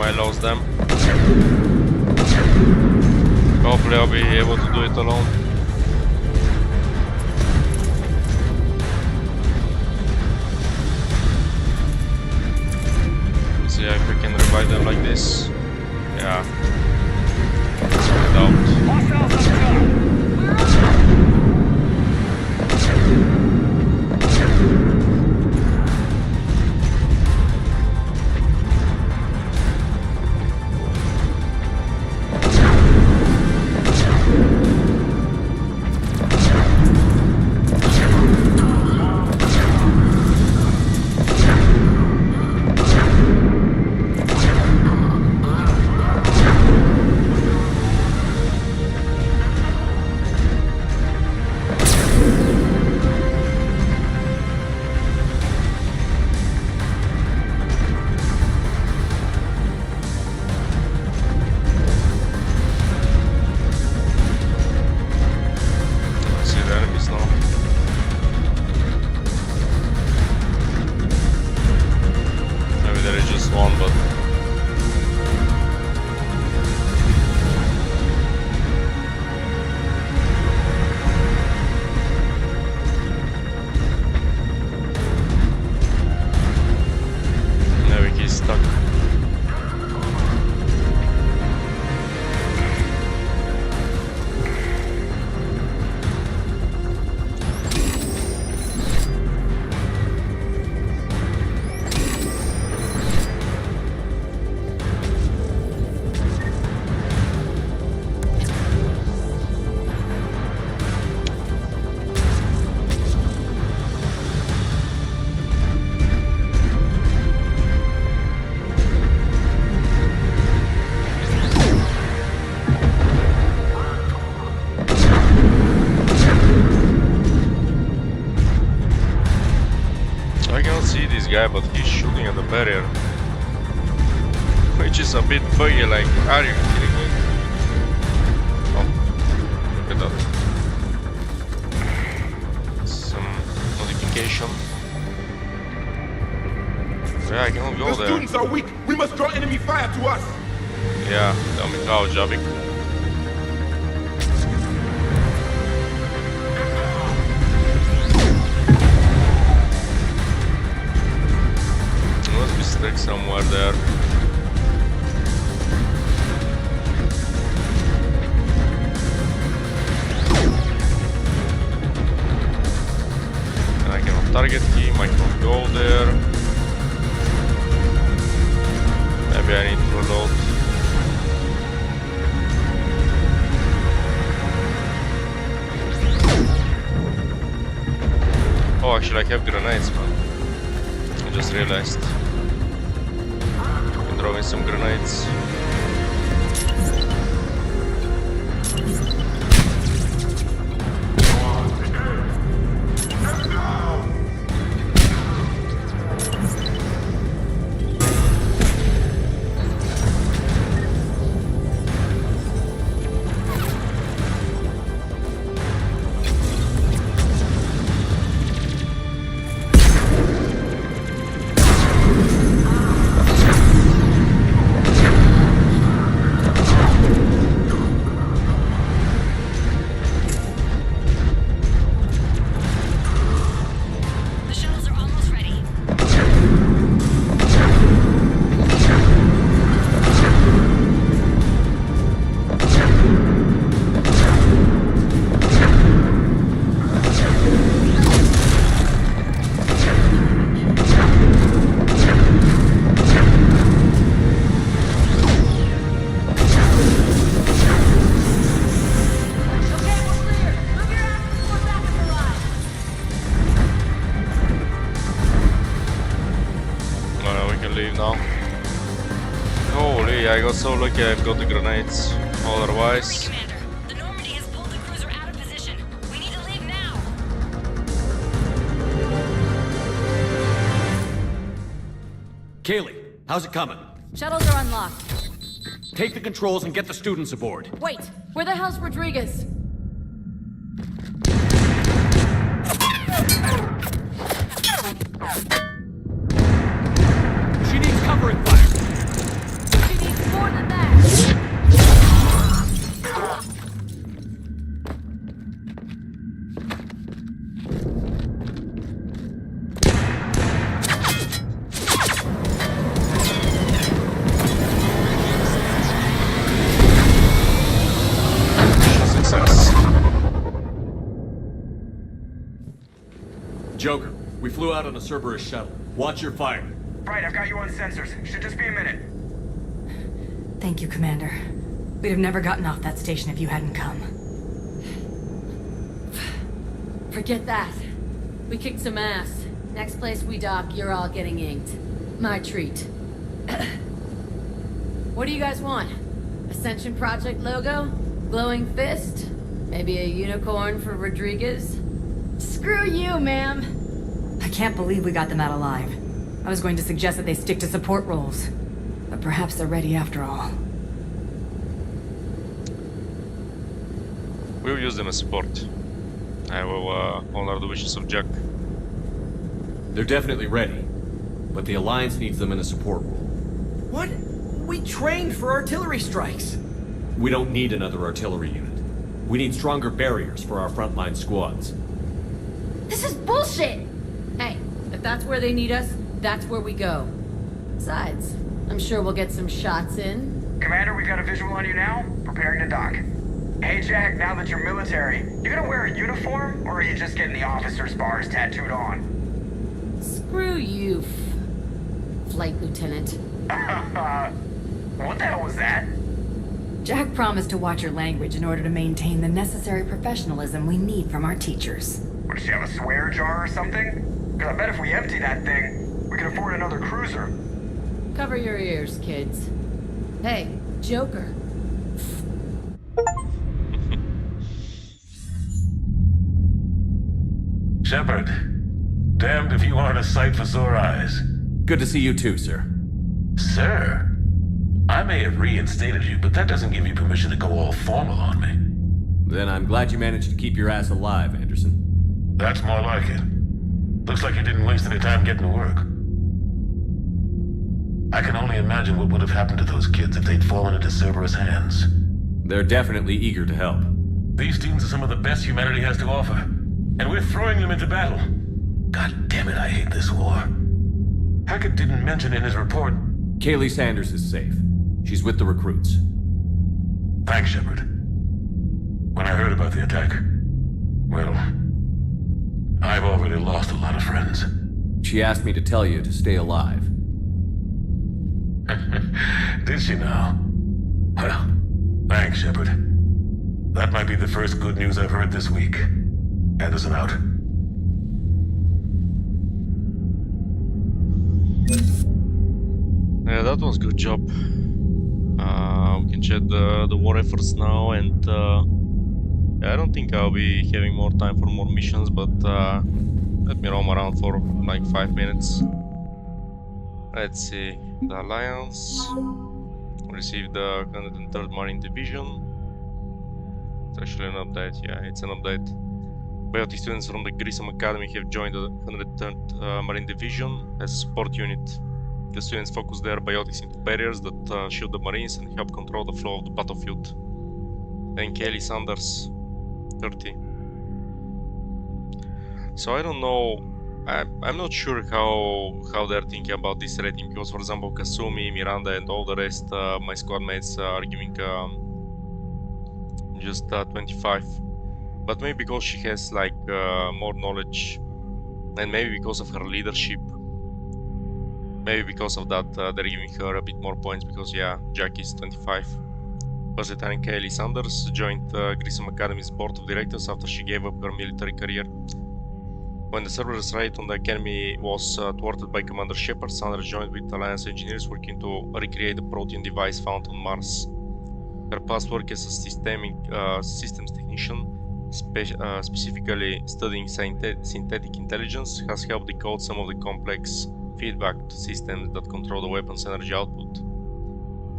I lost them. Hopefully I'll be able to do it alone. Let's see if we can revive them like this. Yeah. I doubt. guy, but he's shooting at the barrier. Which is a bit buggy, like, are you kidding me? Oh, look at that. Some modification. Yeah, I cannot go The there. students are weak. We must draw enemy fire to us. Yeah, tell me how, Javik. There must be stick somewhere there. And I cannot target him, I cannot go there. Maybe I need to reload. Oh, actually I have grenades, man. I just realized. I can throw in some grenades. I got so lucky I've got the grenades. Otherwise... Kaylee, how's it coming? Shuttles are unlocked. Take the controls and get the students aboard. Wait, where the hell's Rodriguez? She needs covering fire. She needs more than that. Joker, we flew out on a Cerberus shuttle. Watch your fire. Right, I've got you on sensors. Should just be a minute. Thank you, Commander. We'd have never gotten off that station if you hadn't come. Forget that. We kicked some ass. Next place we dock, you're all getting inked. My treat. What do you guys want? Ascension Project logo? Glowing fist? Maybe a unicorn for Rodriguez? Screw you, ma'am! I can't believe we got them out alive. I was going to suggest that they stick to support roles. But perhaps they're ready after all. We'll use them as support. I will honor the wishes of Jack. They're definitely ready. But the Alliance needs them in a support role. What? We trained for artillery strikes. We don't need another artillery unit. We need stronger barriers for our frontline squads. This is bullshit! Hey, if that's where they need us, that's where we go. Besides, I'm sure we'll get some shots in. Commander, we've got a visual on you now. Preparing to dock. Hey Jack, now that you're military, you gonna wear a uniform, or are you just getting the officer's bars tattooed on? Screw you, Flight Lieutenant. What the hell was that? Jack promised to watch your language in order to maintain the necessary professionalism we need from our teachers. What, does she have a swear jar or something? Because I bet if we empty that thing, we can afford another cruiser. Cover your ears, kids. Hey, Joker. Shepard, damned if you aren't a sight for sore eyes. Good to see you too, sir. Sir? I may have reinstated you, but that doesn't give you permission to go all formal on me. Then I'm glad you managed to keep your ass alive, Anderson. That's more like it. Looks like you didn't waste any time getting to work. I can only imagine what would have happened to those kids if they'd fallen into Cerberus' hands. They're definitely eager to help. These students are some of the best humanity has to offer, and we're throwing them into battle. God damn it, I hate this war. Hackett didn't mention in his report... Kaylee Sanders is safe. She's with the recruits. Thanks, Shepard. When I heard about the attack, well, I've already lost a lot of friends. She asked me to tell you to stay alive. Did she now? Well, thanks, Shepard. That might be the first good news I've heard this week. Anderson out. Yeah, that was good job. We can check the war efforts now, and yeah, I don't think I'll be having more time for more missions, but let me roam around for like 5 minutes. Let's see. The Alliance received the 103rd Marine Division. It's actually an update, yeah, it's an update. Biotic students from the Grissom Academy have joined the 103rd Marine Division as a support unit. The students focus their biotics into barriers that shield the Marines and help control the flow of the battlefield. Then Kelly Sanders, 30. So I don't know, I'm not sure how they're thinking about this rating, because for example Kasumi, Miranda and all the rest, my squad mates are giving just 25. But maybe because she has like more knowledge, and maybe because of her leadership. Maybe because of that, they're giving her a bit more points, because yeah, Jack is 25. First Lieutenant Kaylee Sanders joined Grissom Academy's board of directors after she gave up her military career. When the Cerberus raid on the Academy was thwarted by Commander Shepard, Sanders joined with Alliance engineers working to recreate the protein device found on Mars. Her past work as a systems technician, specifically studying synthetic intelligence, has helped decode some of the complex feedback systems that control the weapon's energy output.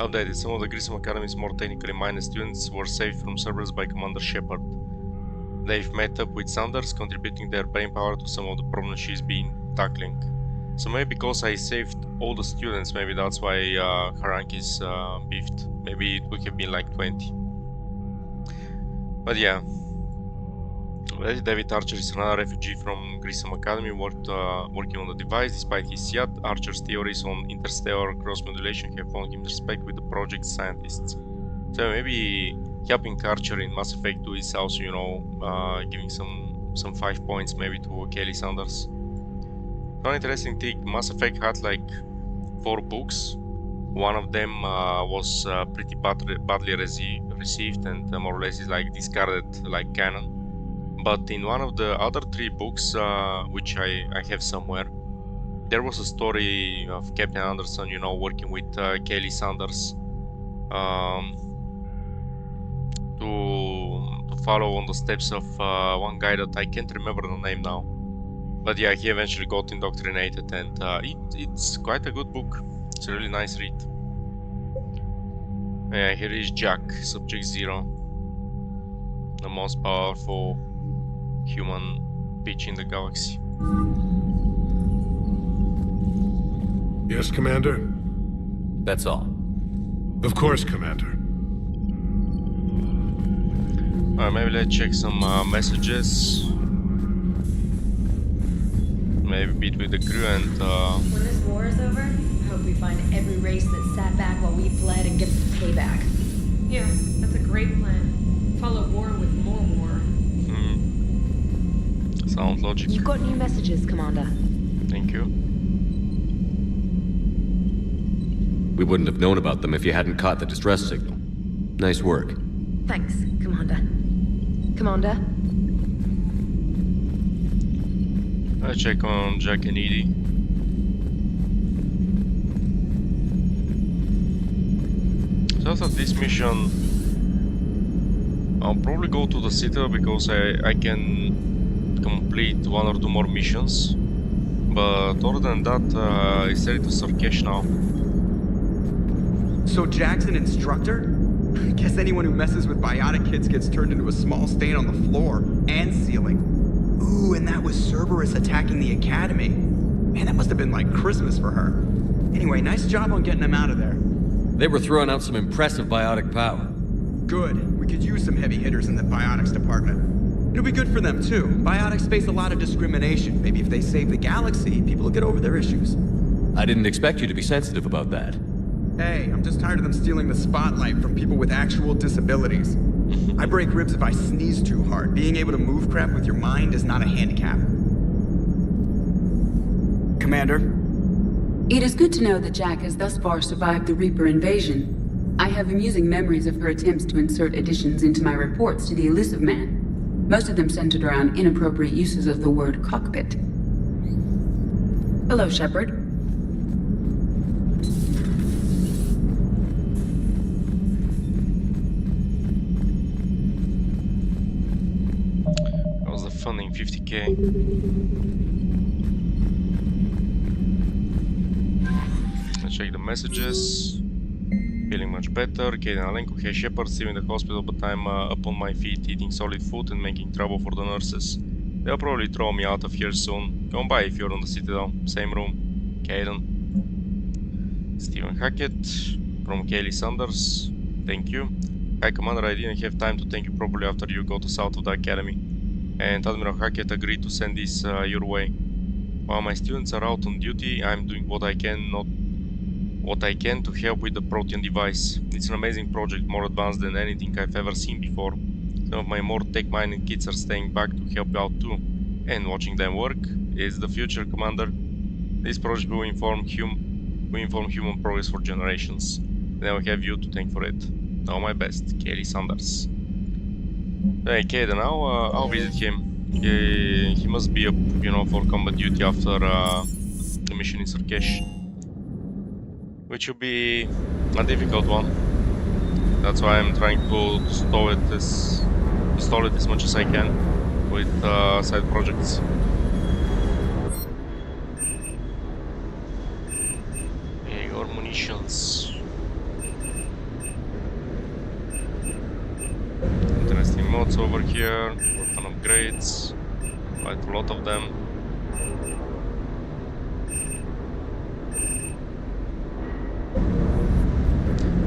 Updated, some of the Grissom Academy's more technically minded students were saved from Cerberus by Commander Shepard. They've met up with Sanders, contributing their brainpower to some of the problems she's been tackling. So maybe because I saved all the students, maybe that's why her rank is beefed. Maybe it would have been like 20. But yeah. David Archer is another refugee from Grissom Academy, working on the device. Despite his yacht, Archer's theories on interstellar cross-modulation have won him respect with the project's scientists. So maybe helping Archer in Mass Effect 2 is also, you know, giving some 5 points maybe to Kelly Sanders. One interesting thing, Mass Effect had like 4 books. One of them was pretty badly received and more or less is like discarded like canon. But in one of the other 3 books, which I have somewhere, there was a story of Captain Anderson, you know, working with Kelly Sanders to follow on the steps of one guy that I can't remember the name now. But yeah, he eventually got indoctrinated, and it's quite a good book. It's a really nice read. Yeah, here is Jack, Subject 0, the most powerful human bitch in the galaxy. Yes, Commander? That's all. Of course, Commander. Maybe let's check some messages. Maybe beat with the crew and When this war is over, I hope we find every race that sat back while we fled and gets payback. Yeah, that's a great plan. Follow war with more war. Sounds logical. You've got new messages, Commander. Thank you. We wouldn't have known about them if you hadn't caught the distress signal. Nice work. Thanks, Commander. Commander? I check on Jack and Edie. So after this mission, I'll probably go to the Citadel because I can complete 1 or 2 more missions. But other than that, it's ready to Sarkesh now. So Jack's an instructor? I guess anyone who messes with biotic kids gets turned into a small stain on the floor and ceiling. Ooh, and that was Cerberus attacking the academy. Man, that must have been like Christmas for her. Anyway, nice job on getting them out of there. They were throwing out some impressive biotic power. Good. We could use some heavy hitters in the biotics department. It'll be good for them, too. Biotics face a lot of discrimination. Maybe if they save the galaxy, people will get over their issues. I didn't expect you to be sensitive about that. Hey, I'm just tired of them stealing the spotlight from people with actual disabilities. I break ribs if I sneeze too hard. Being able to move crap with your mind is not a handicap. Commander? It is good to know that Jack has thus far survived the Reaper invasion. I have amusing memories of her attempts to insert additions into my reports to the Elusive Man. Most of them centered around inappropriate uses of the word cockpit. Hello, Shepard. That was the funding 50k. Let's check the messages. Feeling much better. Kaden Alenko, hey Shepard, still in the hospital, but I'm up on my feet, eating solid food and making trouble for the nurses. They'll probably throw me out of here soon. Come by if you're on the Citadel. Same room. Kaden. Stephen Hackett from Kaylee Sanders. Thank you. Hi Commander, I didn't have time to thank you properly after you got us out of the academy. And Admiral Hackett agreed to send this your way. While my students are out on duty, I'm doing what I can to help with the Protean device. It's an amazing project, more advanced than anything I've ever seen before. Some of my more tech-minded kids are staying back to help out too. And watching them work is the future, Commander. This project will inform human progress for generations. And I will have you to thank for it. All my best, Kelly Sanders. Hey, Kaden, I'll visit him. He must be up, for combat duty after the mission in Sarkesh. Which will be a difficult one. That's why I'm trying to stall it as much as I can with side projects. Okay, your munitions. Interesting mods over here, weapon upgrades, quite a lot of them.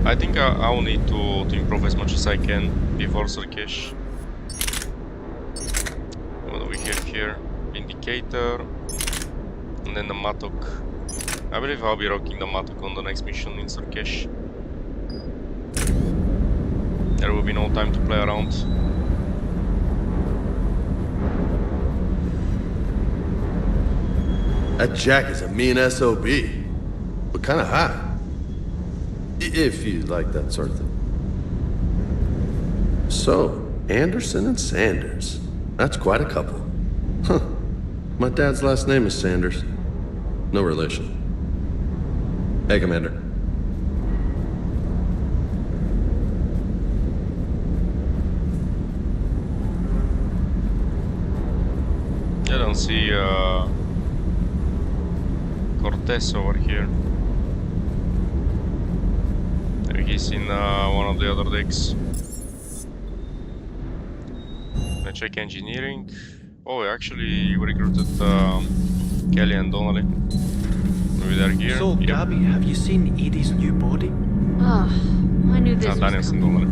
I think I will need to improve as much as I can before Sarkesh. What do we have here? Indicator, and then the Matok. I believe I'll be rocking the Matok on the next mission in Sarkesh. There will be no time to play around. That Jack is a mean SOB, but kind of hot. If you like that sort of thing. So, Anderson and Sanders. That's quite a couple. Huh. My dad's last name is Sanders. No relation. Hey, Commander. I don't see Cortez over here. He's in one of the other decks. Let's check engineering. Oh, actually, you recruited Kelly and Donnelly. Maybe they're here. So, yep. Gabby, have you seen Edie's new body? Oh, I knew this was Danielson, Donnelly.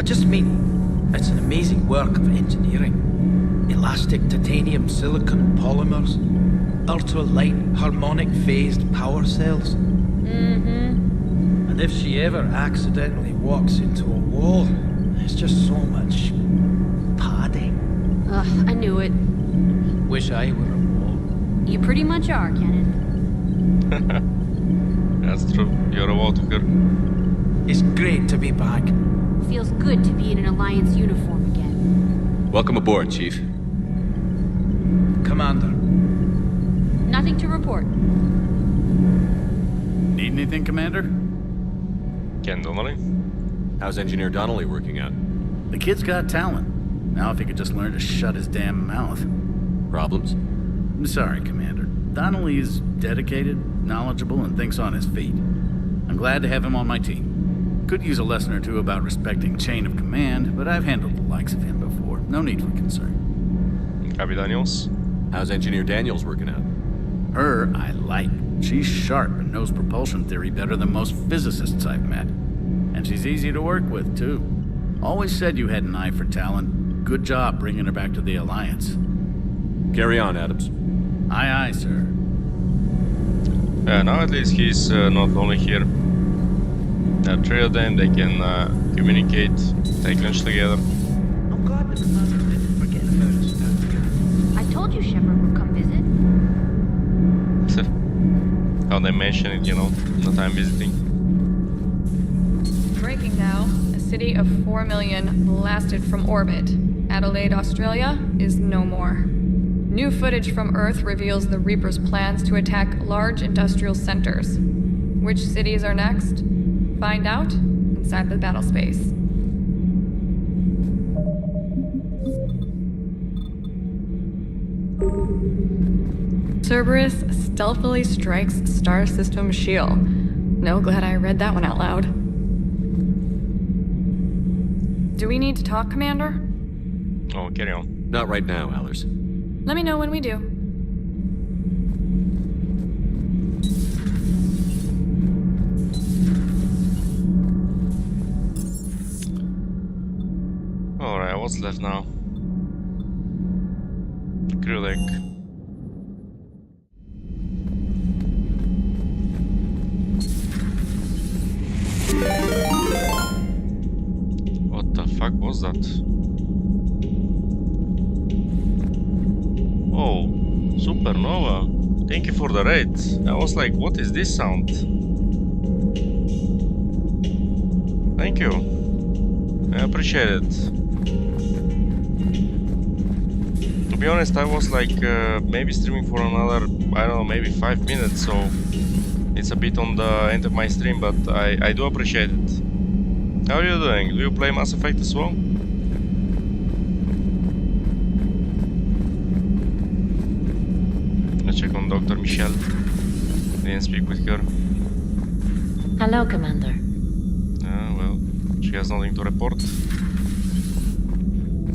I just mean, it's an amazing work of engineering. Elastic titanium silicon polymers, ultra-light harmonic phased power cells. And if she ever accidentally walks into a wall, there's just so much padding. Ugh, I knew it. Wish I were a wall. You pretty much are, Kenneth. That's true. You're a wall to her. It's great to be back. Feels good to be in an Alliance uniform again. Welcome aboard, Chief. Commander. Nothing to report. Need anything, Commander? Ken Donnelly. How's Engineer Donnelly working out? The kid's got talent. Now if he could just learn to shut his damn mouth. Problems? I'm sorry, Commander. Donnelly is dedicated, knowledgeable, and thinks on his feet. I'm glad to have him on my team. Could use a lesson or two about respecting chain of command, but I've handled the likes of him before. No need for concern. Copy, Daniels. How's Engineer Daniels working out? Her, I like. She's sharp and knows propulsion theory better than most physicists I've met. And she's easy to work with, too. Always said you had an eye for talent. Good job bringing her back to the Alliance. Carry on, Adams. Aye, aye, sir. Now at least he's not only here. There are three of them, they can communicate, take lunch together. I'm glad the commander didn't forget about us down I told you Shepard would come visit. How they mention it, you know, that I'm visiting. Breaking now. A city of 4 million blasted from orbit. Adelaide, Australia is no more. New footage from Earth reveals the Reaper's plans to attack large industrial centers. Which cities are next? Find out inside the battle space. Cerberus stealthily strikes Star System shield. No, glad I read that one out loud. Do we need to talk, Commander? Oh, carry on. Not right now, Allers. Let me know when we do. Alright, what's left now? Crew deck. What the fuck was that? Oh, supernova. Thank you for the raid. I was like, what is this sound? Thank you. I appreciate it. To be honest, I was like maybe streaming for another, I don't know, maybe 5 minutes, so it's a bit on the end of my stream, but I do appreciate it. How are you doing? Do you play Mass Effect as well? Let's check on Dr. Michelle. Didn't speak with her. Hello, Commander. Well, she has nothing to report.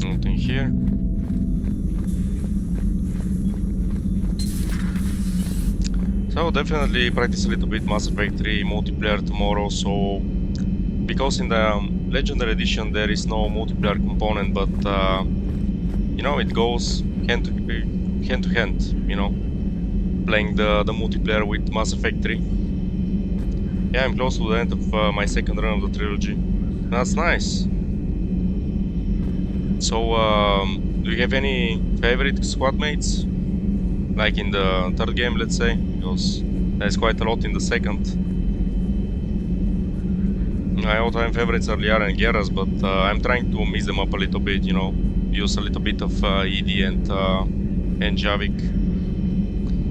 Nothing here. So definitely practice a little bit Mass Effect 3 multiplayer tomorrow, so because in the Legendary Edition there is no multiplayer component, but you know, it goes hand to hand, you know, playing the multiplayer with Mass Effect 3. Yeah, I'm close to the end of my second run of the trilogy. That's nice. So, do you have any favorite squad mates? Like in the third game, let's say? Because there's quite a lot in the second. My all-time favorites are Liara and Geras, but I'm trying to mix them up a little bit, you know, use a little bit of ED and Javik.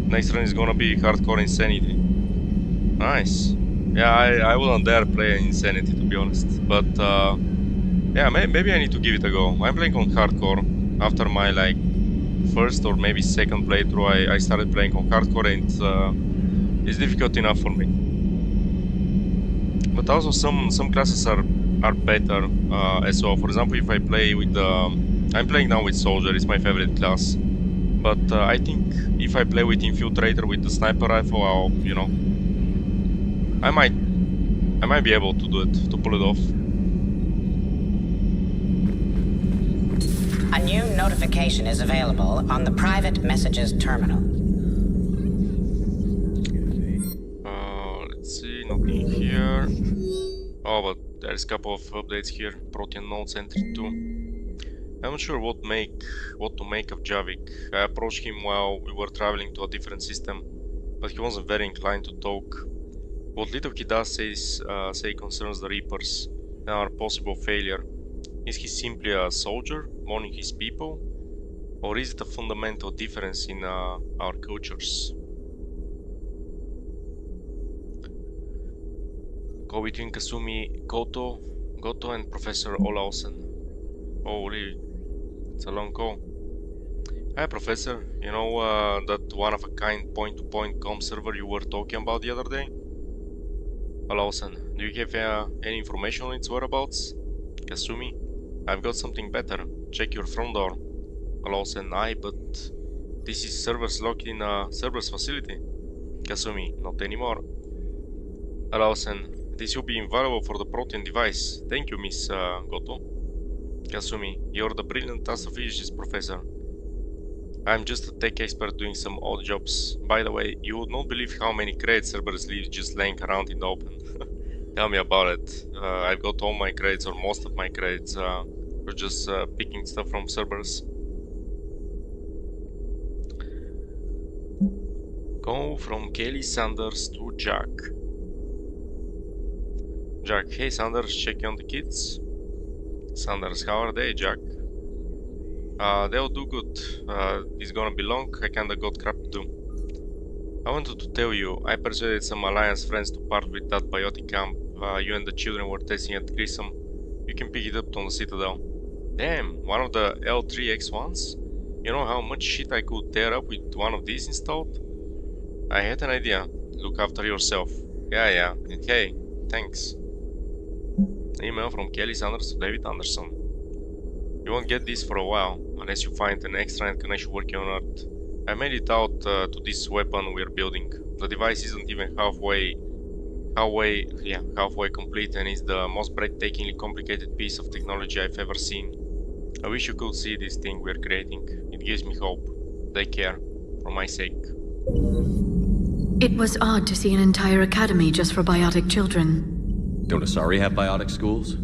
Next run is gonna be Hardcore Insanity. Nice. Yeah, I wouldn't dare play Insanity, to be honest, but yeah, maybe I need to give it a go. I'm playing on Hardcore. After my like first or maybe second playthrough, I started playing on Hardcore, and it's difficult enough for me. But also some classes are better as well. For example, if I play with I'm playing now with Soldier, it's my favorite class. But I think if I play with Infiltrator with the sniper rifle, I'll, you know, I might be able to do it, to pull it off. A new notification is available on the private messages terminal. Let's see, nothing here. Oh, but there's a couple of updates here. Protein nodes entry 2. I'm not sure what to make of Javik. I approached him while we were traveling to a different system, but he wasn't very inclined to talk. What little he does say concerns the Reapers and our possible failure. Is he simply a soldier warning his people, or is it a fundamental difference in our cultures? Go between Kasumi Goto and Professor Olausen. Holy, it's a long call. Hi, Professor. You know that one-of-a-kind point-to-point comm server you were talking about the other day? Lawson, do you have any information on its whereabouts? Kasumi, I've got something better. Check your front door. Lawson, but this is servers locked in a server's facility. Kasumi, not anymore. Lawson, this will be invaluable for the protein device. Thank you, Miss Goto. Kasumi, you're the brilliant astrophysicist, Professor. I'm just a tech expert doing some odd jobs. By the way, you would not believe how many credit servers leave just laying around in the open. Tell me about it. I've got all my credits, or most of my credits, for just picking stuff from servers. Go from Kelly Sanders to Jack. Jack, hey Sanders, checking on the kids. Sanders, how are they, Jack? They'll do good. It's gonna be long, I kinda got crap to do. I wanted to tell you, I persuaded some Alliance friends to part with that biotic camp you and the children were testing at Grissom. You can pick it up on the Citadel. Damn, one of the L3X1s? You know how much shit I could tear up with one of these installed? I had an idea. Look after yourself. Yeah, and hey, thanks. Email from Kelly Sanders to David Anderson. You won't get this for a while, unless you find an extranet connection working on Earth. I made it out to this weapon we're building. The device isn't even halfway complete, and is the most breathtakingly complicated piece of technology I've ever seen. I wish you could see this thing we're creating. It gives me hope. Take care, for my sake. It was odd to see an entire academy just for biotic children. Don't Asari have biotic schools?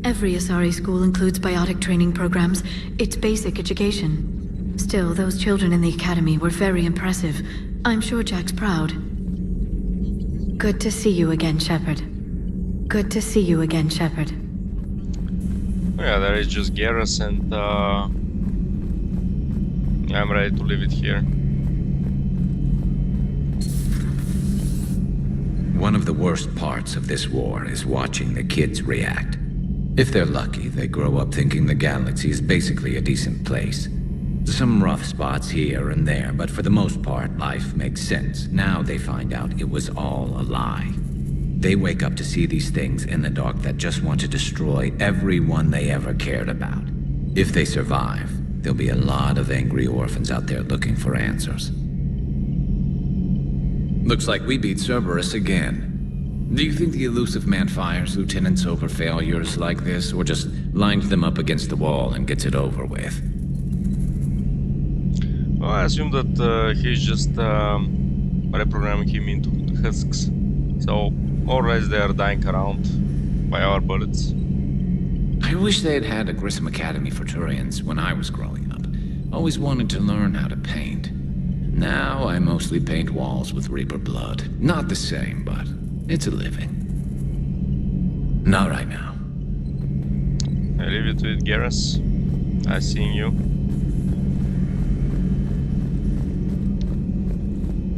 Every Asari school includes biotic training programs. It's basic education. Still, those children in the academy were very impressive. I'm sure Jack's proud. Good to see you again, Shepard. Good to see you again, Shepard. Yeah, there is just Garrus, and I'm ready to leave it here. One of the worst parts of this war is watching the kids react. If they're lucky, they grow up thinking the galaxy is basically a decent place. Some rough spots here and there, but for the most part, life makes sense. Now they find out it was all a lie. They wake up to see these things in the dark that just want to destroy everyone they ever cared about. If they survive, there'll be a lot of angry orphans out there looking for answers. Looks like we beat Cerberus again. Do you think the elusive man fires lieutenants over failures like this, or just lines them up against the wall and gets it over with? Well, I assume that he's just reprogramming him into the husks. So, more or less they are dying around by our bullets. I wish they had had a Grissom Academy for Turians when I was growing up. Always wanted to learn how to paint. Now I mostly paint walls with Reaper blood. Not the same, but it's a living. Not right now. I leave it with Garrus. I see you.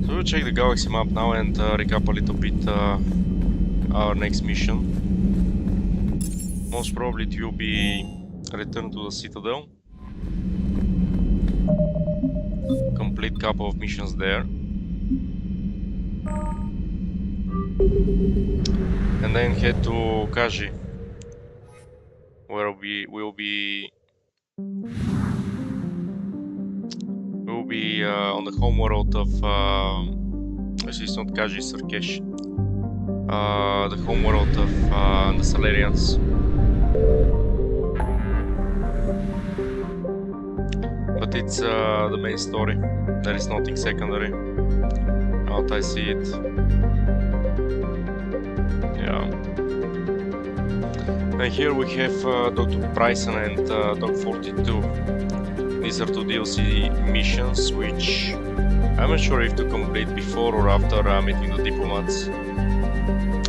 So we'll check the galaxy map now and recap a little bit our next mission. Most probably it will be return to the Citadel. Complete couple of missions there. And then head to Kaji, where we will be on the home world of actually it's not Kaji, it's Sarkesh. The home world of the Salarians. But it's the main story. There is nothing secondary. Out I see it. Yeah. And here we have Dr. Bryson and Doc 42. These are two DLC missions, which I'm not sure if to complete before or after meeting the diplomats.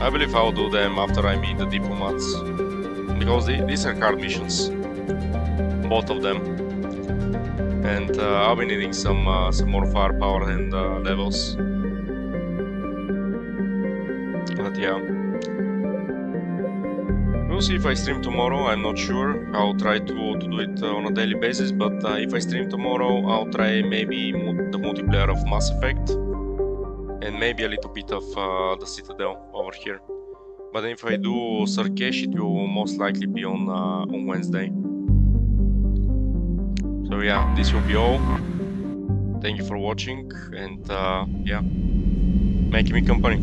I believe I'll do them after I meet the diplomats, because these are hard missions, both of them, and I'll be needing some more firepower and levels. But yeah, We'll see if I stream tomorrow. I'm not sure. I'll try to do it on a daily basis, but if I stream tomorrow, I'll try maybe the multiplayer of Mass Effect and maybe a little bit of the Citadel over here. But then if I do Sarkesh, it will most likely be on Wednesday. So yeah, this will be all. Thank you for watching, and yeah, making me company.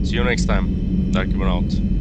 See you next time. Dark Ribbon out.